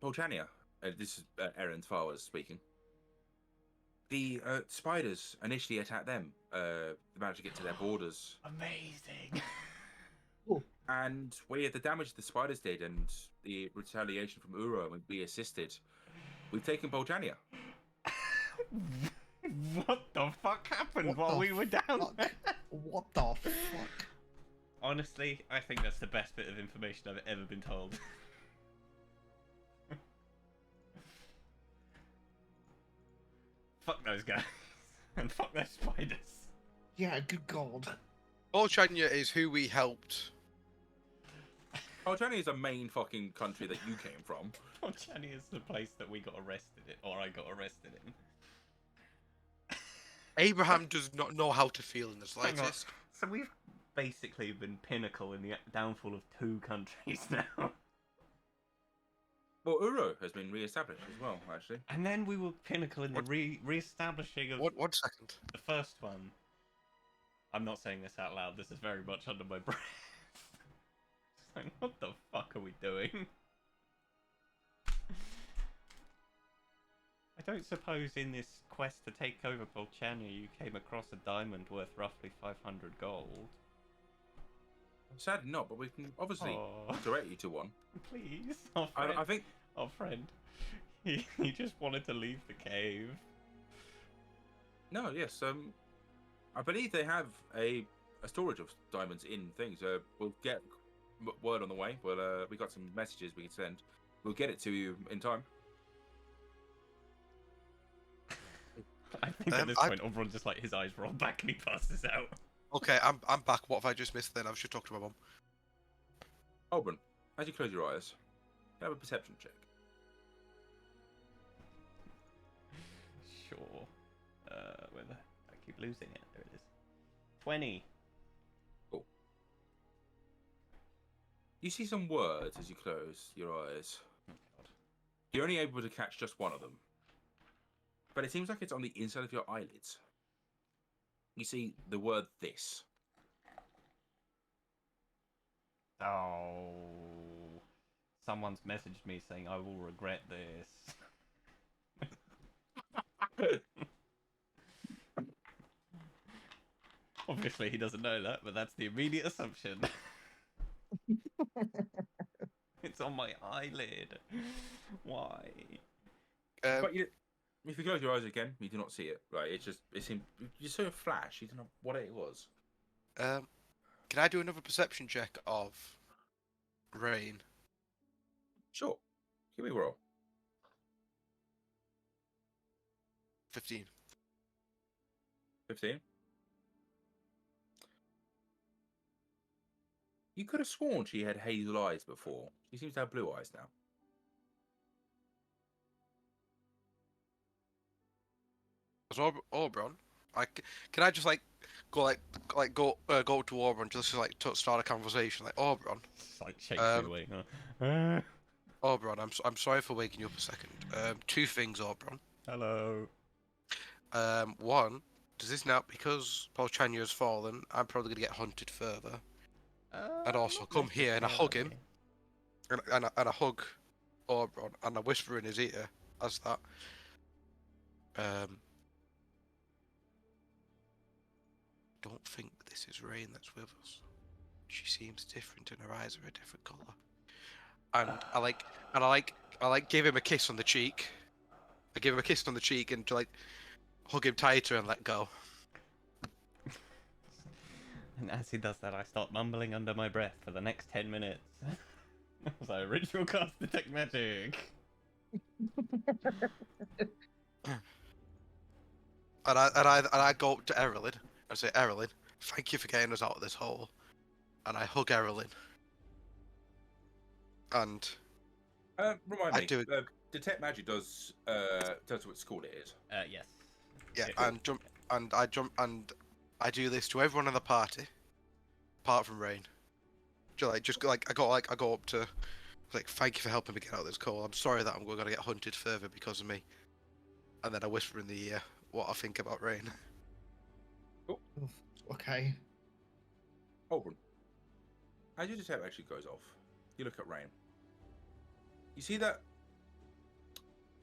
Bolchania, this is Aaron's father speaking. The spiders initially attacked them. They managed to get to their borders. Amazing. And with the damage the spiders did and the retaliation from Uro, and we assisted, we've taken Bolchania. What the fuck happened What while the we were down fuck? there? What the fuck? Honestly, I think that's the best bit of information I've ever been told. Fuck those guys. And fuck those spiders. Yeah, good god. Bolchania is who we helped. Bolchania is a main fucking country that you came from. Chani is the place that we got arrested in, or I got arrested in. Abraham does not know how to feel in the Hang on. slightest. So we've basically been pinnacle in the downfall of 2 countries now. Well, Uro has been re-established as well, actually. And then we were pinnacle in the re-establishing of One second. the first one. I'm not saying this out loud, this is very much under my breath. Just like, what the fuck are we doing? I don't suppose in this quest to take over Bolchania you came across a diamond worth roughly 500 gold. Sadly not, but we can obviously Aw. direct you to one. Please, our friend. I think Our friend. He just wanted to leave the cave. no, yes. I believe they have a storage of diamonds in things. We'll get word on the way. We got some messages we can send. We'll get it to you in time. I think at this point, Oberon just like his eyes roll back and he passes out. Okay, I'm back. What have I just missed then? I should talk to my mum. Oberon, as you close your eyes, you have a perception check. Sure. Where the... I keep losing it. There it is. 20. Cool. You see some words as you close your eyes. Oh, God. You're only able to catch just one of them. But it seems like it's on the inside of your eyelids. You see the word this. Oh. Someone's messaged me saying I will regret this. Obviously, he doesn't know that, but that's the immediate assumption. It's on my eyelid. Why? But if you close your eyes again, you do not see it. Right? It seemed you saw a flash. You don't know what it was. Can I do another perception check of Rain? Sure. Give me a roll. 15. 15. You could have sworn she had hazel eyes before. She seems to have blue eyes now. As Oberon, can I just go go to Oberon just to start a conversation like Oberon? It's like shakes you awake. Huh? Oberon, I'm sorry for waking you up a second. Two things, Oberon. Hello. One, does this now because Paul Chanya has fallen? I'm probably gonna get hunted further. And also Not come here and I hug him, necessarily. and I hug Oberon and I whisper in his ear as that. Don't think this is Rain that's with us. She seems different and her eyes are a different colour. And I give him a kiss on the cheek. I give him a kiss on the cheek and to hug him tighter and let go. And as he does that, I start mumbling under my breath for the next 10 minutes. As I ritual cast detect magic. And I go up to Erlin and say, Erlin, thank you for getting us out of this hole. And I hug Erlin. And Remind I me. do. Detect magic does what school it is. Yes. Yeah, Okay. and I do this to everyone in the party, apart from Rain. I go up to thank you for helping me get out of this hole. I'm sorry that I'm going to get hunted further because of me. And then I whisper in the ear what I think about Rain. Okay. Oberon. As your detect actually goes off, you look at Rain. You see that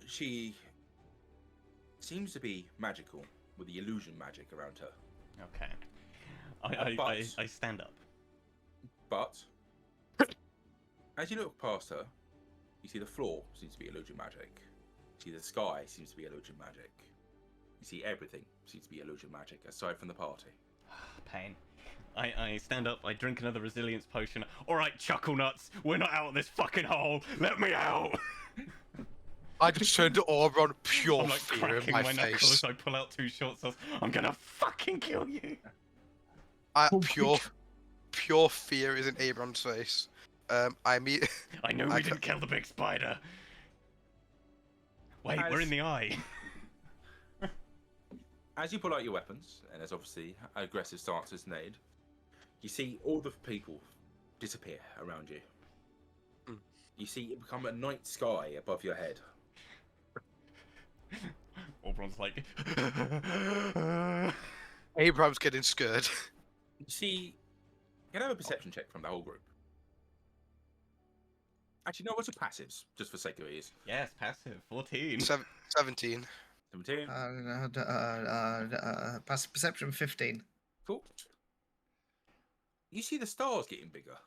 she seems to be magical with the illusion magic around her. Okay. I stand up. But as you look past her, you see the floor seems to be illusion magic. You see the sky seems to be illusion magic. You see everything seems to be illusion magic, aside from the party. Pain. I stand up, I drink another resilience potion. Alright, chuckle nuts, we're not out of this fucking hole! Let me out! I just turned to Oberon, pure I'm like fear in cracking my my knuckles, face. I pull out 2 short swords. I'm gonna fucking kill you! Pure fear is in Abraham's face. I know we didn't kill the big spider! Wait, we're in the eye! As you pull out your weapons, and as obviously aggressive stance is made, you see all the people disappear around you. Mm. You see it become a night sky above your head. Oberon's like... Abraham's getting scared. You see, can I have a perception check from the whole group? Actually, no, what's your passives, just for sake of ease? Yes, passive, 14. 17. 17. Passive perception 15. Cool. You see the stars getting bigger.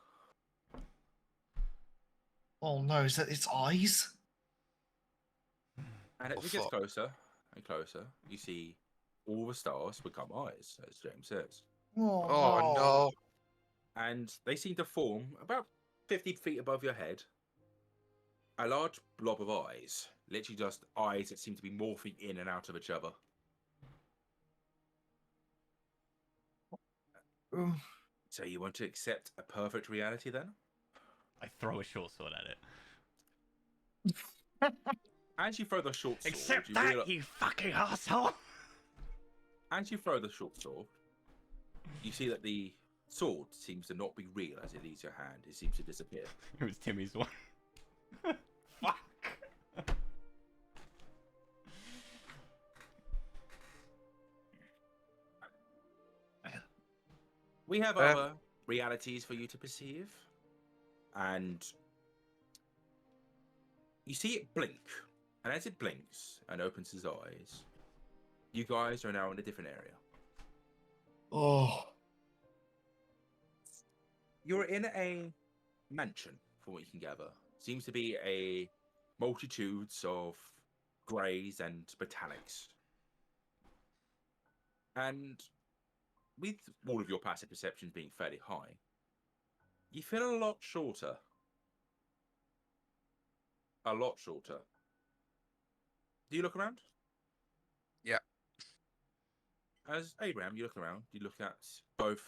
Oh no, is that its eyes? And as it gets closer and closer, you see all the stars become eyes, as James says. Oh no. And they seem to form about 50 feet above your head. A large blob of eyes. Literally just eyes that seem to be morphing in and out of each other. Ooh. So you want to accept a perfect reality then? I throw a short sword at it. As you throw the short sword, Accept you that, you fucking asshole! as you throw the short sword, you see that the sword seems to not be real as it leaves your hand. It seems to disappear. It was Timmy's one. Fuck. We have other realities for you to perceive, and you see it blink. And as it blinks and opens his eyes, you guys are now in a different area. Oh. You're in a mansion, from what you can gather. Seems to be a multitudes of greys and metallics. And with all of your passive perceptions being fairly high, you feel a lot shorter. A lot shorter. Do you look around? Yeah. As Abraham, you look around. You look at both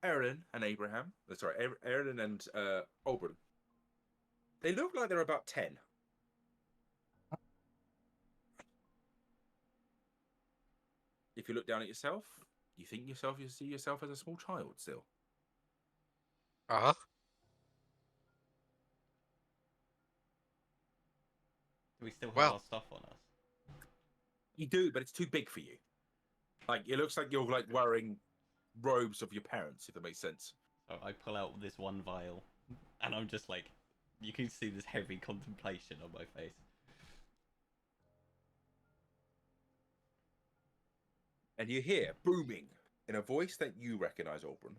Aaron and Abraham. Sorry, Aaron and Oberon. They look like they're about 10. If you look down at yourself, you see yourself as a small child still. Uh-huh. Do we still have Well- our stuff on us? You do, but it's too big for you. Like, it looks like you're like wearing robes of your parents, if that makes sense. So I pull out this one vial, and I'm just like, you can see this heavy contemplation on my face. And you hear booming in a voice that you recognize, Oberon.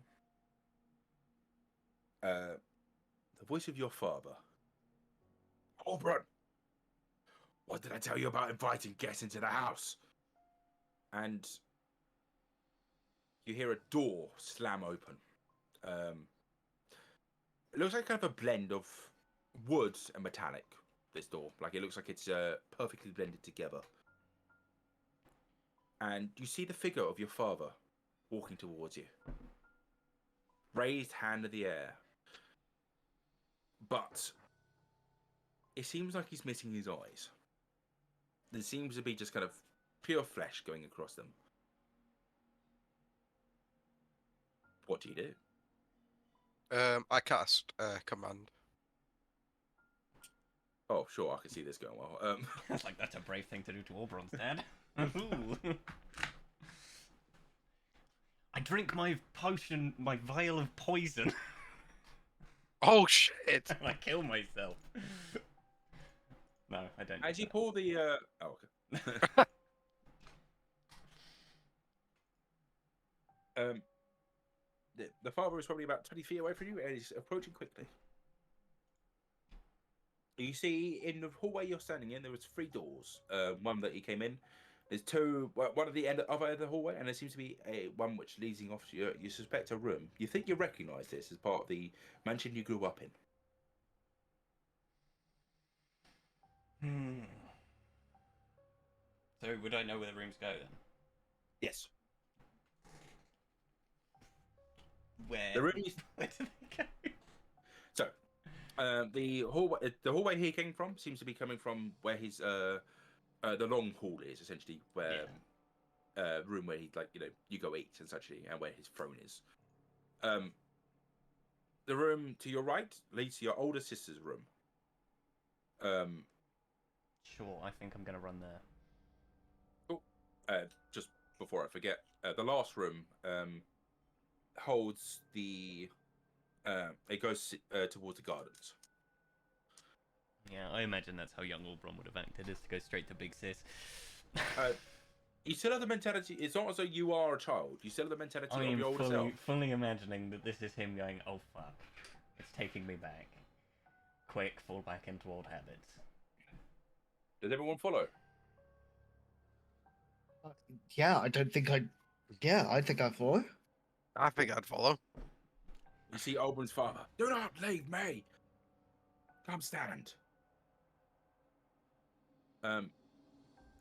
The voice of your father. Oberon! What did I tell you about inviting guests into the house? And you hear a door slam open. It looks like kind of a blend of wood and metallic, this door. Like, it looks like it's perfectly blended together. And you see the figure of your father walking towards you. Raised hand in the air. But it seems like he's missing his eyes. There seems to be just kind of pure flesh going across them. What do you do? I cast command. Oh, sure, I can see this going well. It's like, that's a brave thing to do to Oberon's dad. Ooh. I drink my potion, my vial of poison, Oh shit! and I kill myself. No, I don't. As do you that. pull the... Oh, okay. The father is probably about 20 feet away from you, and he's approaching quickly. You see, in the hallway you're standing in, there was 3 doors. One that he came in. There's 2, one at the other end of the hallway, and there seems to be one which leading off to you suspect a room. You think you recognise this as part of the mansion you grew up in. So would I know where the rooms go then? Yes. Where? The room is... Where do they go? So, the hallway he came from seems to be coming from where his the long hall is, essentially, where room where he, like, you go eat essentially, and where his throne is. The room to your right leads to your older sister's room. Sure, I think I'm gonna run there. Just before I forget, the last room holds the. It goes towards the gardens. Yeah, I imagine that's how young Oberon would have acted, is to go straight to Big Sis. You still have the mentality. It's not as though you are a child. You still have the mentality I of am your older self. fully imagining that this is him going, oh fuck, it's taking me back. Quick, fall back into old habits. Does everyone follow? Yeah, I don't think I. Yeah, I think I follow. I think I'd follow. You see Oberon's father. Do not leave me. Come stand.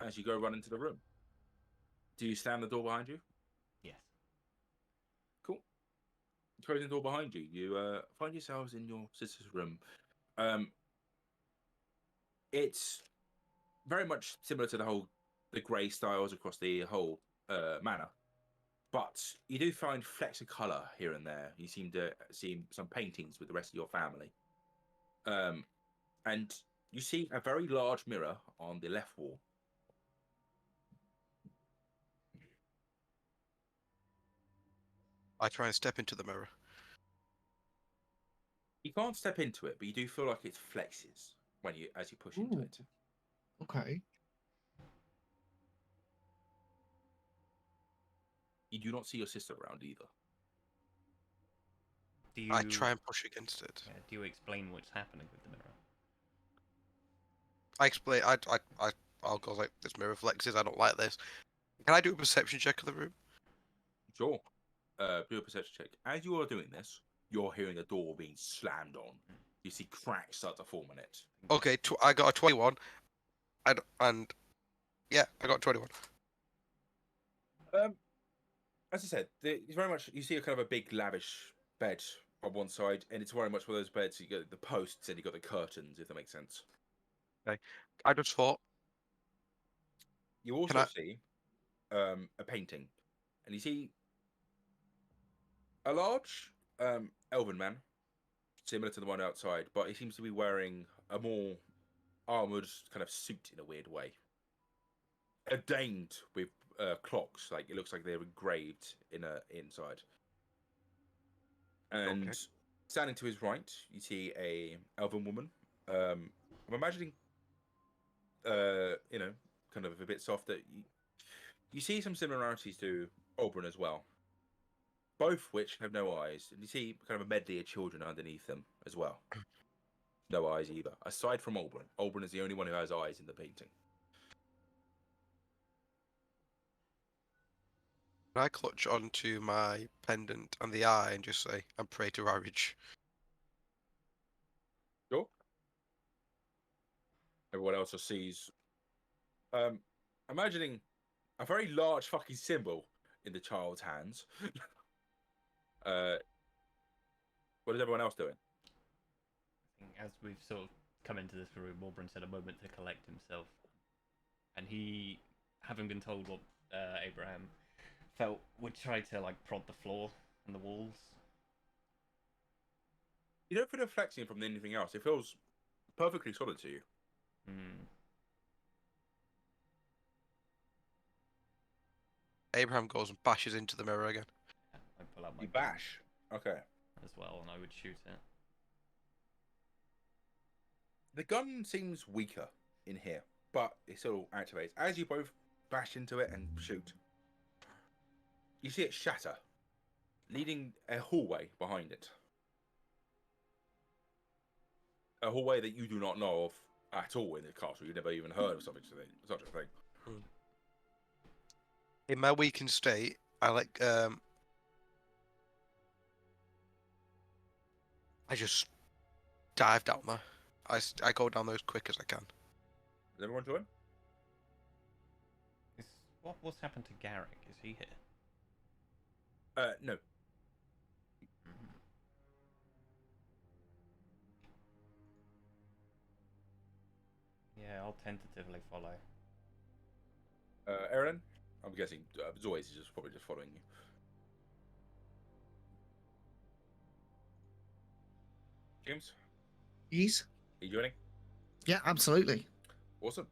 As you go run into the room. Do you slam the door behind you? Yes. Cool. Closing the door behind you. You find yourselves in your sister's room. It's very much similar to the grey styles across the whole manor. But you do find flecks of colour here and there. You seem to see some paintings with the rest of your family. And you see a very large mirror on the left wall. I try and step into the mirror. You can't step into it, but you do feel like it flexes as you push into Ooh. it. Okay. You do not see your sister around either. Do you? I try and push against it. Yeah, do you explain what's happening with the mirror? I explain. I'll go like, this mirror flexes. I don't like this. Can I do a perception check of the room? Sure. Do a perception check. As you are doing this, you're hearing the door being slammed on. You see cracks start to form in it. Okay, I got a 21, and yeah, I got 21. As I said, it's very much you see a kind of a big lavish bed on one side, and it's very much one of those beds. You got the posts and you got the curtains, if that makes sense. I just thought, You also I- see a painting, and you see a large elven man, similar to the one outside, but he seems to be wearing a more armored kind of suit in a weird way, adorned with clocks. Like it looks like they're engraved inside. And Okay. standing to his right, you see a elven woman. I'm imagining, kind of a bit softer. You see some similarities to Oberon as well, both which have no eyes, and you see kind of a medley of children underneath them as well. No eyes either, aside from Oberon. Oberon is the only one who has eyes in the painting. Can I clutch onto my pendant and the eye and just say, and pray to Rarage? Sure. Everyone else just sees. Imagining a very large fucking symbol in the child's hands. What is everyone else doing? I think as we've sort of come into this room, Morbrun said a moment to collect himself, and he, having been told what Abraham felt, would try to like prod the floor and the walls. You don't feel it flexing from anything else. It feels perfectly solid to you. Hmm. Abraham goes and bashes into the mirror again. I pull out my You gun bash. Okay. as well, and I would shoot it. The gun seems weaker in here, but it still activates. As you both bash into it and shoot, you see it shatter, leading a hallway behind it. A hallway that you do not know of at all in the castle. You've never even heard of such a thing. In my weakened state, I I just dive down there. I go down there as quick as I can. Is everyone join? What's happened to Garrick? Is he here? No. Mhm. Yeah, I'll tentatively follow. Aaron? I'm guessing Zoe is probably just following you. James? Ease? Are you joining? Yeah, absolutely. Awesome.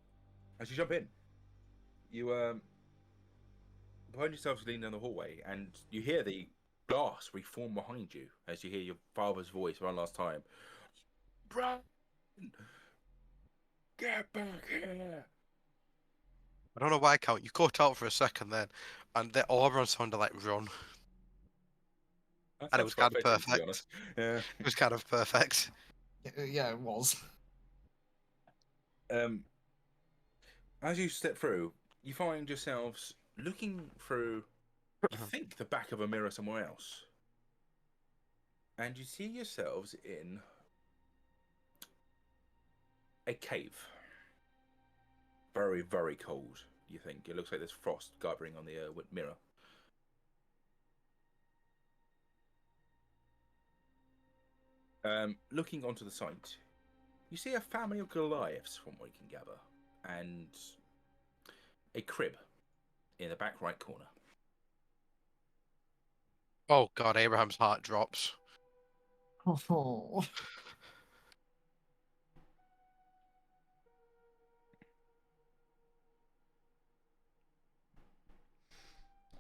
As you jump in, you find yourselves leaning down the hallway, and you hear the glass reform behind you as you hear your father's voice one last time. Brian, get back here! I don't know why I count. You cut out for a second then, and the Auburn sounded like run. That And it sounds was quite kind of fitting, to be perfect. honest. Yeah. It was kind of perfect. Yeah, it was. As you step through, you find yourselves looking through, you think, the back of a mirror somewhere else. And you see yourselves in a cave. Very, very cold, you think. It looks like there's frost gathering on the mirror. Looking onto the site, you see a family of Goliaths, from what you can gather, and a crib in the back right corner. Oh God, Abraham's heart drops. Oh,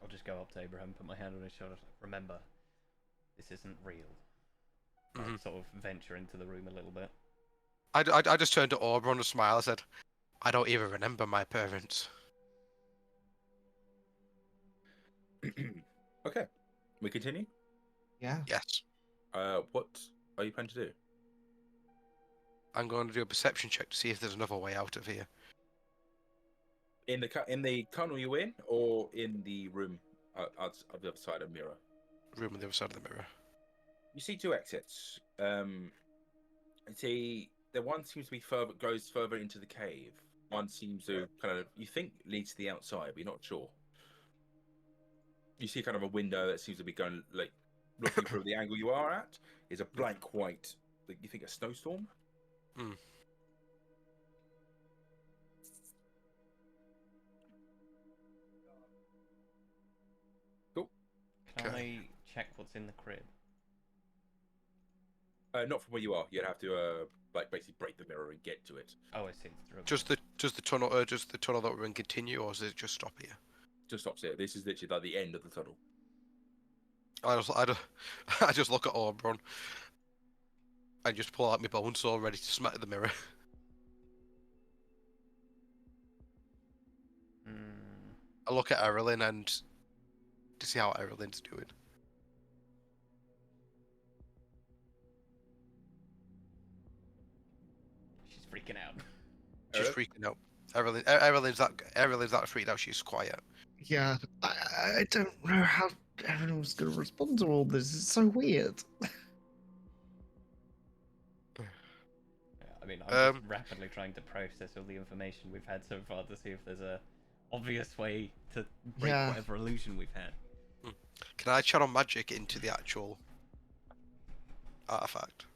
I'll just go up to Abraham, put my hand on his shoulder. Remember, this isn't real. Mhm. I'll sort of venture into the room a little bit. I just turned to Oberon and smiled. I said, I don't even remember my parents. Okay, we continue. yeah. Yes. What are you planning to do? I'm going to do a perception check to see if there's another way out of here. In the tunnel you in, or in the room on the other side of the mirror? Room on the other side of the mirror. You see two exits. See, the one seems to be goes further into the cave. One seems to kind of, you think, leads to the outside, but you're not sure. You see kind of a window that seems to be going, like, looking through the angle you are at is a blank white, like, you think a snowstorm? Hmm. Cool. Can Okay. I check what's in the crib? Not from where you are. You'd have to, like, basically break the mirror and get to it. Oh, I see. It's through. Does the tunnel that we're in continue, or does it just stop here? Just stops here. This is literally like the end of the tunnel. I just look at Oberon and just pull out my bone saw ready to smack at the mirror. Hmm. I look at Erilyn and to see how Erilyn's doing. She's freaking out. She's Erilyn? freaking out. Erilyn's that freaked out. She's quiet. Yeah, I don't know how everyone's going to respond to all this. It's so weird. Yeah, I mean, I'm just Um, rapidly trying to process all the information we've had so far to see if there's a obvious way to break Yeah. whatever illusion we've had. Can I channel magic into the actual artifact?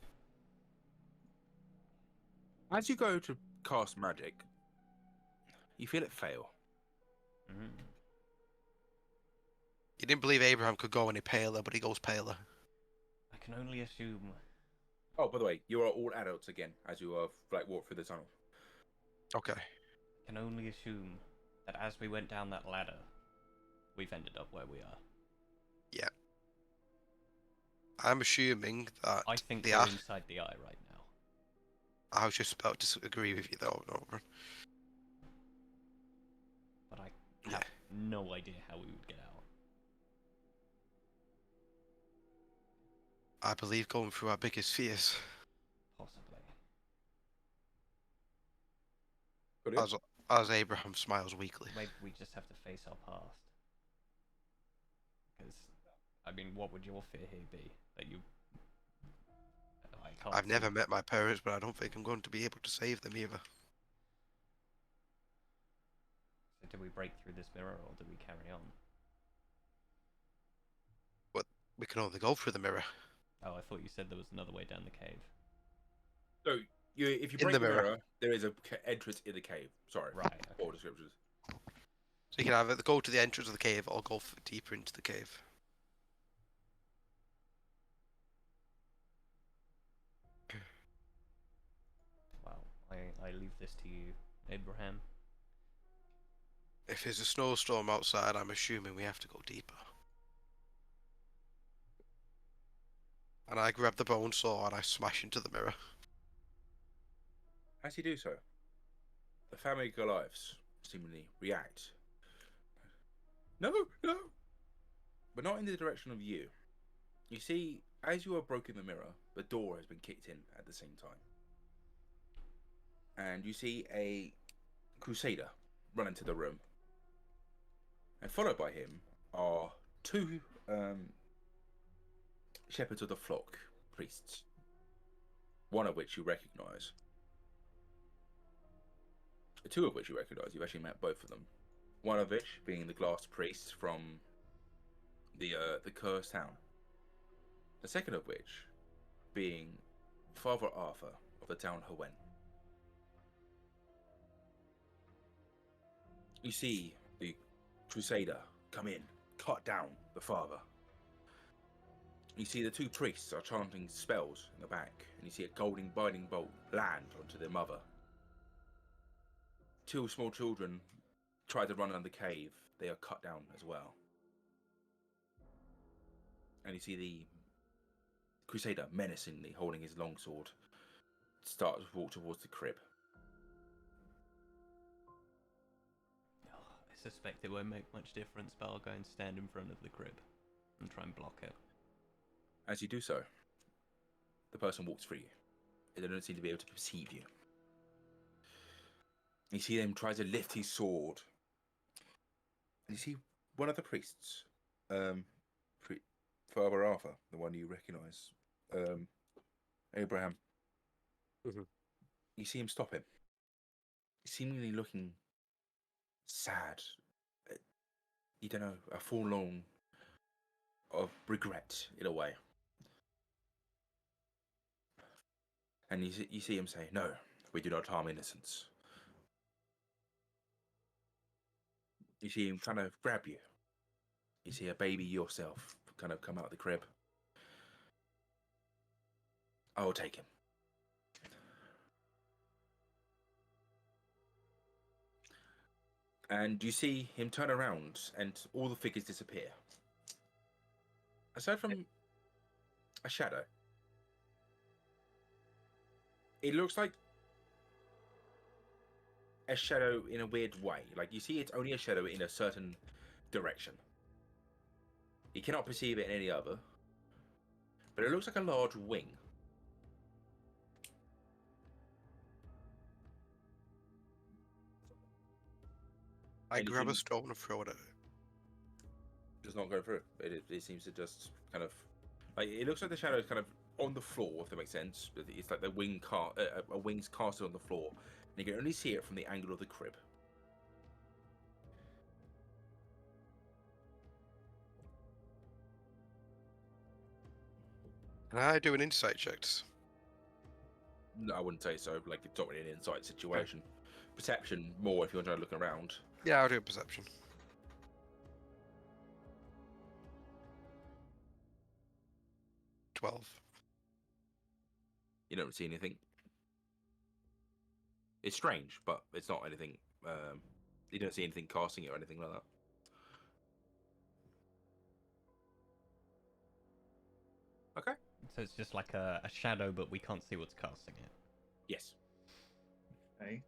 As you go to cast magic, you feel it fail. Mm. You didn't believe Abraham could go any paler, but he goes paler. I can only assume. Oh, by the way, you are all adults again as you like walk through the tunnel. Okay. I can only assume that as we went down that ladder, we've ended up where we are. I'm assuming that I think the we're art. inside the eye right now. I was just about to agree with you though, Oberon. But I Yeah. have no idea how we would get out. I believe going through our biggest fears. Possibly. Brilliant. As Abraham smiles weakly. Maybe we just have to face our past. Because, I mean, what would your fear here be? That you... I can't I've see. never met my parents, but I don't think I'm going to be able to save them either. So do we break through this mirror or do we carry on? We can only go through the mirror. Oh, I thought you said there was another way down the cave. So, if you In break the the mirror. mirror, there is a entrance in the cave. Sorry. Right, okay. Poor descriptions. So you can either go to the entrance of the cave or go deeper into the cave. Well, I leave this to you, Abraham. If there's a snowstorm outside, I'm assuming we have to go deeper. And I grab the bone saw and I smash into the mirror. As you do so, the family Goliaths seemingly react. No, no! But not in the direction of you. You see, as you are broken the mirror, the door has been kicked in at the same time. And you see a crusader run into the room. And followed by him are two shepherds of the flock priests. One of which you recognise. Two of which you recognise. You've actually met both of them. One of which being the glass priest from the cursed town. The second of which being Father Arthur of the town Hoenn. You see the crusader come in, cut down the father, You see the two priests are chanting spells in the back, and you see a golden binding bolt land onto their mother. Two small children try to run under the cave. They are cut down as well. And you see the Crusader menacingly holding his longsword start to walk towards the crib. Oh, I suspect it won't make much difference, but I'll go and stand in front of the crib and try and block it. As you do so, the person walks through you. They don't seem to be able to perceive you. You see them try to lift his sword. And you see one of the priests, Father Arthur, the one you recognise, Abraham. Mhm. You see him stop him. He's seemingly looking sad. You don't know, a forlorn of regret in a way. And you see him say, "No, we do not harm innocents." You see him kind of grab you. You see a baby yourself kind of come out of the crib. I will take him. And you see him turn around and all the figures disappear. Aside from a shadow. It looks like a shadow in a weird way. Like, you see it's only a shadow in a certain direction. You cannot perceive it in any other. But it looks like a large wing. I And you grab a can- stone and throw it at it. Does not go through. It seems to just kind of... Like, it looks like the shadow is kind of on the floor, if that makes sense. But it's like the wing a wing's casted on the floor. And you can only see it from the angle of the crib. Can I do an insight check? No, I wouldn't say so. Like, it's not really an insight situation. Perception more if you're trying to look around. Yeah, I'll do a perception. 12. You don't see anything. It's strange, but it's not anything. You don't see anything casting it or anything like that. Okay. So it's just like a shadow, but we can't see what's casting it. Yes. Okay.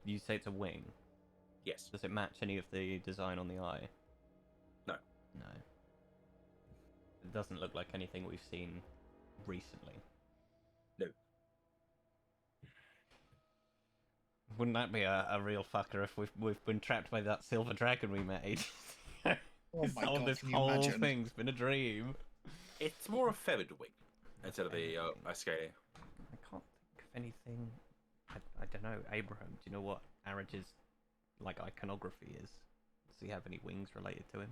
You say it's a wing. Yes. Does it match any of the design on the eye? No. No. It doesn't look like anything we've seen recently. No. Wouldn't that be a real fucker if we've been trapped by that silver dragon we made? Oh my god, This can you whole imagine? thing's been a dream. It's more a feathered wing instead of a scaly. I can't think of anything. I don't know. Abraham, do you know what Araj's like iconography is? Does he have any wings related to him?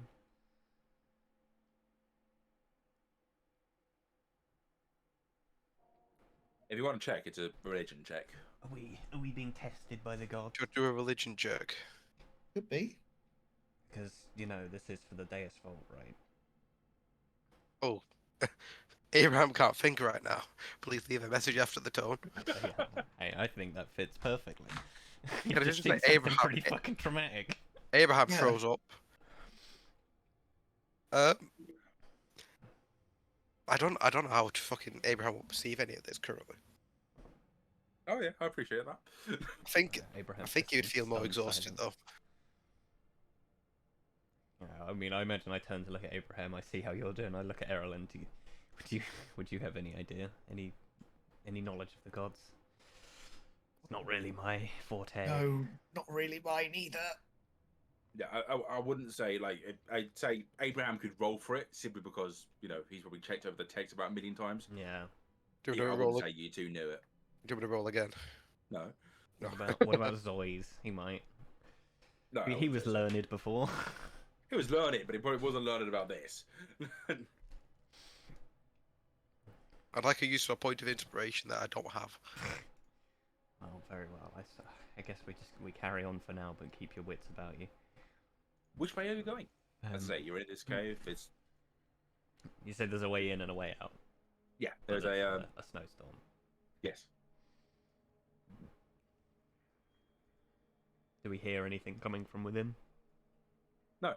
If you want to check, it's a religion check. Are we being tested by the gods? Do you do a religion check? Could be. Because, you know, this is for the Deus vault, right? Oh. Abraham can't think right now. Please leave a message after the tone. Yeah, hey, I think that fits perfectly. Can I Just just seen say something Abraham- pretty fucking traumatic. Abraham Yeah. throws up. I don't know how to fucking Abraham will perceive any of this currently. Oh yeah, I appreciate that. Abraham I think you'd feel more exhausted though. Yeah, I mean, I imagine I turn to look at Abraham. I see how you're doing. I look at Errol, and would you have any idea, any knowledge of the gods? It's not really my forte. No, not really mine either. Yeah, I wouldn't say like I'd say Abraham could roll for it simply because he's probably checked over the text about a million times. Yeah. Do you I want to wouldn't roll? say you two knew it. Do you want me to roll again? No, No. What about Zoe's? He might. no. I He wouldn't was say so. learned before. He was learning, but he probably wasn't learning about this. I'd like a useful point of inspiration that I don't have. Oh, very well. I guess we carry on for now, but keep your wits about you. Which way are you going? As I say, you're in this cave. It's You said there's a way in and a way out. Yeah, but there's it's a snowstorm. yes. Do we hear anything coming from within? No.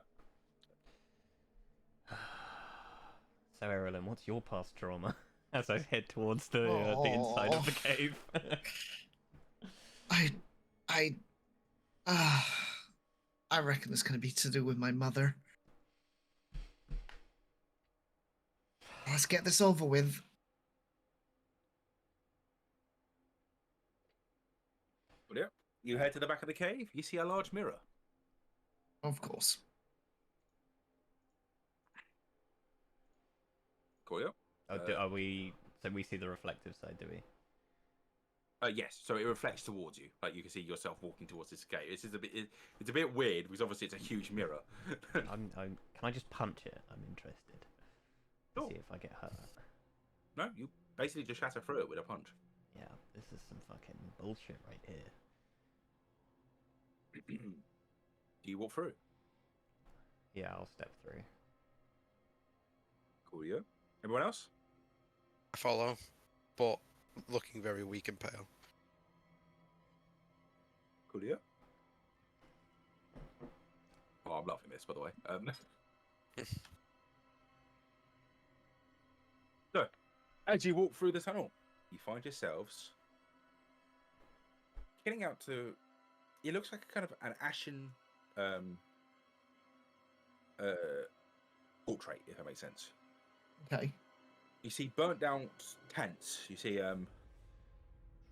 So, Erilyn, what's your past trauma? As I head towards the inside of the cave. I reckon it's going to be to do with my mother. Let's get this over with. But yeah, you head to the back of the cave. You see a large mirror. Of course. Cool. Yeah. Are we? So we see the reflective side, do we? Yes, so it reflects towards you. Like you can see yourself walking towards this cave. This is it's a bit weird because obviously it's a huge mirror. Can I just punch it? I'm interested. Sure. See if I get hurt. No, you basically just shatter through it with a punch. Yeah, this is some fucking bullshit right here. Do you walk through? Yeah, I'll step through. Cool. Yeah. Everyone else? I follow, but looking very weak and pale. Cool. Yeah. Oh, I'm loving this, by the way. So, as you walk through the tunnel, you find yourselves getting out to. It looks like a kind of an ashen portrait, if that makes sense. Okay. You see burnt down tents. You see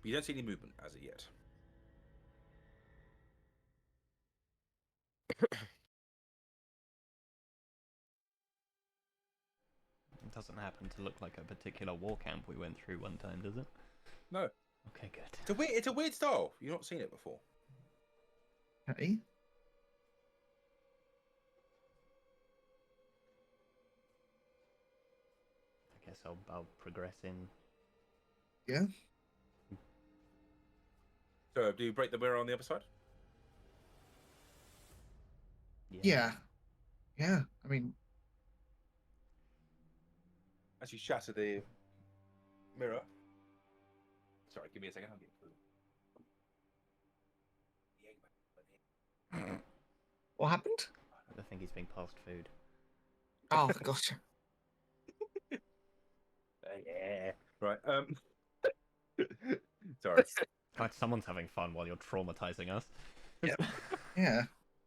you don't see any movement as of yet. It doesn't happen to look like a particular war camp we went through one time, does it? No. Okay, good. It's a weird style. You've not seen it before. Okay. I guess I'll progress in. Yeah. So, do you break the mirror on the other side? Yeah. Yeah. I mean, As you shatter the mirror. Sorry, give me a second. I'll get through. what happened? I think he's being passed food. Oh, gotcha. Yeah. Right. Sorry. God, someone's having fun while you're traumatizing us. Yeah.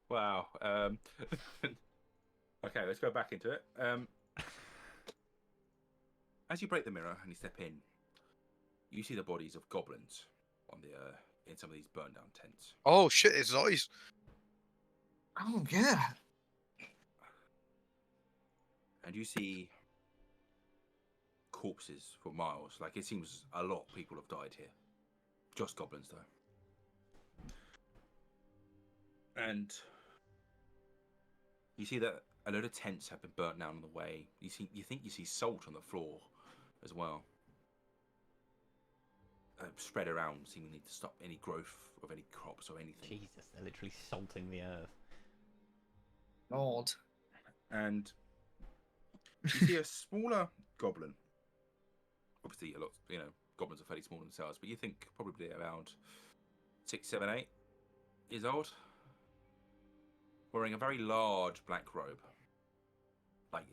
Wow. Okay, let's go back into it. As you break the mirror and you step in, you see the bodies of goblins on the in some of these burned down tents. Oh shit! It's Zoe's. Oh, yeah. And you see corpses for miles. Like, it seems a lot of people have died here. Just goblins, though. And you see that a load of tents have been burnt down on the way. You think you see salt on the floor as well. Spread around, seemingly to stop any growth of any crops or anything. Jesus, they're literally salting the earth. Lord. And you see a smaller goblin. Obviously, goblins are fairly small themselves, but you think probably around 6, 7, 8 years old, wearing a very large black robe. Like,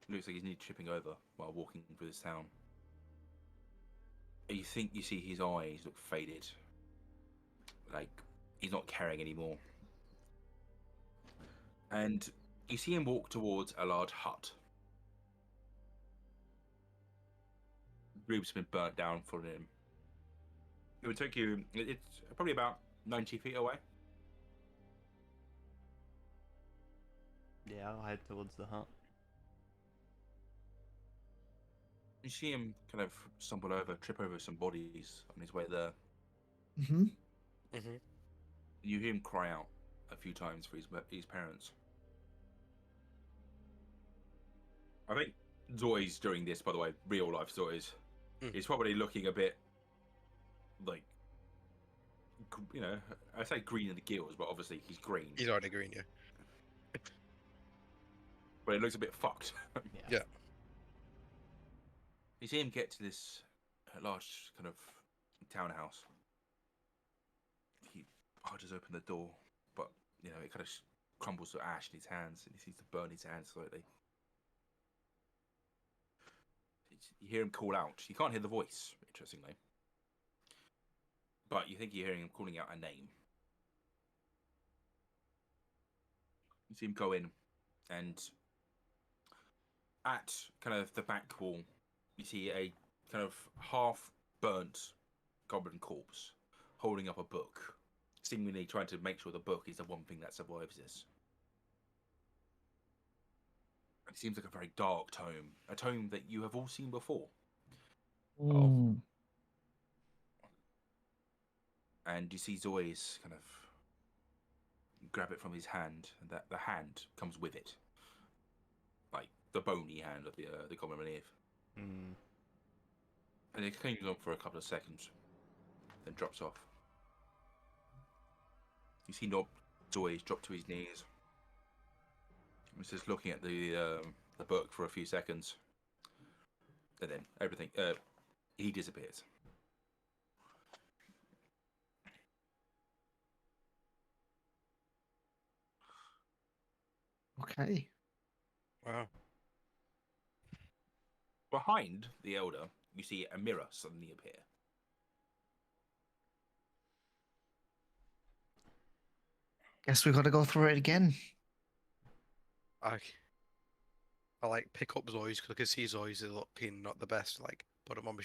it looks like he's nearly tripping over while walking through this town. And you think you see his eyes look faded, like he's not caring anymore. And you see him walk towards a large hut. The roof's been burnt down for him. It would take you, it's probably about 90 feet away. Yeah, I'll head towards the hut. You see him kind of stumble over, trip over some bodies on his way there. Mm-hmm. Mm-hmm. You hear him cry out a few times for his parents. I think Zoy's doing this, by the way, real life Zoy's. He's probably looking a bit like, I say green in the gills, but obviously he's green. He's already green, yeah. But it looks a bit fucked. Yeah. You see him get to this large kind of townhouse. He arches open the door, but you know it kind of crumbles to ash in his hands, and he seems to burn his hands slightly. You hear him call out. You can't hear the voice, interestingly, but you think you're hearing him calling out a name. You see him go in, and at kind of the back wall, you see a kind of half-burnt goblin corpse holding up a book, seemingly trying to make sure the book is the one thing that survives this. It seems like a very dark tome, a tome that you have all seen before. Ooh. And you see Zoy's kind of grab it from his hand, and that the hand comes with it, like the bony hand of the goblin beneath. And it clings on for a couple of seconds, then drops off. You see Zoy's drop to his knees. He's just looking at the book for a few seconds, and then everything. He disappears. Okay. Wow. Behind the elder, you see a mirror suddenly appear. Guess we got to go through it again. I like pick up Zoy's because I can see Zoy's is looking not the best. Like put him on my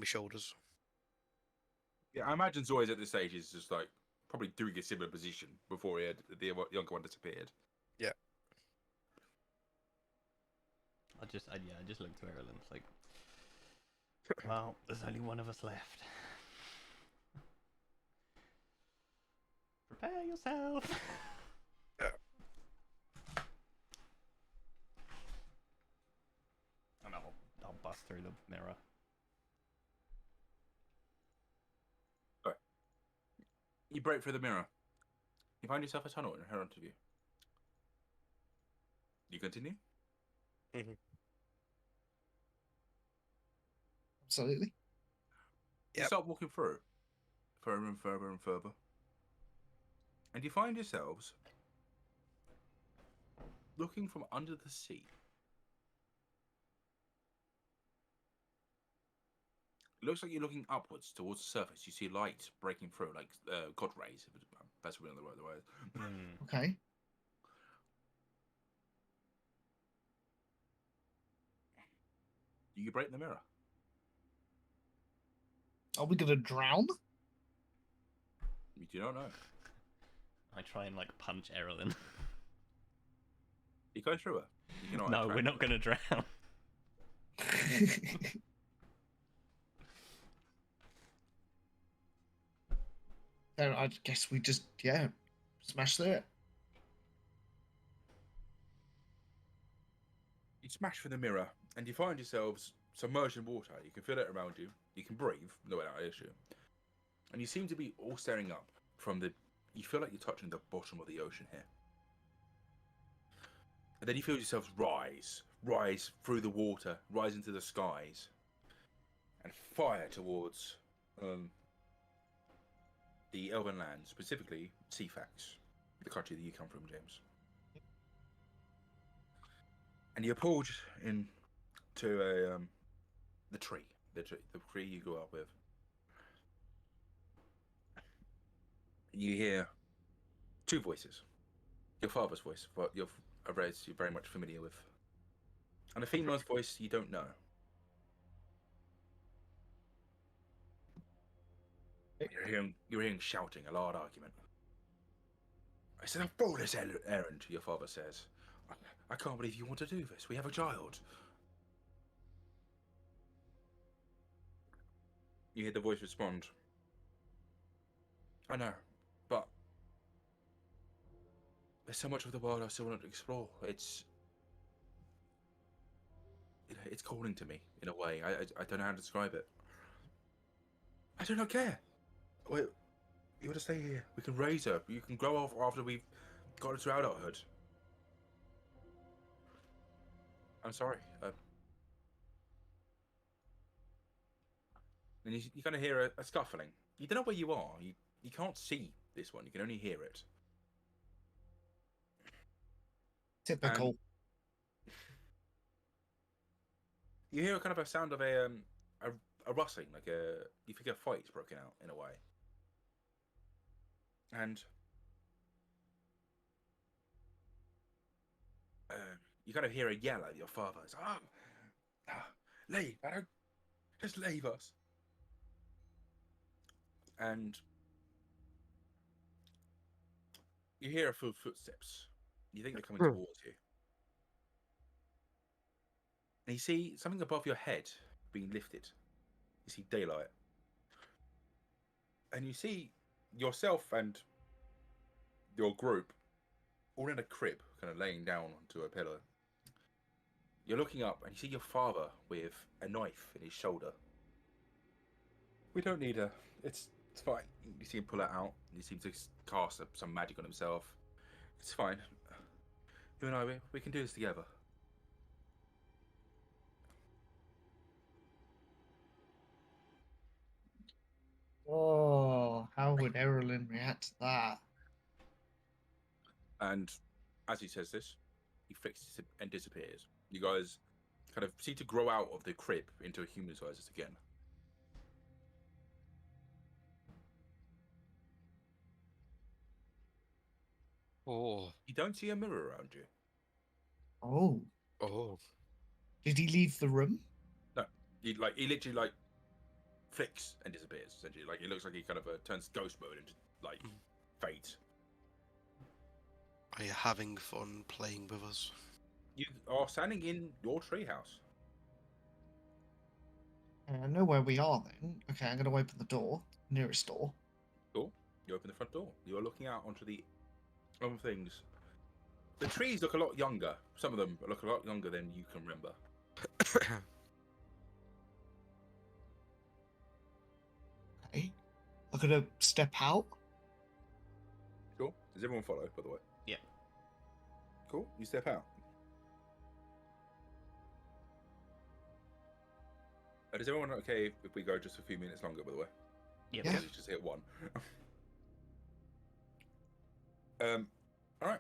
shoulders. Yeah, I imagine Zoy's at this stage is just like probably doing a similar position before he had the younger one disappeared. Yeah. I just looked to Erilyn. It's like, well, there's only one of us left. Prepare yourself. Yeah. And I'll bust through the mirror. You break through the mirror. You find yourself a tunnel in front of you. You continue? Mm-hmm. Absolutely. You Yep. start walking through, further and further and further. And you find yourselves looking from under the sea. It looks like you're looking upwards towards the surface. You see light breaking through, like God rays. That's really the right way. Okay. You break the mirror. Are we gonna drown? You do not know. I try and like punch Erilyn. You go through her. You cannot No, attract we're not her. going to drown. Then I guess we just smash through it. You smash through the mirror, and you find yourselves submerged in water. You can feel it around you. You can breathe, no without issue. And you seem to be all staring up from the... You feel like you're touching the bottom of the ocean here. And then you feel yourselves rise through the water, rise into the skies, and fire towards the Elven land, specifically Cefax, the country that you come from, James. And you're pulled into the tree you grew up with. You hear two voices. Your father's voice, what you're very much familiar with, and a female's voice you don't know. You're hearing shouting, a loud argument. It's a foolish errand, your father says. I can't believe you want to do this. We have a child. You hear the voice respond. I know, but there's so much of the world I still want to explore. It's calling to me in a way. I don't know how to describe it. I do not care. You want to stay here. We can raise her. You can grow off after we've got her to adulthood. I'm sorry. and you kind of hear a scuffling. You don't know where you are. You can't see this one. You can only hear it. Typical. You hear a kind of a sound of a rustling, like you think a fight's broken out in a way, and you kind of hear a yell at your father. It's leave! I don't just leave us. And you hear a few footsteps. You think they're coming towards you, and you see something above your head being lifted. You see daylight, and you see yourself and your group all in a crib, kind of laying down onto a pillow. You're looking up and you see your father with a knife in his shoulder. We don't need her. It's fine. You see him pull it out. You see him to cast some magic on himself. It's fine. You and I, we can do this together. Oh, how would Erlyn react to that? And as he says this, he fixes it and disappears. You guys kind of seem to grow out of the crib into a human sizes again. Oh. You don't see a mirror around you. Oh, Oh. did he leave the room? No, he literally flicks and disappears. Essentially, it looks like he kind of turns ghost mode and just fades. Are you having fun playing with us? You are standing in your treehouse. I know where we are then. Okay, I'm going to open the door, nearest door. Cool. You open the front door. You are looking out onto the other things. The trees look a lot younger. Some of them look a lot younger than you can remember. Okay, I'm going to step out. Cool. Does everyone follow, by the way? Yeah. Cool. You step out. Is everyone okay if we go just a few minutes longer, by the way? Yeah. Yeah. Because it's just hit one. All right.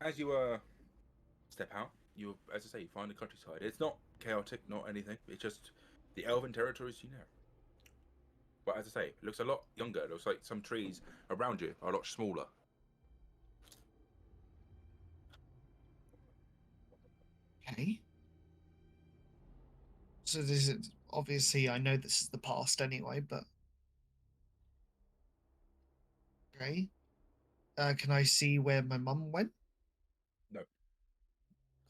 As you step out, you, as I say, you find the countryside. It's not chaotic, not anything. It's just the elven territories you know. But as I say, it looks a lot younger. It looks like some trees around you are a lot smaller. Okay. So this is obviously, I know this is the past anyway, but okay. Can I see where my mum went? No.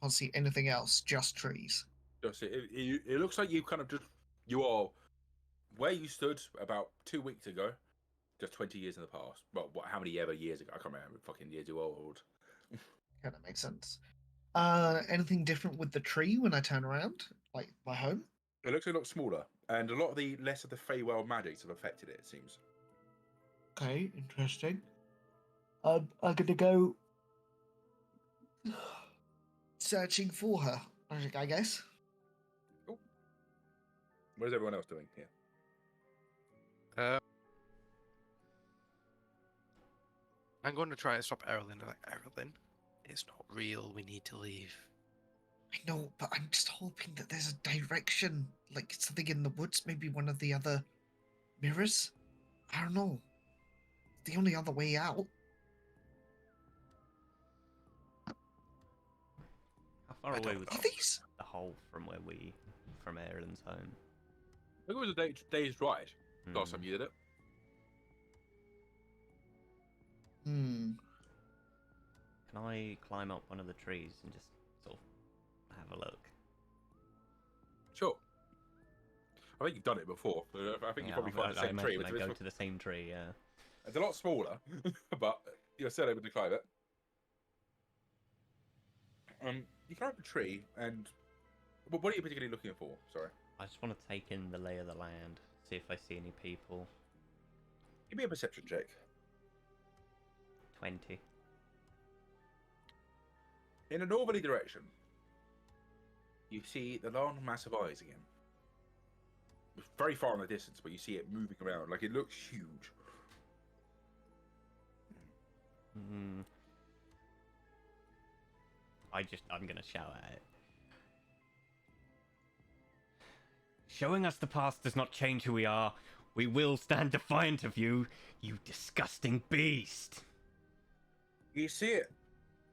Can't see anything else, just trees. Just it looks like you kind of you are where you stood about 2 weeks ago, just 20 years in the past. Well, how many ever years ago? I can't remember. Fucking years you old. Kind of makes sense. Anything different with the tree when I turn around, like my home? It looks a lot smaller, and a lot of the less of the Feywild magics have affected it. It seems. Okay, interesting. I'm gonna go searching for her, I guess. Cool. What is everyone else doing here? I'm going to try and stop Erlyn. Like, Erlyn, it's not real. We need to leave. I know, but I'm just hoping that there's a direction, like something in the woods, maybe one of the other mirrors. I don't know. The only other way out. How far I away don't was know. These? the hole from Erlen's home? I think it was a day's ride. Last time you did it. Hmm. Can I climb up one of the trees and just sort of have a look? Sure. I think you've done it before. I think you probably find the I same tree. imagine Which I go to the same tree, yeah. it's a lot smaller, but you're still able to climb it. You climb the tree, and what are you particularly looking for? Sorry. I just want to take in the lay of the land, see if I see any people. Give me a perception check. 20. In a northerly direction, you see the long, massive eyes again. It's very far in the distance, but you see it moving around. Like, it looks huge. Hmm. I'm gonna shout at it. Showing us the past does not change who we are. We will stand defiant of you, you disgusting beast. You see it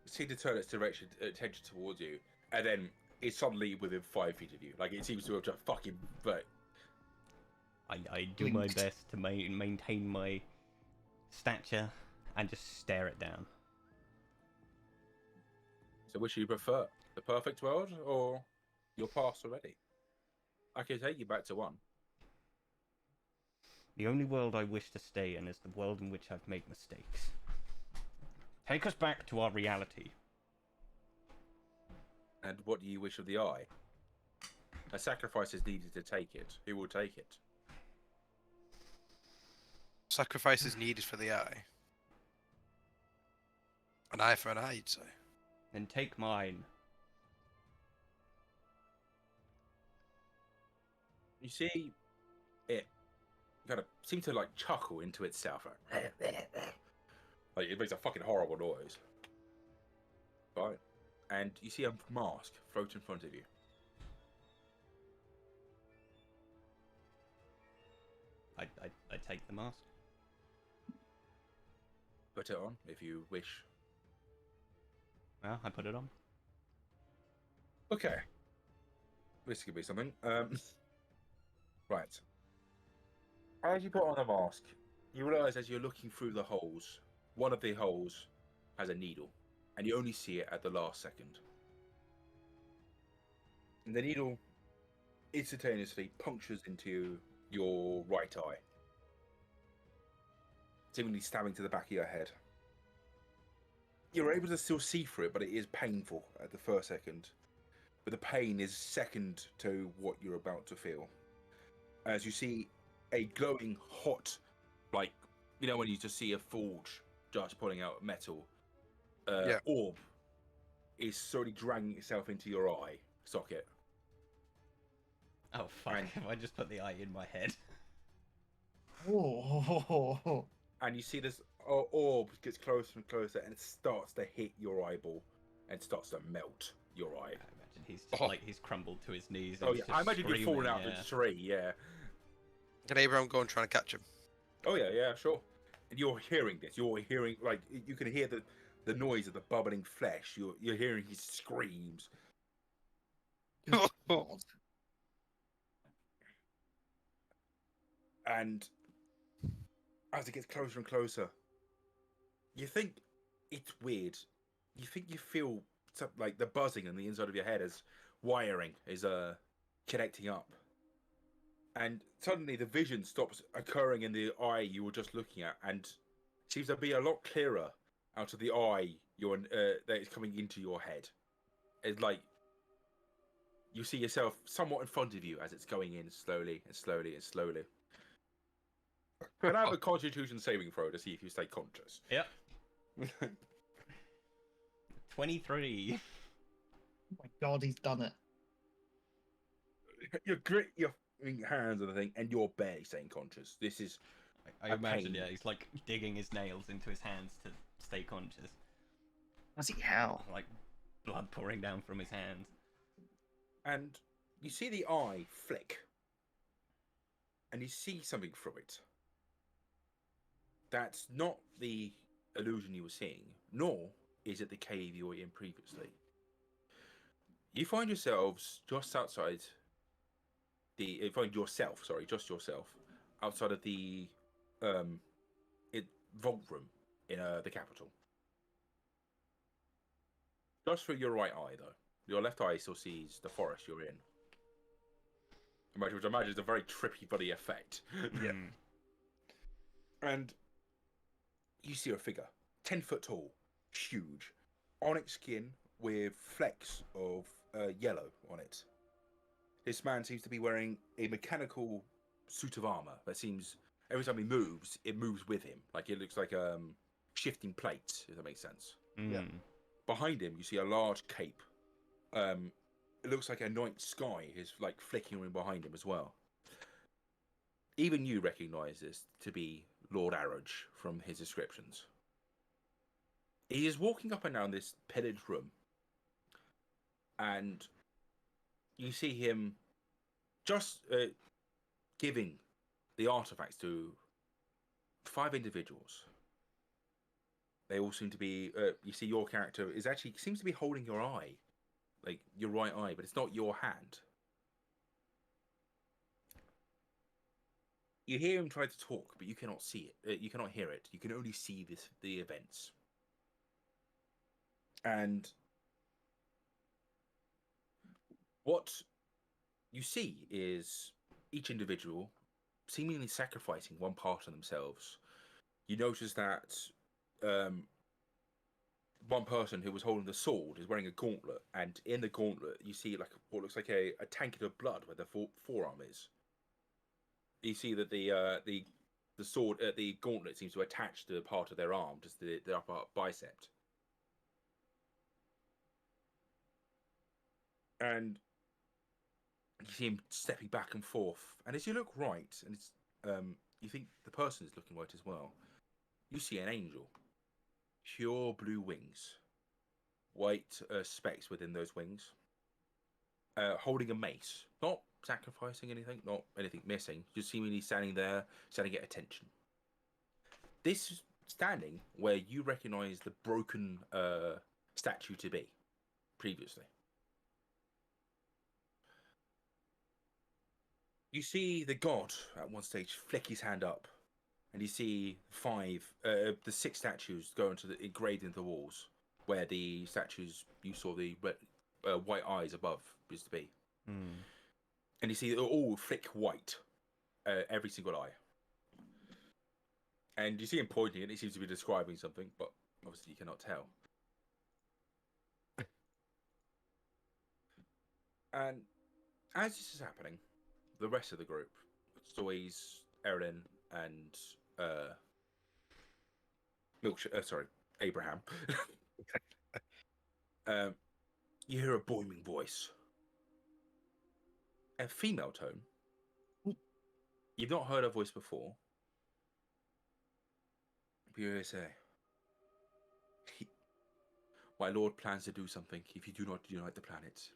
seem to turn its attention towards you, and then it's suddenly within 5 feet of you. Like, it seems to have just fucking... Like, I do my Blinked. best to maintain my stature and just stare it down. so which do you prefer? The perfect world, or your past already? I can take you back to one. The only world I wish to stay in is the world in which I've made mistakes. Take us back to our reality. And what do you wish of the eye? A sacrifice is needed to take it. Who will take it? Sacrifice is needed for the eye. An eye for an eye, you'd say. Then take mine. You see it kind of seem to like chuckle into itself. Like it makes a fucking horrible noise. Right. And you see a mask float in front of you. I take the mask. Put it on if you wish. Well, I put it on. Okay. This could be something. Right. As you put on the mask, you realise as you're looking through the holes, one of the holes has a needle, and you only see it at the last second. And the needle instantaneously punctures into your right eye, seemingly stabbing to the back of your head. You're able to still see through it, but it is painful at the first second. But the pain is second to what you're about to feel. As you see a glowing, hot, like, you know when you just see a forge just pulling out metal, Yeah. orb is slowly dragging itself into your eye socket. Oh fuck! And- If I just put the eye in my head. Oh, And you see this orb gets closer and closer, and it starts to hit your eyeball and starts to melt your eye. I imagine he's just he's crumbled to his knees. And Oh he's yeah, just I imagine you've fallen out screaming, of the tree. Yeah. Can Abraham go and try and catch him? Oh yeah, sure. And you're hearing this. You're hearing like you can hear the noise of the bubbling flesh. You're hearing his screams. God. And as it gets closer and closer, you think it's weird. You think you feel like the buzzing on the inside of your head as wiring is connecting up. And suddenly the vision stops occurring in the eye you were just looking at, and seems to be a lot clearer out of the eye that is coming into your head. It's like you see yourself somewhat in front of you as it's going in slowly and slowly and slowly. Can I have a Constitution saving throw to see if you stay conscious? Yep. 23. Oh my God, he's done it. You grit your hands on the thing, and you're barely staying conscious. This is I a imagine, pain. yeah, he's like digging his nails into his hands to stay conscious. Bloody hell. Like blood pouring down from his hands. And you see the eye flick, and you see something through it. That's not the illusion you were seeing, nor is it the cave you were in previously. You find yourselves just outside you find yourself, sorry, just yourself, outside of the vault room in the capital. Just through your right eye, though. Your left eye still sees the forest you're in. Which I imagine is a very trippy bloody effect. Yeah. Mm. And you see a figure, 10 foot tall, huge, onyx skin with flecks of yellow on it. This man seems to be wearing a mechanical suit of armor that seems, every time he moves, it moves with him. Like it looks like shifting plates, if that makes sense. Yeah. Mm. Behind him, you see a large cape. It looks like a night sky is like flickering behind him as well. even you recognise this to be Lord Arroge from his descriptions. He is walking up and down this pillared room, and you see him just giving the artifacts to 5 individuals. They all seem to be. You see, your character is actually seems to be holding your eye, like your right eye, but it's not your hand. You hear him try to talk, but you cannot see it. You cannot hear it. You can only see the events. And what you see is each individual seemingly sacrificing one part of themselves. You notice that one person who was holding the sword is wearing a gauntlet, and in the gauntlet you see like what looks like a tankard of blood where the forearm is. You see that the sword, the gauntlet seems to attach to part of their arm, just the upper bicep. And you see him stepping back and forth. And as you look right, and it's you think the person is looking right as well, you see an angel. Pure blue wings. White specks within those wings. Holding a mace. Not sacrificing anything, not anything missing. Just seemingly standing there, standing at attention. This standing where you recognise the broken statue to be previously. You see the god at one stage flick his hand up, and you see the 6 statues go into the engraved into the walls, where the statues you saw the white eyes above used to be. Mm. And you see they're all flick white, every single eye. And you see him pointing, and he seems to be describing something, but obviously you cannot tell. And as this is happening, the rest of the group, Stoys, Erilyn, and Abraham, you hear a booming voice, a female tone. You've not heard her voice before. But you hear her say, "My lord plans to do something if you do not unite the planet.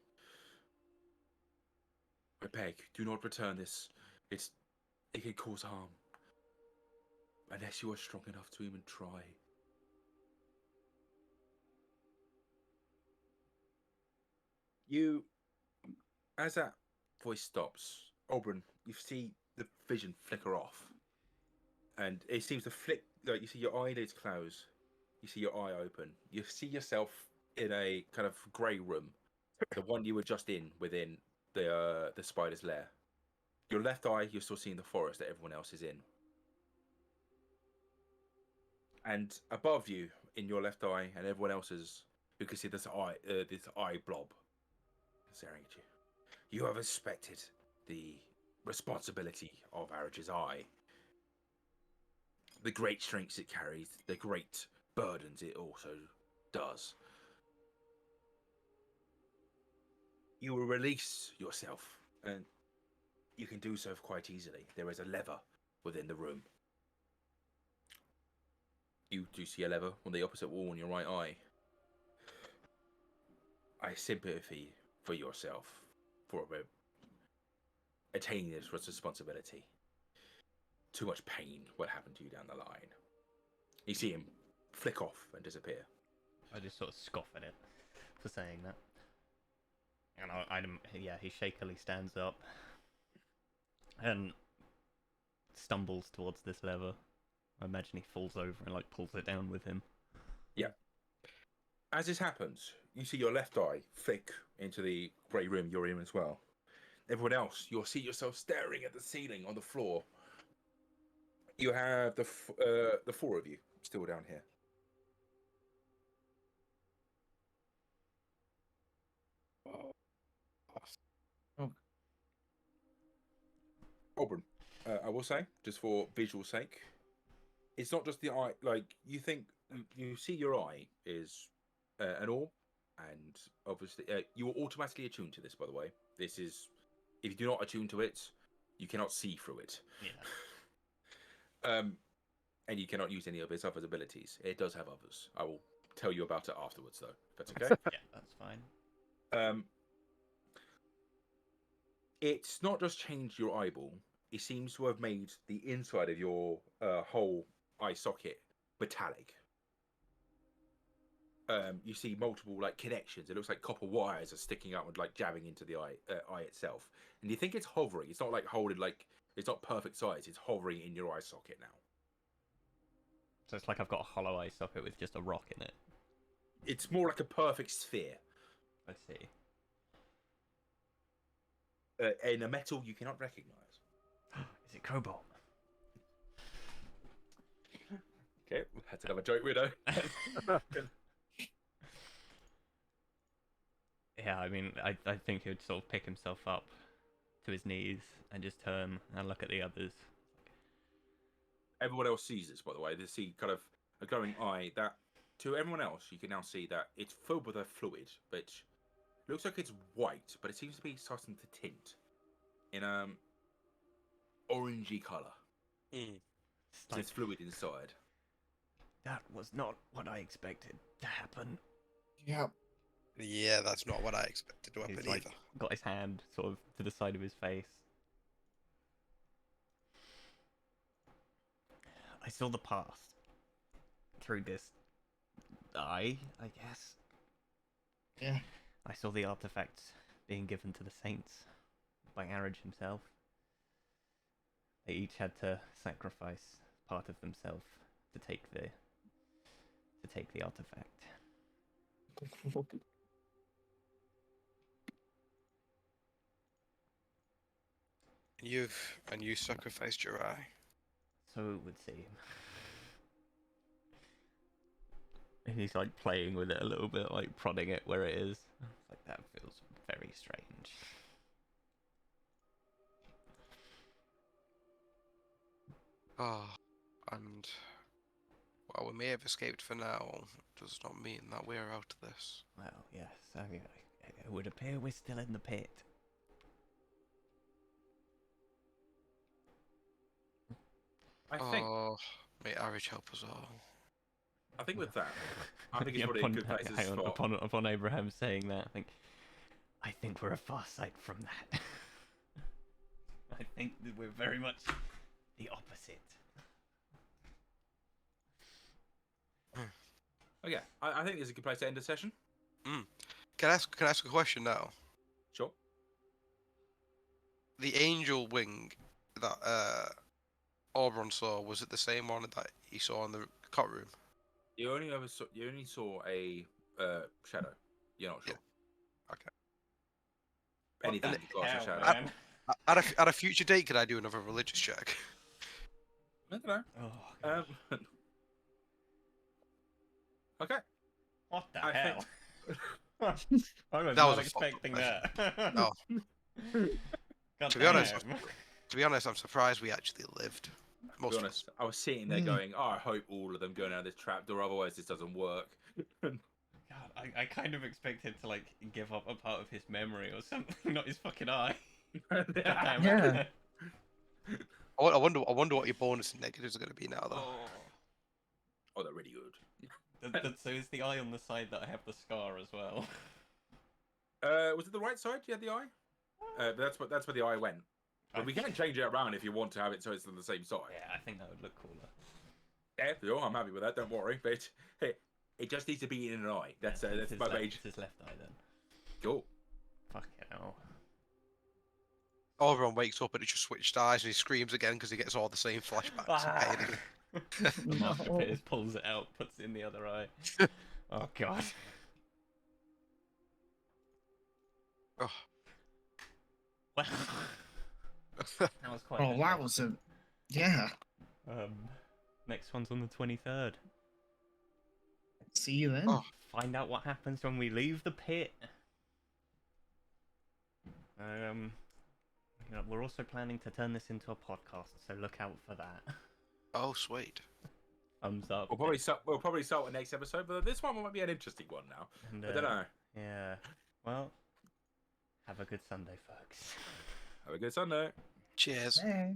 I beg, do not return this. It can cause harm. Unless you are strong enough to even try." As that voice stops, Oberon, you see the vision flicker off. And it seems to flick, like you see your eyelids close. You see your eye open. You see yourself in a kind of grey room. The one you were just in within the spider's lair. Your left eye, you're still seeing the forest that everyone else is in. And above you, in your left eye, and everyone else's, you can see this eye blob staring at you. You have inspected the responsibility of Arroge's eye. The great strengths it carries, the great burdens it also does. You will release yourself, and you can do so quite easily. There is a lever within the room. You do see a lever on the opposite wall in your right eye. I have sympathy for yourself for attaining this responsibility. Too much pain will happen to you down the line. You see him flick off and disappear. I just sort of scoff at it for saying that. And he shakily stands up and stumbles towards this lever. I imagine he falls over and like pulls it down with him. Yeah. As this happens, you see your left eye flick into the grey room you're in as well. Everyone else, you'll see yourself staring at the ceiling on the floor. You have the 4 of you still down here. Oberon, I will say, just for visual sake, it's not just the eye. Like, you think, you see your eye is an orb, and obviously, you will automatically attune to this, by the way. This is, if you do not attune to it, You cannot see through it. Yeah. And you cannot use any of its other abilities. It does have others. I will tell you about it afterwards, though. If that's okay. Yeah, that's fine. It's not just changed your eyeball. It seems to have made the inside of your whole eye socket metallic. You see multiple like connections. It looks like copper wires are sticking out and like jabbing into the eye itself. And you think it's hovering. It's not like holding like it's not perfect size. It's hovering in your eye socket now. So it's like I've got a hollow eye socket with just a rock in it. It's more like a perfect sphere. I see. In a metal you cannot recognize. Is it cobalt? Okay, that's another joke, weirdo. Yeah, I mean, I think he would sort of pick himself up to his knees and just turn and look at the others. Everyone else sees this, by the way. They see kind of a glowing eye that, to everyone else, you can now see that it's filled with a fluid, which looks like it's white, but it seems to be starting to tint in orangey colour. It's There's fluid inside. That was not what I expected to happen. Yeah. Yeah, that's not what I expected to happen He's like either. got his hand sort of to the side of his face. I saw the past through this eye, I guess. Yeah. I saw the artifacts being given to the saints by Arage himself. They each had to sacrifice part of themselves to take the artifact. And you sacrificed your eye. So it would seem. And he's like playing with it a little bit, like prodding it where it is. It's like, that feels very strange. Oh, and while we may have escaped for now, does not mean that we're out of this. Well, yes, it would appear we're still in the pit. I think may Arich help us all. I think with that, I think it's Yeah, probably a good place to hang on, spot. upon Abraham saying that, I think we're a far sight from that. I think that we're very much the opposite. Okay, I think it's a good place to end the session. Can I ask a question now? Sure. The angel wing that Auron saw, was it the same one that he saw in the cot room? You only saw a shadow. You're not sure. Yeah. Okay. Anything What can the cast a hell, shadow. man? At a future date, could I do another religious check? I don't know. Oh, God. Okay. What the I hell? I was That was not a expecting fucked that. No. God To be honest, damn. To be honest, I'm surprised we actually lived. To Most be of honest, I was sitting there going, "Oh, I hope all of them go down this trapdoor, otherwise this doesn't work." God, I kind of expected to like give up a part of his memory or something, not his fucking eye. God damn it. Yeah. I wonder what your bonus and negatives are going to be now, though. Oh, they're really good. So is the eye on the side that I have the scar as well? Was it the right side? You had the eye. That's where the eye went. But we can change it around if you want to have it so it's on the same side. Yeah, I think that would look cooler. Yeah, sure, I'm happy with that. Don't worry. But it just needs to be in an eye. That's It's my his age. It's his left eye then. Cool. Fucking hell. Auron wakes up and it just switched eyes and he screams again because he gets all the same flashbacks. and pain again. The master No. Pitters pulls it out, puts it in the other eye. Oh god. Oh. Wow. That was quite. Oh, that was a. Yeah. Next one's on the 23rd. See you then. Oh. Find out what happens when we leave the pit. You know, we're also planning to turn this into a podcast, so look out for that. Oh, sweet. Thumbs up. We'll probably start with next episode, but this one might be an interesting one now. And, I don't know. Yeah. Well, have a good Sunday, folks. Have a good Sunday. Cheers. Hey.